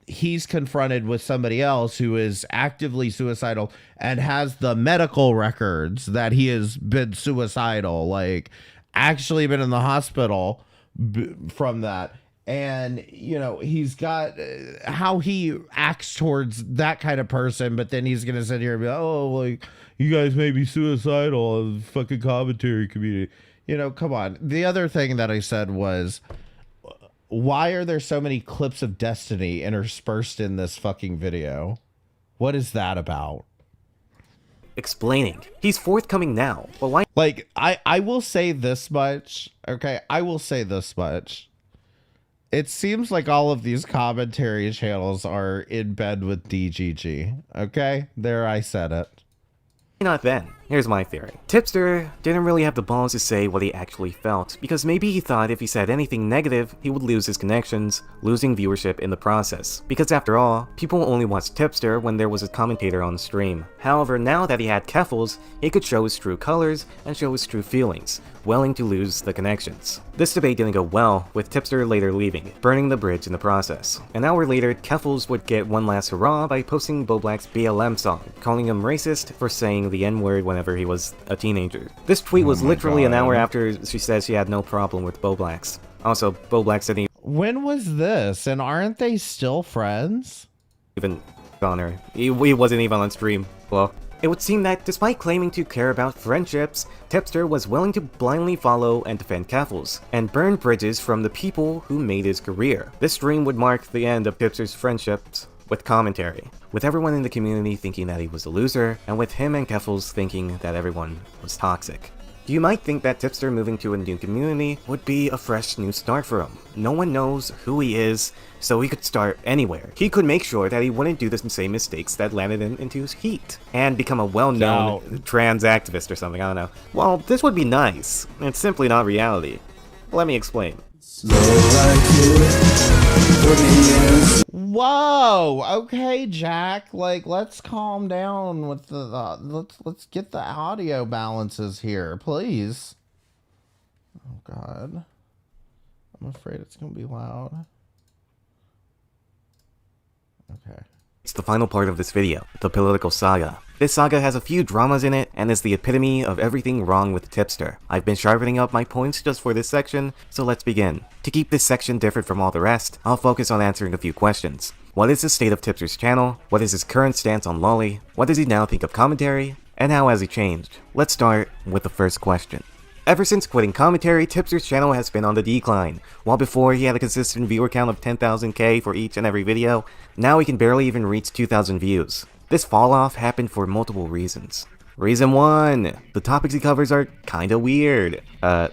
he's confronted with somebody else who is actively suicidal and has the medical records that he has been suicidal, like actually been in the hospital from that, and he's got how he acts towards that kind of person, but then he's gonna sit here and be like, oh, like you guys may be suicidal in the fucking commentary community. Come on. The other thing that I said was, why are there so many clips of Destiny interspersed in this fucking video? What is that about? Explaining. He's forthcoming now, but why? Like, I will say this much, okay? I will say this much. It seems like all of these commentary channels are in bed with DGG, okay? There, I said it. Not then. Here's my theory. Tipster didn't really have the balls to say what he actually felt, because maybe he thought if he said anything negative, he would lose his connections, losing viewership in the process. Because after all, people only watched Tipster when there was a commentator on stream. However, now that he had Keffals, he could show his true colors and show his true feelings, willing to lose the connections. This debate didn't go well, with Tipster later leaving, burning the bridge in the process. An hour later, Keffals would get one last hurrah by posting Boblack's BLM song, calling him racist for saying the N-word whenever he was a teenager. This tweet was literally an hour after she said she had no problem with Boblax. Also, Boblax said he... When was this? And aren't they still friends? Even on her. He wasn't even on stream. Well, it would seem that despite claiming to care about friendships, Tipster was willing to blindly follow and defend Keffals, and burn bridges from the people who made his career. This stream would mark the end of Tipster's friendships with commentary, with everyone in the community thinking that he was a loser, and with him and Keffals thinking that everyone was toxic. You might think that Tipster moving to a new community would be a fresh new start for him. No one knows who he is, so he could start anywhere. He could make sure that he wouldn't do the same mistakes that landed him into his heat, and become a well-known trans activist or something, I don't know. Well, this would be nice. It's simply not reality. Let me explain. Whoa, okay, Jack, like, let's calm down with the let's get the audio balances here, please. Oh god, I'm afraid it's gonna be loud. Okay. It's the final part of this video, the political saga. This saga has a few dramas in it, and is the epitome of everything wrong with Tipster. I've been sharpening up my points just for this section, so let's begin. To keep this section different from all the rest, I'll focus on answering a few questions. What is the state of Tipster's channel? What is his current stance on Lolly? What does he now think of commentary? And how has he changed? Let's start with the first question. Ever since quitting commentary, Tipster's channel has been on the decline. While before he had a consistent viewer count of 10,000k for each and every video, now he can barely even reach 2,000 views. This fall off happened for multiple reasons. Reason 1. The topics he covers are kinda weird.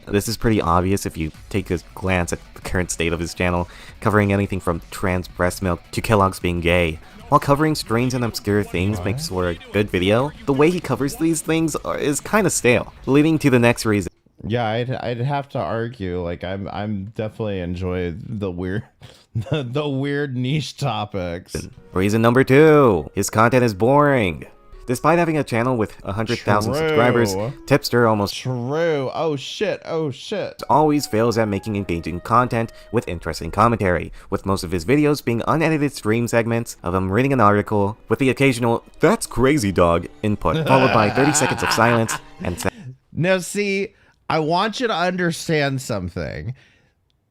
This is pretty obvious if you take a glance at the current state of his channel, covering anything from trans breast milk to Kellogg's being gay. While covering strange and obscure things makes for a good video, the way he covers these things is kinda stale, leading to the next reason. Yeah, I'd have to argue. Like, I'm definitely enjoy the weird, the weird niche topics. Reason number 2. His content is boring. Despite having a channel with 100,000 subscribers, Tipster almost always fails at making engaging content with interesting commentary, with most of his videos being unedited stream segments of him reading an article with the occasional "that's crazy dog" input, followed by 30 seconds of silence and Now see, I want you to understand something.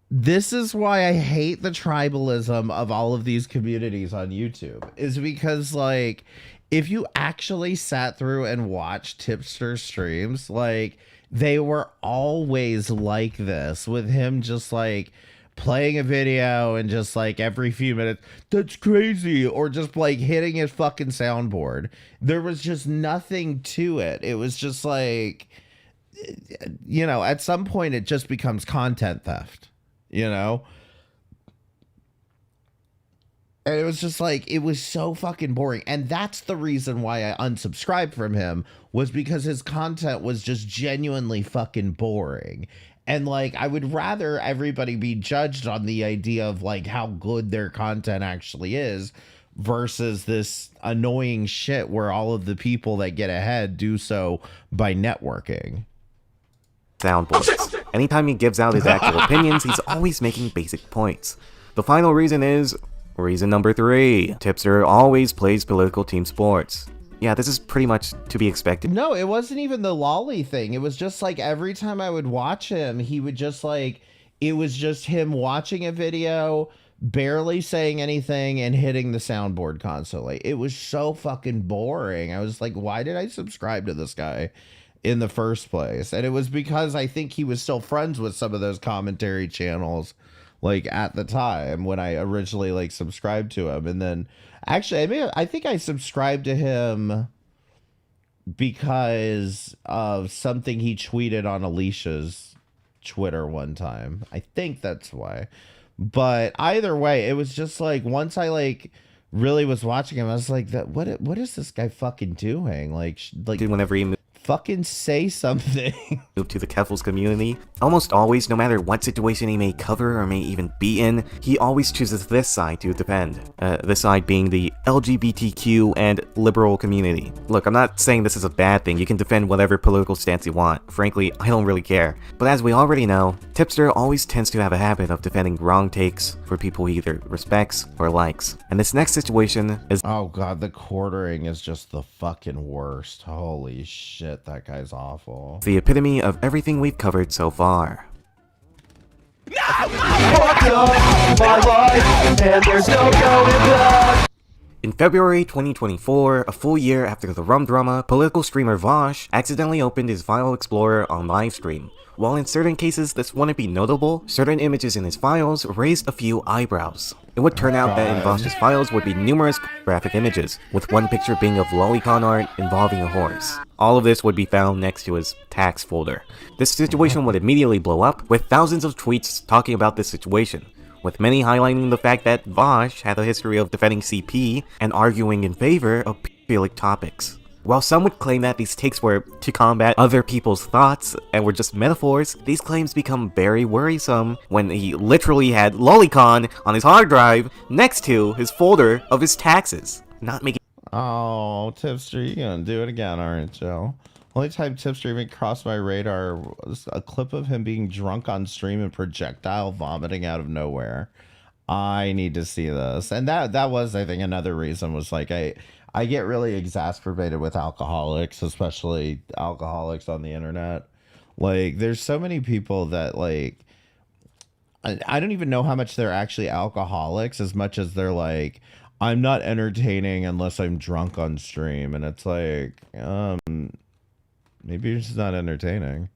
This is why I hate the tribalism of all of these communities on YouTube, is because, like, if you actually sat through and watched Tipster streams, like, they were always like this, with him just, like, playing a video and just, like, every few minutes, "that's crazy," or just, like, hitting his fucking soundboard. There was just nothing to it. It was just, like, you know, at some point it just becomes content theft, you know? And it was just like, it was so fucking boring. And that's the reason why I unsubscribed from him, was because his content was just genuinely fucking boring. And like, I would rather everybody be judged on the idea of like how good their content actually is versus this annoying shit where all of the people that get ahead do so by networking. Soundboards. Anytime he gives out his actual opinions, he's always making basic points. The final reason is reason number 3. Tipster always plays political team sports. Yeah, this is pretty much to be expected. No, it wasn't even the lolly thing. It was just like every time I would watch him, he would just like, it was just him watching a video, barely saying anything and hitting the soundboard constantly. It was so fucking boring. I was like, why did I subscribe to this guy in the first place? And it was because I think he was still friends with some of those commentary channels, like at the time when I originally like subscribed to him. And then actually, I think I subscribed to him because of something he tweeted on Alicia's Twitter one time. I think that's why. But either way, it was just like, once I like really was watching him, I was like, that what is this guy fucking doing? Like whenever he fucking say something. Move to the Keffels community. Almost always, no matter what situation he may cover or may even be in, he always chooses this side to defend. This side being the LGBTQ and liberal community. Look, I'm not saying this is a bad thing. You can defend whatever political stance you want. Frankly, I don't really care. But as we already know, Tipster always tends to have a habit of defending wrong takes for people he either respects or likes. And this next situation is— oh god, the quartering is just the fucking worst. Holy shit. That guy's awful. The epitome of everything we've covered so far. In February 2024, a full year after the Rum Drama, political streamer Vosh accidentally opened his File Explorer on livestream. While in certain cases this wouldn't be notable, certain images in his files raised a few eyebrows. It would turn out that in Vosh's files would be numerous graphic images, with one picture being of lolicon art involving a horse. All of this would be found next to his tax folder. This situation would immediately blow up, with thousands of tweets talking about this situation, with many highlighting the fact that Vosh had a history of defending CP and arguing in favor of pedophilic topics. While some would claim that these takes were to combat other people's thoughts and were just metaphors, these claims become very worrisome when he literally had lolicon on his hard drive next to his folder of his taxes. Not making— oh, Tipster, you gonna do it again, aren't you? Only time Tipster even crossed my radar was a clip of him being drunk on stream and projectile vomiting out of nowhere. I need to see this. And that was, I think, another reason, was like, I get really exacerbated with alcoholics, especially alcoholics on the internet. Like, there's so many people that, like, I don't even know how much they're actually alcoholics as much as they're like, I'm not entertaining unless I'm drunk on stream. And it's like, maybe you're just not entertaining.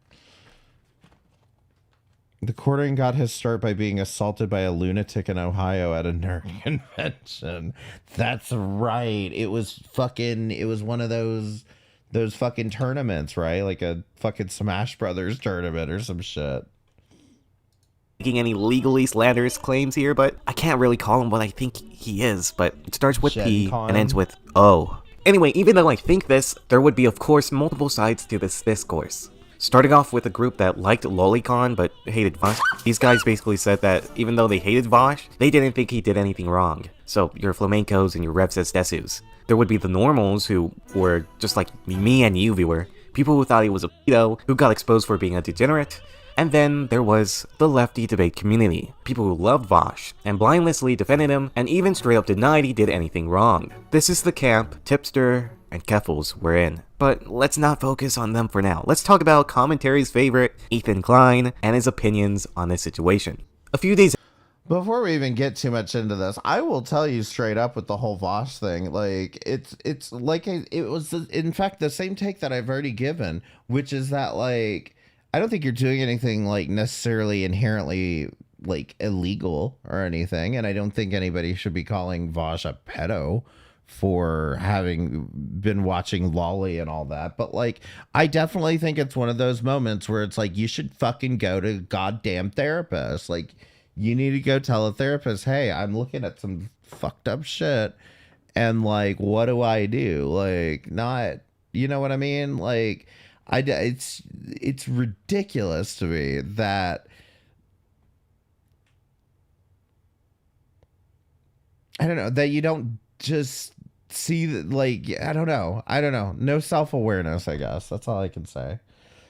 The quartering got his start by being assaulted by a lunatic in Ohio at a nerd convention. That's right. It was one of those those fucking tournaments, right? Like a fucking Smash Brothers tournament or some shit. Making any legally slanderous claims here, but I can't really call him what I think he is, but it starts with P and ends with O. Anyway, even though I think this, there would be of course multiple sides to this discourse. Starting off with a group that liked Lolicon but hated Vosh. These guys basically said that even though they hated Vosh, they didn't think he did anything wrong. So your flamencos and your Revses Desus. There would be the normals who were just like me and you, viewer. People who thought he was a pedo, who got exposed for being a degenerate. And then there was the lefty debate community, people who loved Vosh, and blindlessly defended him, and even straight up denied he did anything wrong. This is the camp Tipster and Keffels were in. But let's not focus on them for now. Let's talk about commentary's favorite, Ethan Klein, and his opinions on this situation. A few days before we even get too much into this, I will tell you straight up with the whole Vosh thing, like, it's like, it was, in fact, the same take that I've already given, which is that, like, I don't think you're doing anything like necessarily inherently like illegal or anything, and I don't think anybody should be calling Vosh a pedo for having been watching Lolly and all that. But like, I definitely think it's one of those moments where it's like, you should fucking go to goddamn therapist. Like, you need to go tell a therapist, hey, I'm looking at some fucked up shit, and like, what do I do? Like, not, you know what I mean? Like, it's ridiculous to me that I don't know that you don't just see that, like, I don't know, no self-awareness, I guess that's all I can say.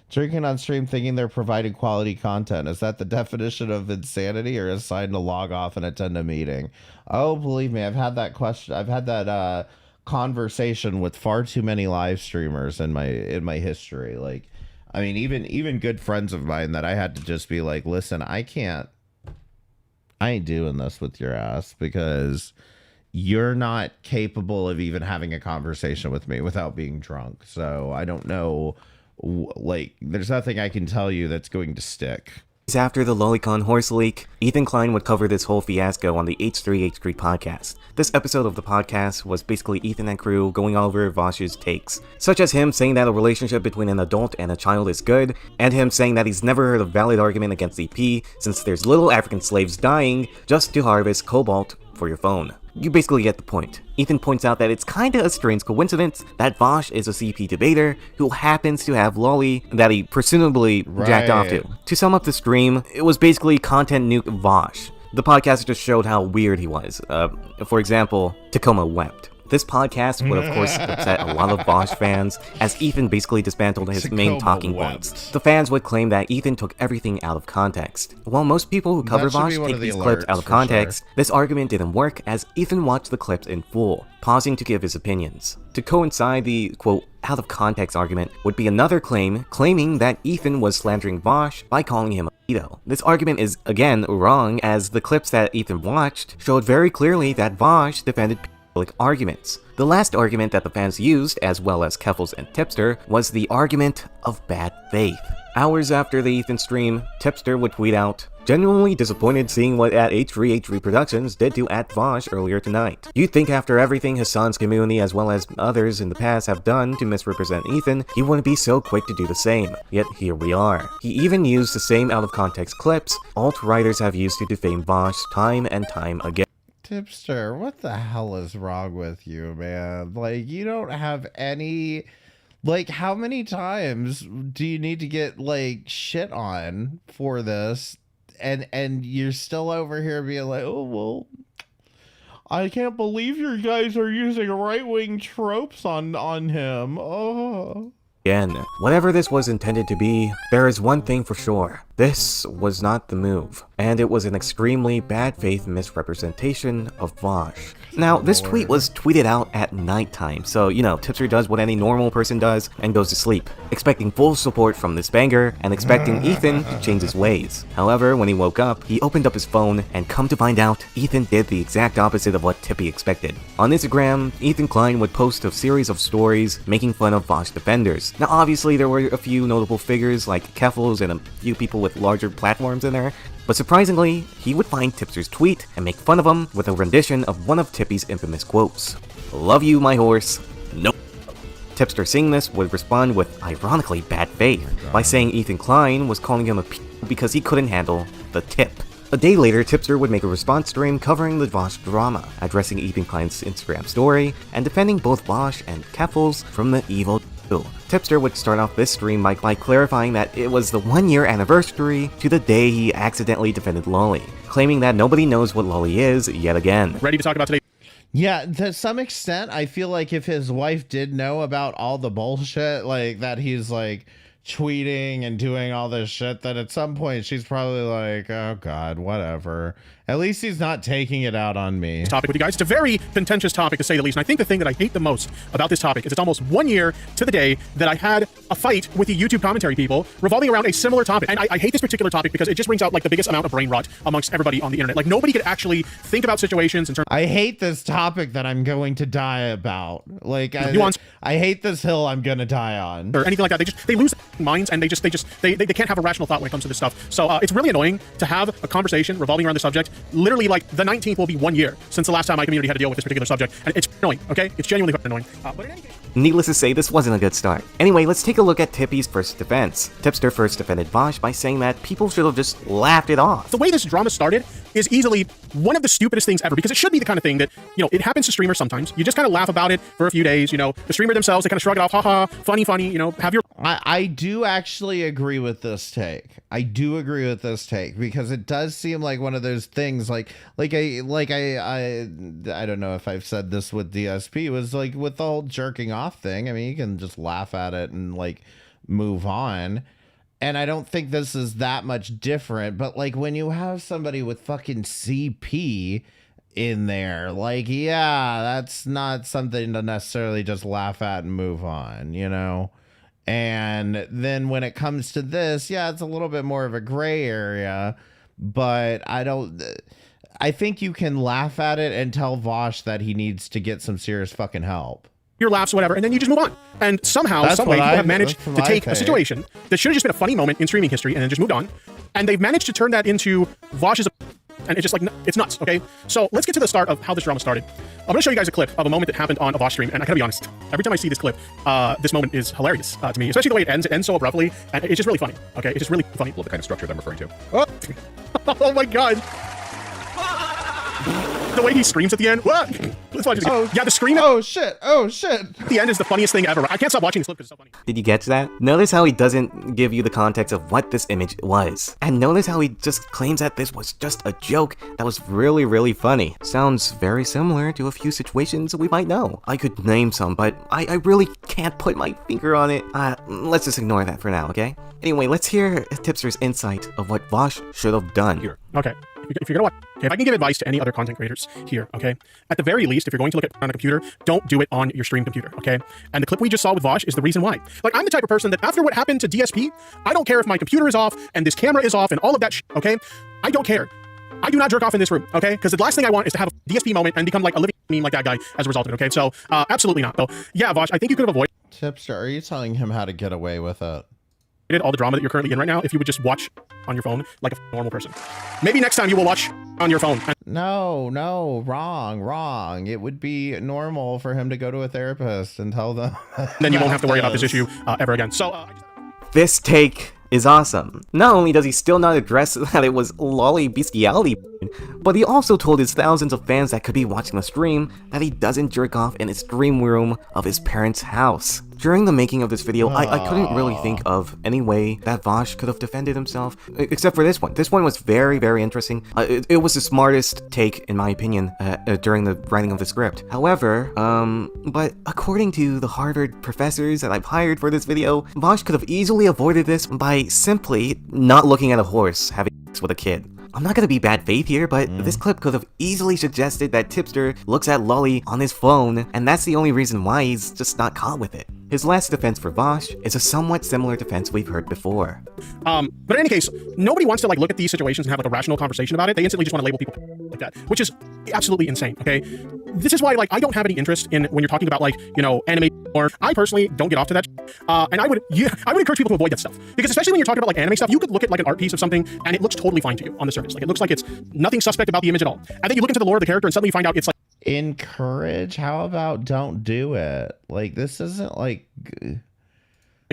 Drinking on stream thinking they're providing quality content, is that the definition of insanity, or a sign to log off and attend a meeting? Oh, believe me, I've had that question, I've had that conversation with far too many live streamers in my history. Like, I mean, even good friends of mine that I had to just be like, listen, I ain't doing this with your ass, because you're not capable of even having a conversation with me without being drunk. So I don't know, like, there's nothing I can tell you that's going to stick. After the Lolicon horse leak, Ethan Klein would cover this whole fiasco on the H3H3 podcast. This episode of the podcast was basically Ethan and crew going over Vosh's takes, such as him saying that a relationship between an adult and a child is good, and him saying that he's never heard a valid argument against EP since there's little African slaves dying just to harvest cobalt for your phone. You basically get the point. Ethan points out that it's kinda a strange coincidence that Vosh is a CP debater who happens to have Lolly that he presumably jacked off to. To sum up the stream, it was basically content nuke Vosh. The podcast just showed how weird he was. For example, Tacoma wept. This podcast would of course upset a lot of Vosh fans, as Ethan basically dismantled his main talking points. The fans would claim that Ethan took everything out of context. While most people who cover Vosh take these clips out of context, this argument didn't work, as Ethan watched the clips in full, pausing to give his opinions. To coincide, the quote, out of context argument would be another claim, claiming that Ethan was slandering Vosh by calling him a pedo. This argument is again wrong, as the clips that Ethan watched showed very clearly that Vosh defended arguments. The last argument that the fans used, as well as Keffels and Tipster, was the argument of bad faith. Hours after the Ethan stream, Tipster would tweet out, genuinely disappointed seeing what at H3H3 Productions did to @Vosh earlier tonight. You'd think after everything Hassan's community as well as others in the past have done to misrepresent Ethan, he wouldn't be so quick to do the same. Yet here we are. He even used the same out-of-context clips alt-writers have used to defame Vosh time and time again. Tipster, what the hell is wrong with you, man? Like, you don't have any... Like, how many times do you need to get, like, shit on for this? And you're still over here being like, oh, well, I can't believe you guys are using right-wing tropes on him. Oh... Again, whatever this was intended to be, there is one thing for sure. This was not the move, and it was an extremely bad faith misrepresentation of Vosh. Now, this tweet was tweeted out at nighttime, so, you know, Tipster does what any normal person does and goes to sleep, expecting full support from this banger and expecting Ethan to change his ways. However, when he woke up, he opened up his phone, and come to find out, Ethan did the exact opposite of what Tippy expected. On Instagram, Ethan Klein would post a series of stories making fun of Vosh defenders. Now, obviously, there were a few notable figures like Keffels and a few people with larger platforms in there, but surprisingly, he would find Tipster's tweet and make fun of him with a rendition of one of Tippy's infamous quotes. Love you, my horse. Nope. Tipster, seeing this, would respond with ironically bad faith by saying Ethan Klein was calling him a p because he couldn't handle the tip. A day later, Tipster would make a response stream covering the Vosh drama, addressing Ethan Klein's Instagram story, and defending both Vosh and Keffels from the evil Tipster would start off this stream by clarifying that it was the 1-year anniversary to the day he accidentally defended Lolly, claiming that nobody knows what Lolly is yet again. Ready to talk about today? Yeah, to some extent, I feel like if his wife did know about all the bullshit, like that he's like tweeting and doing all this shit, that at some point she's probably like, oh God, whatever. At least he's not taking it out on me. Topic with you guys. It's a very contentious topic to say the least. And I think the thing that I hate the most about this topic is it's almost 1 year to the day that I had a fight with the YouTube commentary people revolving around a similar topic. And I hate this particular topic because it just brings out like the biggest amount of brain rot amongst everybody on the internet. Like nobody could actually think about situations in terms. I hate this topic that I'm going to die about. Like I hate this hill I'm gonna die on. Or anything like that. They lose their minds and they can't have a rational thought when it comes to this stuff. So it's really annoying to have a conversation revolving around the subject. Literally, like the 19th will be 1 year since the last time my community had to deal with this particular subject, and it's annoying. Okay, it's genuinely annoying. But in any case. Needless to say, this wasn't a good start. Anyway, let's take a look at Tippy's first defense. Tipster first defended Vosh by saying that people should have just laughed it off. The way this drama started is easily one of the stupidest things ever, because it should be the kind of thing that, you know, it happens to streamers sometimes. You just kind of laugh about it for a few days, you know, the streamer themselves, they kind of shrug it off, haha, funny, you know, have your... I do actually agree with this take. I do agree with this take, because it does seem like one of those things, I don't know if I've said this with DSP, was like with the whole jerking off thing. I mean, you can just laugh at it and like move on. And I don't think this is that much different, but like when you have somebody with fucking CP in there, like, yeah, that's not something to necessarily just laugh at and move on, you know? And then when it comes to this, yeah, it's a little bit more of a gray area, but I think you can laugh at it and tell Vosh that he needs to get some serious fucking help. Your laughs, whatever, and then you just move on. And somehow, some way, people have managed to take a situation that should have just been a funny moment in streaming history and then just moved on. And they've managed to turn that into Vosh's, and it's just like, it's nuts, okay? So let's get to the start of how this drama started. I'm gonna show you guys a clip of a moment that happened on a Vosh stream, and I gotta be honest, every time I see this clip, this moment is hilarious to me, especially the way it ends. It ends so abruptly, and it's just really funny, okay? It's just really funny. Well, the kind of structure that I'm referring to. Oh, oh my God. The way he screams at the end. What? Let's watch this. Oh, yeah, the scream. Oh shit! Oh shit! The end is the funniest thing ever. I can't stop watching this clip because it's so funny. Did you catch that? Notice how he doesn't give you the context of what this image was. And notice how he just claims that this was just a joke that was really, really funny. Sounds very similar to a few situations we might know. I could name some, but I really can't put my finger on it. Let's just ignore that for now, okay? Anyway, let's hear Tipster's insight of what Vosh should have done. Here. Okay. If you're gonna watch, if I can give advice to any other content creators here, okay? At the very least, if you're going to look at on a computer, don't do it on your stream computer, okay? And the clip we just saw with Vosh is the reason why. Like, I'm the type of person that after what happened to DSP, I don't care if my computer is off and this camera is off and all of that shit, okay? I don't care. I do not jerk off in this room, okay? Because the last thing I want is to have a DSP moment and become like a living meme like that guy as a result of it, okay? So, absolutely not. So, yeah, Vosh, I think you could have avoided... Tipster, are you telling him how to get away with it? All the drama that you're currently in right now if you would just watch on your phone like a normal person. Maybe next time you will watch on your phone. No, wrong. It would be normal for him to go to a therapist and tell them. Then you won't have to worry about this issue ever again. So, this take is awesome. Not only does he still not address that it was lolly bestiality, but he also told his thousands of fans that could be watching the stream that he doesn't jerk off in his dream room of his parents' house. During the making of this video, I couldn't really think of any way that Vosh could have defended himself, except for this one. This one was very, very interesting. It was the smartest take, in my opinion, during the writing of the script. However, but according to the Harvard professors that I've hired for this video, Vosh could have easily avoided this by simply not looking at a horse having sex with a kid. I'm not gonna be bad faith here, but this clip could have easily suggested that Tipster looks at Lolly on his phone, and that's the only reason why he's just not caught with it. His last defense for Vosh is a somewhat similar defense we've heard before. But in any case, nobody wants to like look at these situations and have like a rational conversation about it. They instantly just want to label people like that, which is absolutely insane, okay? This is why like I don't have any interest in when you're talking about like, you know, anime or I personally don't get off to that. And I would encourage people to avoid that stuff. Because especially when you're talking about like anime stuff, you could look at like an art piece of something and it looks totally fine to you on the surface. Like it looks like it's nothing suspect about the image at all. And then you look into the lore of the character and suddenly you find out it's like Encourage? How about don't do it? Like, this isn't like...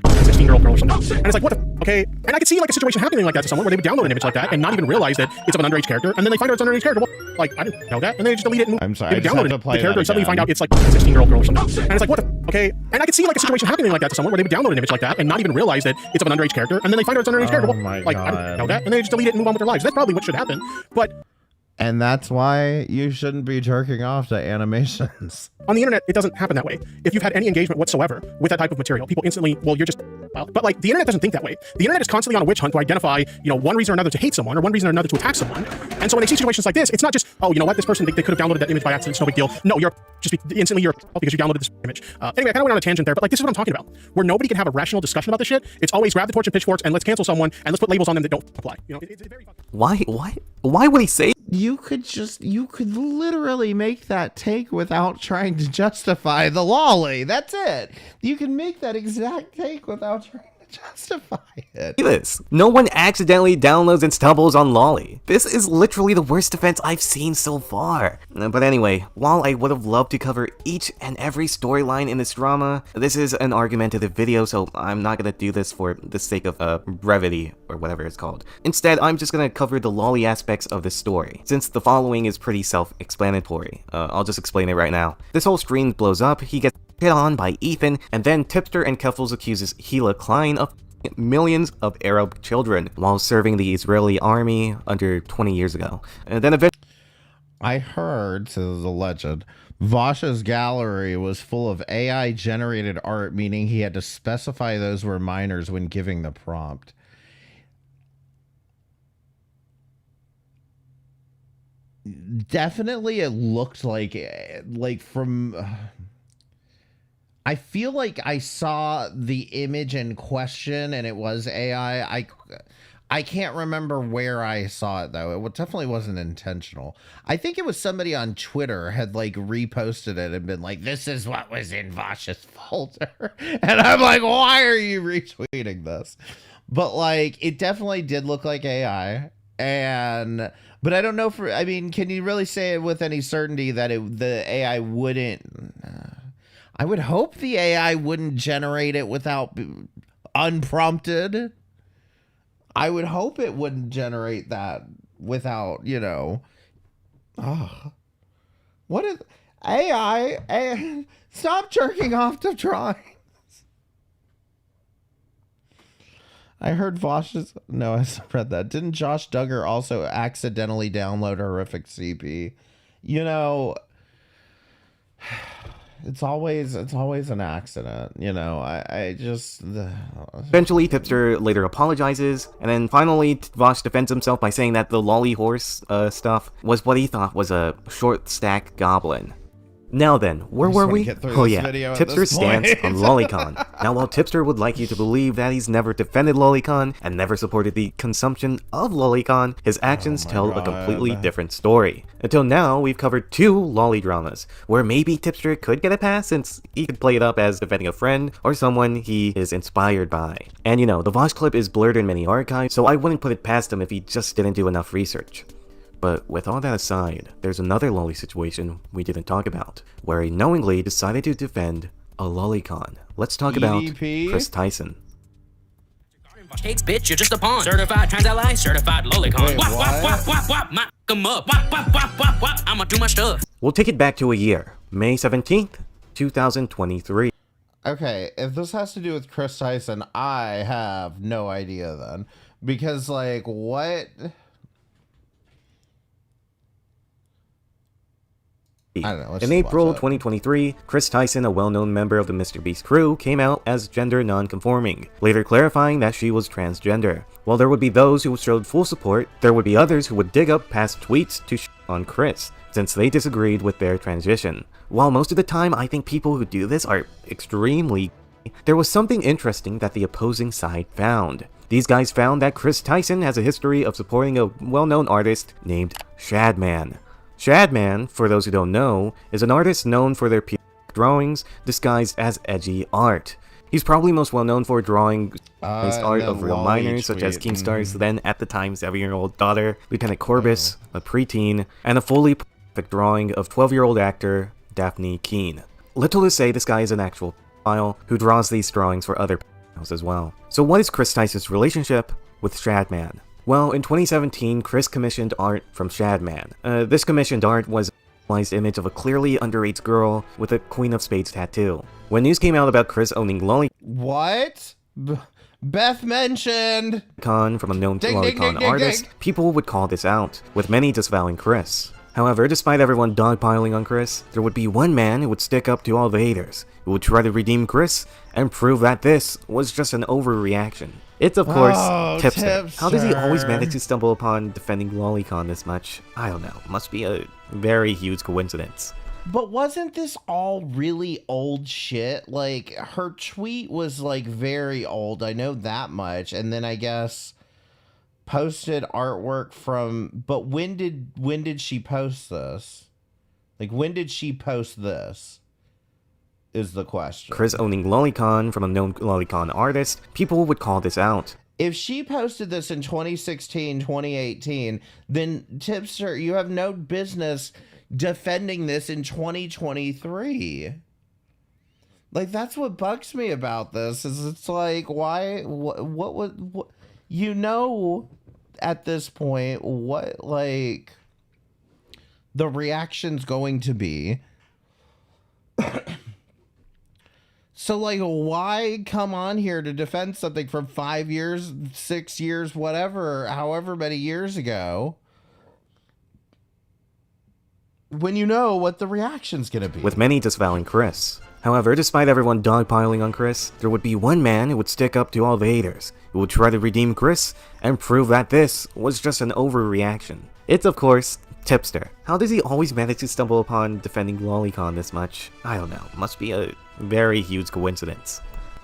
16-year-old girl or something. And it's like, what the okay? And I could see like a situation happening like that to someone where they would download an image like that and not even realize that it's of an underage character, and then they find out it's an underage character. Well, like, I didn't know that, and they just delete it and I'm sorry, they would download the character and suddenly find out it's like a 16-year-old girl or something. And it's like, what the okay? And I could see like a situation happening like that to someone where they would download an image like that and not even realize that it's of an underage character, and then they find out it's an underage character. Well, like, I didn't know that, and they just delete it and move on with their lives. That's probably what should happen. But And that's why you shouldn't be jerking off to animations. on the internet, it doesn't happen that way. If you've had any engagement whatsoever with that type of material, people instantly, well, you're just, well, but like the internet doesn't think that way. The internet is constantly on a witch hunt to identify, one reason or another to hate someone or one reason or another to attack someone. And so when they see situations like this, it's not just, oh, you know what, this person, they could have downloaded that image by accident, it's no big deal. No, you're just instantly because you downloaded this image. Anyway, I kind of went on a tangent there, but like this is what I'm talking about. Where nobody can have a rational discussion about this shit. It's always grab the torch and pitchforks and let's cancel someone and let's put labels on them that don't apply. It's very Why would he say? You could literally make that take without trying to justify the lolly. That's it. You can make that exact take without trying to justify it. This. No one accidentally downloads and stumbles on lolly. This is literally the worst defense I've seen so far. But anyway, while I would have loved to cover each and every storyline in this drama, this is an argumentative video, so I'm not gonna do this for the sake of brevity or whatever it's called. Instead, I'm just gonna cover the lolly aspects of this story, since the following is pretty self-explanatory. I'll just explain it right now. This whole stream blows up, he gets hit on by Ethan, and then Tipster and Keffels accuses Hila Klein of millions of Arab children while serving the Israeli army under 20 years ago. And then eventually, I heard, says the legend, Vosh's gallery was full of AI-generated art, meaning he had to specify those were minors when giving the prompt. Definitely it looked like from... I feel like I saw the image in question and it was AI. I can't remember where I saw it though. It definitely wasn't intentional. I think it was somebody on Twitter had like reposted it and been like, this is what was in Vosh's folder. And I'm like, why are you retweeting this? But like, it definitely did look like AI. But I don't know can you really say it with any certainty that the AI wouldn't... I would hope the AI wouldn't generate it without unprompted. I would hope it wouldn't generate that without, what is AI? Stop jerking off to drawings. I heard Vosh's... No, I read that. Didn't Josh Duggar also accidentally download horrific CP? It's always an accident, I just... Eventually, Tipster later apologizes, and then finally, Vosh defends himself by saying that the lolly horse stuff was what he thought was a short stack goblin. Now then, where were we? Oh yeah, Tipster's stance on Lolicon. Now while Tipster would like you to believe that he's never defended Lolicon and never supported the consumption of Lolicon, his actions tell a completely different story. Until now, we've covered 2 lolly dramas, where maybe Tipster could get a pass since he could play it up as defending a friend or someone he is inspired by. And the Vosh clip is blurred in many archives, so I wouldn't put it past him if he just didn't do enough research. But with all that aside, there's another lolly situation we didn't talk about, where he knowingly decided to defend a lolicon. Let's talk about Chris Tyson. Cakes, bitch, you're just a pawn. Certified trans ally, certified lolicon. Wop, wop, wop, wop, wop, knock 'em up. Wop, wop, wop, wop, wop, I'ma do my stuff. We'll take it back to a year, May 17th, 2023. Okay, if this has to do with Chris Tyson, I have no idea then. Because, what... I don't know, in April 2023, Chris Tyson, a well-known member of the MrBeast crew, came out as gender non-conforming, later clarifying that she was transgender. While there would be those who showed full support, there would be others who would dig up past tweets to on Chris, since they disagreed with their transition. While most of the time I think people who do this are extremely gay, there was something interesting that the opposing side found. These guys found that Chris Tyson has a history of supporting a well-known artist named Shadman. Shadman, for those who don't know, is an artist known for their drawings disguised as edgy art. He's probably most well known for drawing art of real minors such as Keemstar's then at the time 7-year-old daughter, Lieutenant Corbus, a preteen, and a fully the drawing of 12-year-old actor Daphne Keane. Little to say, this guy is an actual pedophile who draws these drawings for other pedophiles as well. So what is Chris Tyson's relationship with Shadman? Well, in 2017, Chris commissioned art from Shadman. This commissioned art was a stylized image of a clearly underage girl with a Queen of Spades tattoo. When news came out about Chris owning Lolicon What? Beth mentioned from a known Lolicon artist, people would call this out, with many disavowing Chris. However, despite everyone dogpiling on Chris, there would be one man who would stick up to all the haters, who would try to redeem Chris and prove that this was just an overreaction. It's of course Tipster. How does he always manage to stumble upon defending Lolicon this much? I don't know. Must be a very huge coincidence. But wasn't this all really old shit? Like, her tweet was, like, very old. I know that much. And then I guess posted artwork from... But when did she post this? Like, when did she post this? Is the question. Chris owning Lolicon from a known Lolicon artist, people would call this out. If she posted this in 2016, 2018, then Tipster, you have no business defending this in 2023. Like, that's what bugs me about this, is it's like, why, what you know, at this point, what, like, the reaction's going to be. So, like, why come on here to defend something from 5 years, 6 years, whatever, however many years ago, when you know what the reaction's gonna be? With many disavowing Chris. However, despite everyone dogpiling on Chris, there would be one man who would stick up to all the haters, who would try to redeem Chris and prove that this was just an overreaction. It's of course Tipster. How does he always manage to stumble upon defending Lolicon this much? I don't know. Must be a very huge coincidence.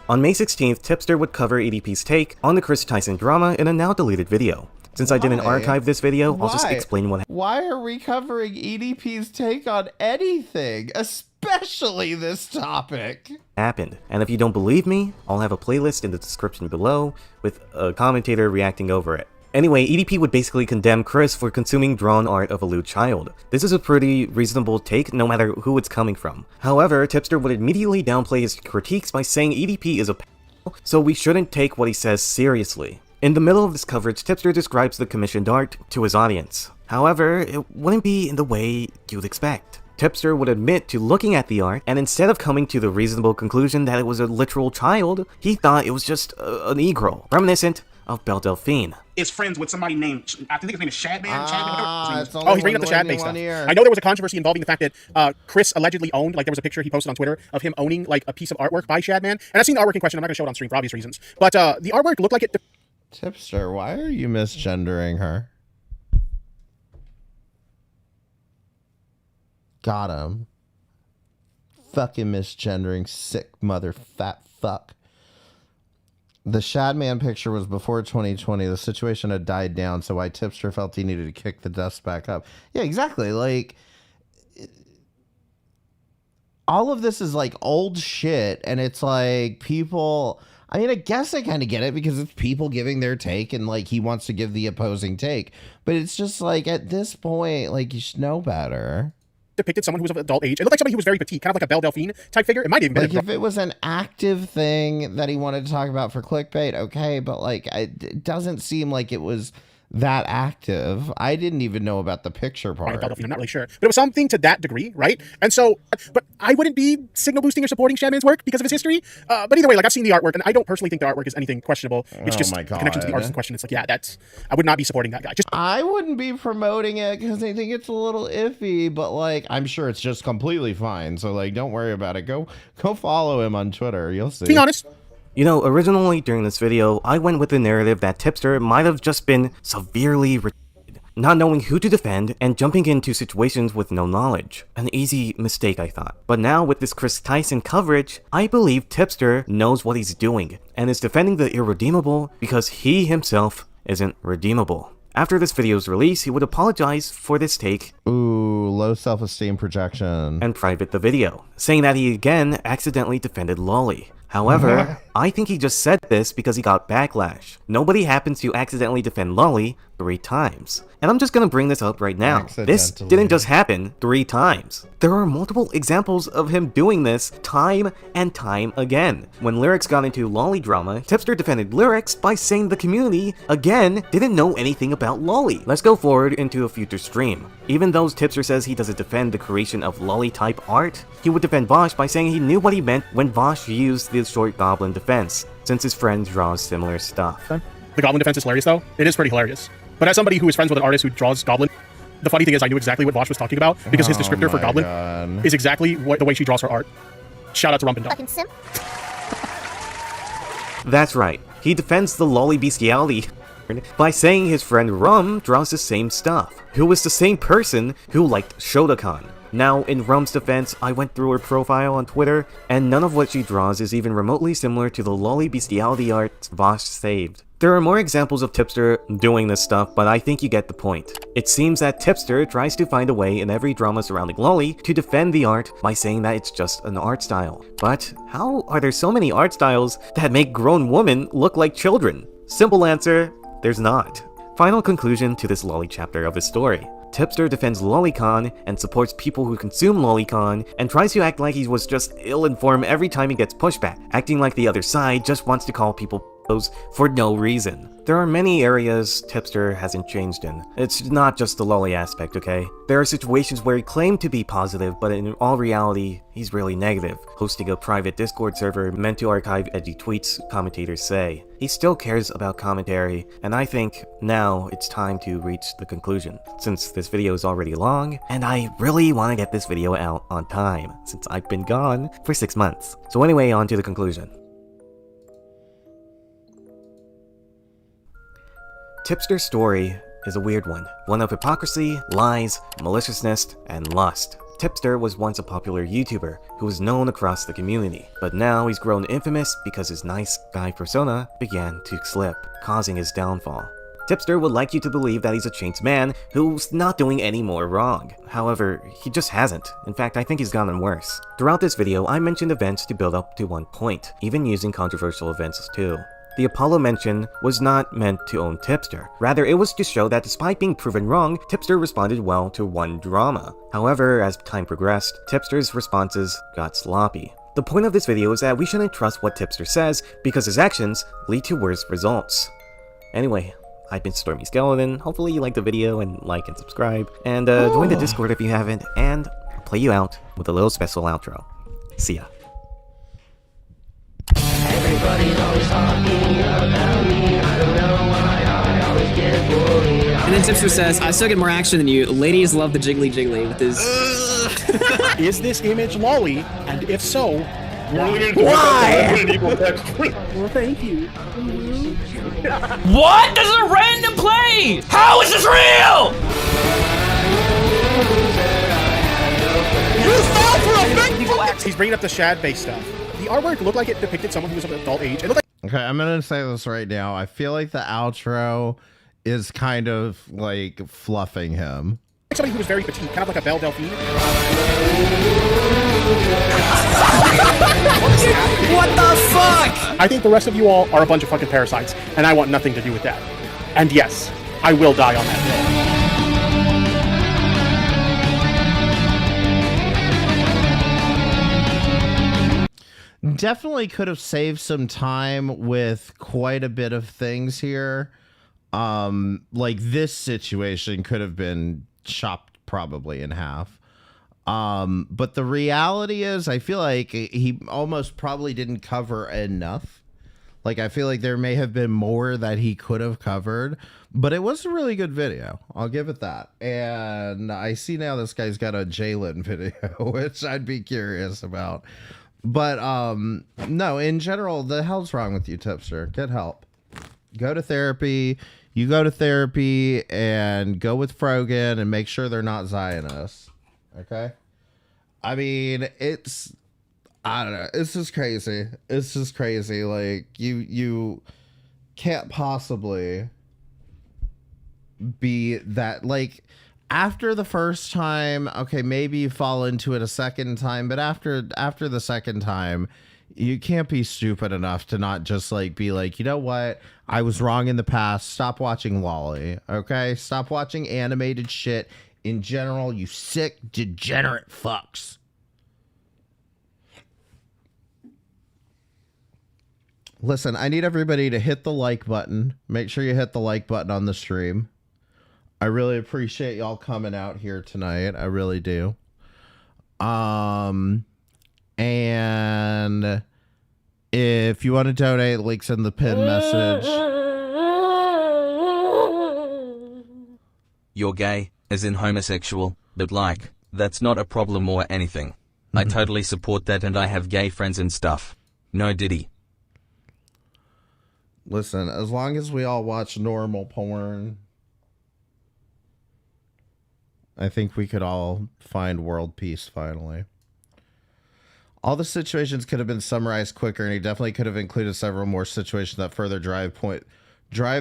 On May 16th, Tipster would cover EDP's take on the Chris Tyson drama in a now deleted video. Since I didn't archive this video, I'll just explain what happened. Why are we covering EDP's take on anything, especially this topic? And if you don't believe me, I'll have a playlist in the description below with a commentator reacting over it. Anyway, EDP would basically condemn Chris for consuming drawn art of a lewd child. This is a pretty reasonable take, no matter who it's coming from. However, Tipster would immediately downplay his critiques by saying EDP is a pedophile, so we shouldn't take what he says seriously. In the middle of this coverage, Tipster describes the commissioned art to his audience. However, it wouldn't be in the way you'd expect. Tipster would admit to looking at the art, and instead of coming to the reasonable conclusion that it was a literal child, he thought it was just a Negro, reminiscent of Belle Delphine. Is friends with somebody named, I think his name is Shadman. Oh, he's bringing up the Shadman stuff. I know there was a controversy involving the fact that Chris allegedly owned, like there was a picture he posted on Twitter of him owning like a piece of artwork by Shadman. And I've seen the artwork in question. I'm not going to show it on stream for obvious reasons. But the artwork looked like it... Tipster, why are you misgendering her? Got him. Fucking misgendering, sick mother fat fuck. The Shadman picture was before 2020. The situation had died down, so why Tipster felt he needed to kick the dust back up. Yeah, exactly. Like, all of this is like old shit, and it's like people... I mean, I guess I kind of get it because it's people giving their take and like he wants to give the opposing take. But it's just like at this point, like you should know better. Depicted someone who was of adult age. It looked like somebody who was very petite, kind of like a Belle Delphine type figure. It might even be like if it was an active thing that he wanted to talk about for clickbait, okay, but like it doesn't seem like it was that active. I didn't even know about the picture part. I'm not really sure, but it was something to that degree, right? And so, but I wouldn't be signal boosting or supporting Shadman's work because of his history. But either way, like I've seen the artwork, and I don't personally think the artwork is anything questionable. It's just the connection to the artist in question. It's like, yeah, I would not be supporting that guy. I wouldn't be promoting it because I think it's a little iffy, but like I'm sure it's just completely fine. So like, don't worry about it. Go follow him on Twitter. You'll see. Be honest. You know, originally during this video, I went with the narrative that Tipster might have just been severely retarded, not knowing who to defend and jumping into situations with no knowledge. An easy mistake, I thought. But now with this Chris Tyson coverage, I believe Tipster knows what he's doing and is defending the irredeemable because he himself isn't redeemable. After this video's release, he would apologize for this take. Ooh, low self-esteem projection. And private the video, saying that he again accidentally defended Lolly. However, I think he just said this because he got backlash. Nobody happens to accidentally defend Lolly 3 times. And I'm just gonna bring this up right now. This Accidentally. didn't just happen 3 times. There are multiple examples of him doing this time and time again. When Lyrics got into lolly drama, Tipster defended Lyrics by saying the community, again, didn't know anything about lolly. Let's go forward into a future stream. Even though Tipster says he doesn't defend the creation of lolly-type art, he would defend Vosh by saying he knew what he meant when Vosh used the short goblin defense, since his friend draws similar stuff. The goblin defense is hilarious, though. It is pretty hilarious. But as somebody who is friends with an artist who draws goblin, the funny thing is I knew exactly what Vosh was talking about because his descriptor for goblin is exactly the way she draws her art. Shout out to Rumpendog. Fucking simp. That's right. He defends the lolly bestiality by saying his friend Rum draws the same stuff, who was the same person who liked Shotokan. Now, in Rum's defense, I went through her profile on Twitter, and none of what she draws is even remotely similar to the lolly bestiality art Vosh saved. There are more examples of Tipster doing this stuff, but I think you get the point. It seems that Tipster tries to find a way in every drama surrounding lolly to defend the art by saying that it's just an art style. But how are there so many art styles that make grown women look like children? Simple answer, there's not. Final conclusion to this lolly chapter of the story. Tipster defends Lolicon and supports people who consume Lolicon and tries to act like he was just ill-informed every time he gets pushback, acting like the other side just wants to call people for no reason. There are many areas Tipster hasn't changed in. It's not just the lolly aspect, okay? There are situations where he claimed to be positive, but in all reality, he's really negative, hosting a private Discord server meant to archive edgy tweets, commentators say. He still cares about commentary, and I think now it's time to reach the conclusion, since this video is already long, and I really want to get this video out on time, since I've been gone for 6 months. So anyway, on to the conclusion. Tipster's story is a weird one of hypocrisy, lies, maliciousness, and lust. Tipster was once a popular YouTuber who was known across the community, but now he's grown infamous because his nice guy persona began to slip, causing his downfall. Tipster would like you to believe that he's a changed man who's not doing any more wrong. However, he just hasn't. In fact, I think he's gotten worse. Throughout this video, I mentioned events to build up to one point, even using controversial events too. The Apollo mention was not meant to own Tipster. Rather, it was to show that despite being proven wrong, Tipster responded well to one drama. However, as time progressed, Tipster's responses got sloppy. The point of this video is that we shouldn't trust what Tipster says because his actions lead to worse results. Anyway, I've been Stormy Skeleton. Hopefully you liked the video and like and subscribe. And join the Discord if you haven't. And I'll play you out with a little special outro. See ya. Everybody's always talking about me. I don't know why I always get bullied. And then Tipster says, I still get more action than you. Ladies love the jiggly jiggly with his... Is this image lolly? And if so, why? Well, thank you. What? This is a random play! How is this real? You fell for a big... He's bringing up the shad-based stuff. The artwork looked like it depicted someone who was of an adult age. It looked like... Okay, I'm gonna say this right now. I feel like the outro is kind of like fluffing him. Somebody who was very petite, kind of like a Belle Delphine. What the fuck? I think the rest of you all are a bunch of fucking parasites, and I want nothing to do with that. And yes, I will die on that day. Definitely could have saved some time with quite a bit of things here. Like this situation could have been chopped probably in half. But the reality is I feel like he almost probably didn't cover enough. Like I feel like there may have been more that he could have covered, but it was a really good video. I'll give it that. And I see now this guy's got a Jalen video, which I'd be curious about. But no, in general, the hell's wrong with you, Tipster? Get help. Go to therapy. You go to therapy and go with Frogan and make sure they're not Zionists. Okay? I mean, it's... I don't know. It's just crazy. It's just crazy. Like, you can't possibly be that... Like... After the first time, okay, maybe you fall into it a second time, but after the second time, You can't be stupid enough to not just like be like, you know what? I was wrong in the past. Stop watching Lolly. Okay? Stop watching animated shit in general, you sick, degenerate fucks. Listen, I need everybody to hit the like button. Make sure you hit the like button on the stream. I really appreciate y'all coming out here tonight. I really do. And if you want to donate, links in the pin message. You're gay, as in homosexual, but like, that's not a problem or anything. I totally support that and I have gay friends and stuff. No Diddy. Listen, as long as we all watch normal porn, I think we could all find world peace finally. All the situations could have been summarized quicker, and he definitely could have included several more situations that further drive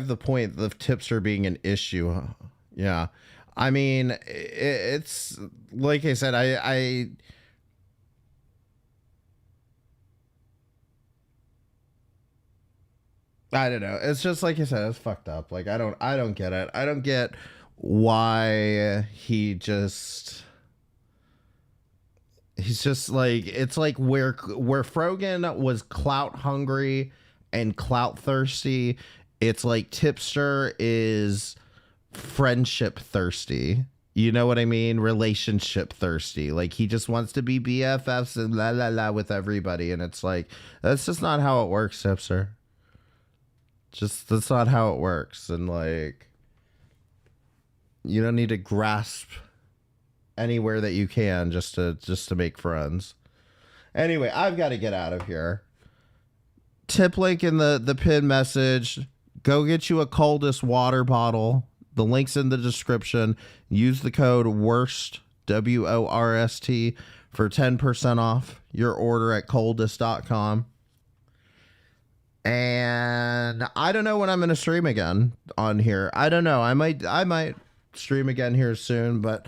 the point of Tipster being an issue. Yeah. I mean, it's like I said, I don't know. It's just like you said, it's fucked up. Like I don't get it. I don't get why he's just like, it's like where Frogan was clout hungry and clout thirsty, it's like Tipster is friendship thirsty. You know what I mean? Relationship thirsty. Like he just wants to be BFFs and la la la with everybody, and it's like that's just not how it works, Tipster. Just that's not how it works, and like you don't need to grasp anywhere that you can just to make friends. Anyway, I've got to get out of here. Tip link in the pin message. Go get you a coldest water bottle. The link's in the description. Use the code WORST, WORST, for 10% off your order at coldest.com. And I don't know when I'm going to stream again on here. I don't know. I might stream again here soon, but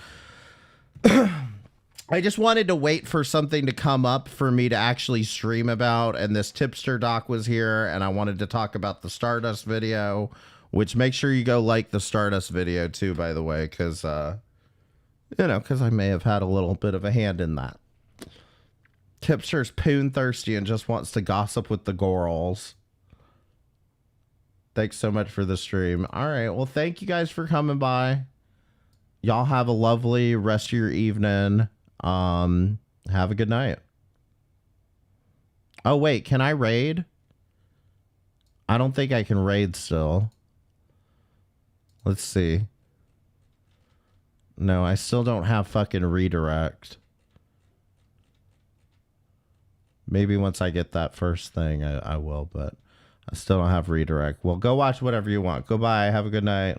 I just wanted to wait for something to come up for me to actually stream about, and this Tipster doc was here, and I wanted to talk about the Stardust video, which make sure you go like the Stardust video too, by the way, because because I may have had a little bit of a hand in that. Tipster's poon thirsty and just wants to gossip with the girls. Thanks so much for the stream. All right, well, thank you guys for coming by. Y'all have a lovely rest of your evening. Have a good night. Oh, wait, can I raid? I don't think I can raid still. Let's see. No, I still don't have fucking redirect. Maybe once I get that first thing, I will, but I still don't have redirect. Well, go watch whatever you want. Goodbye. Have a good night.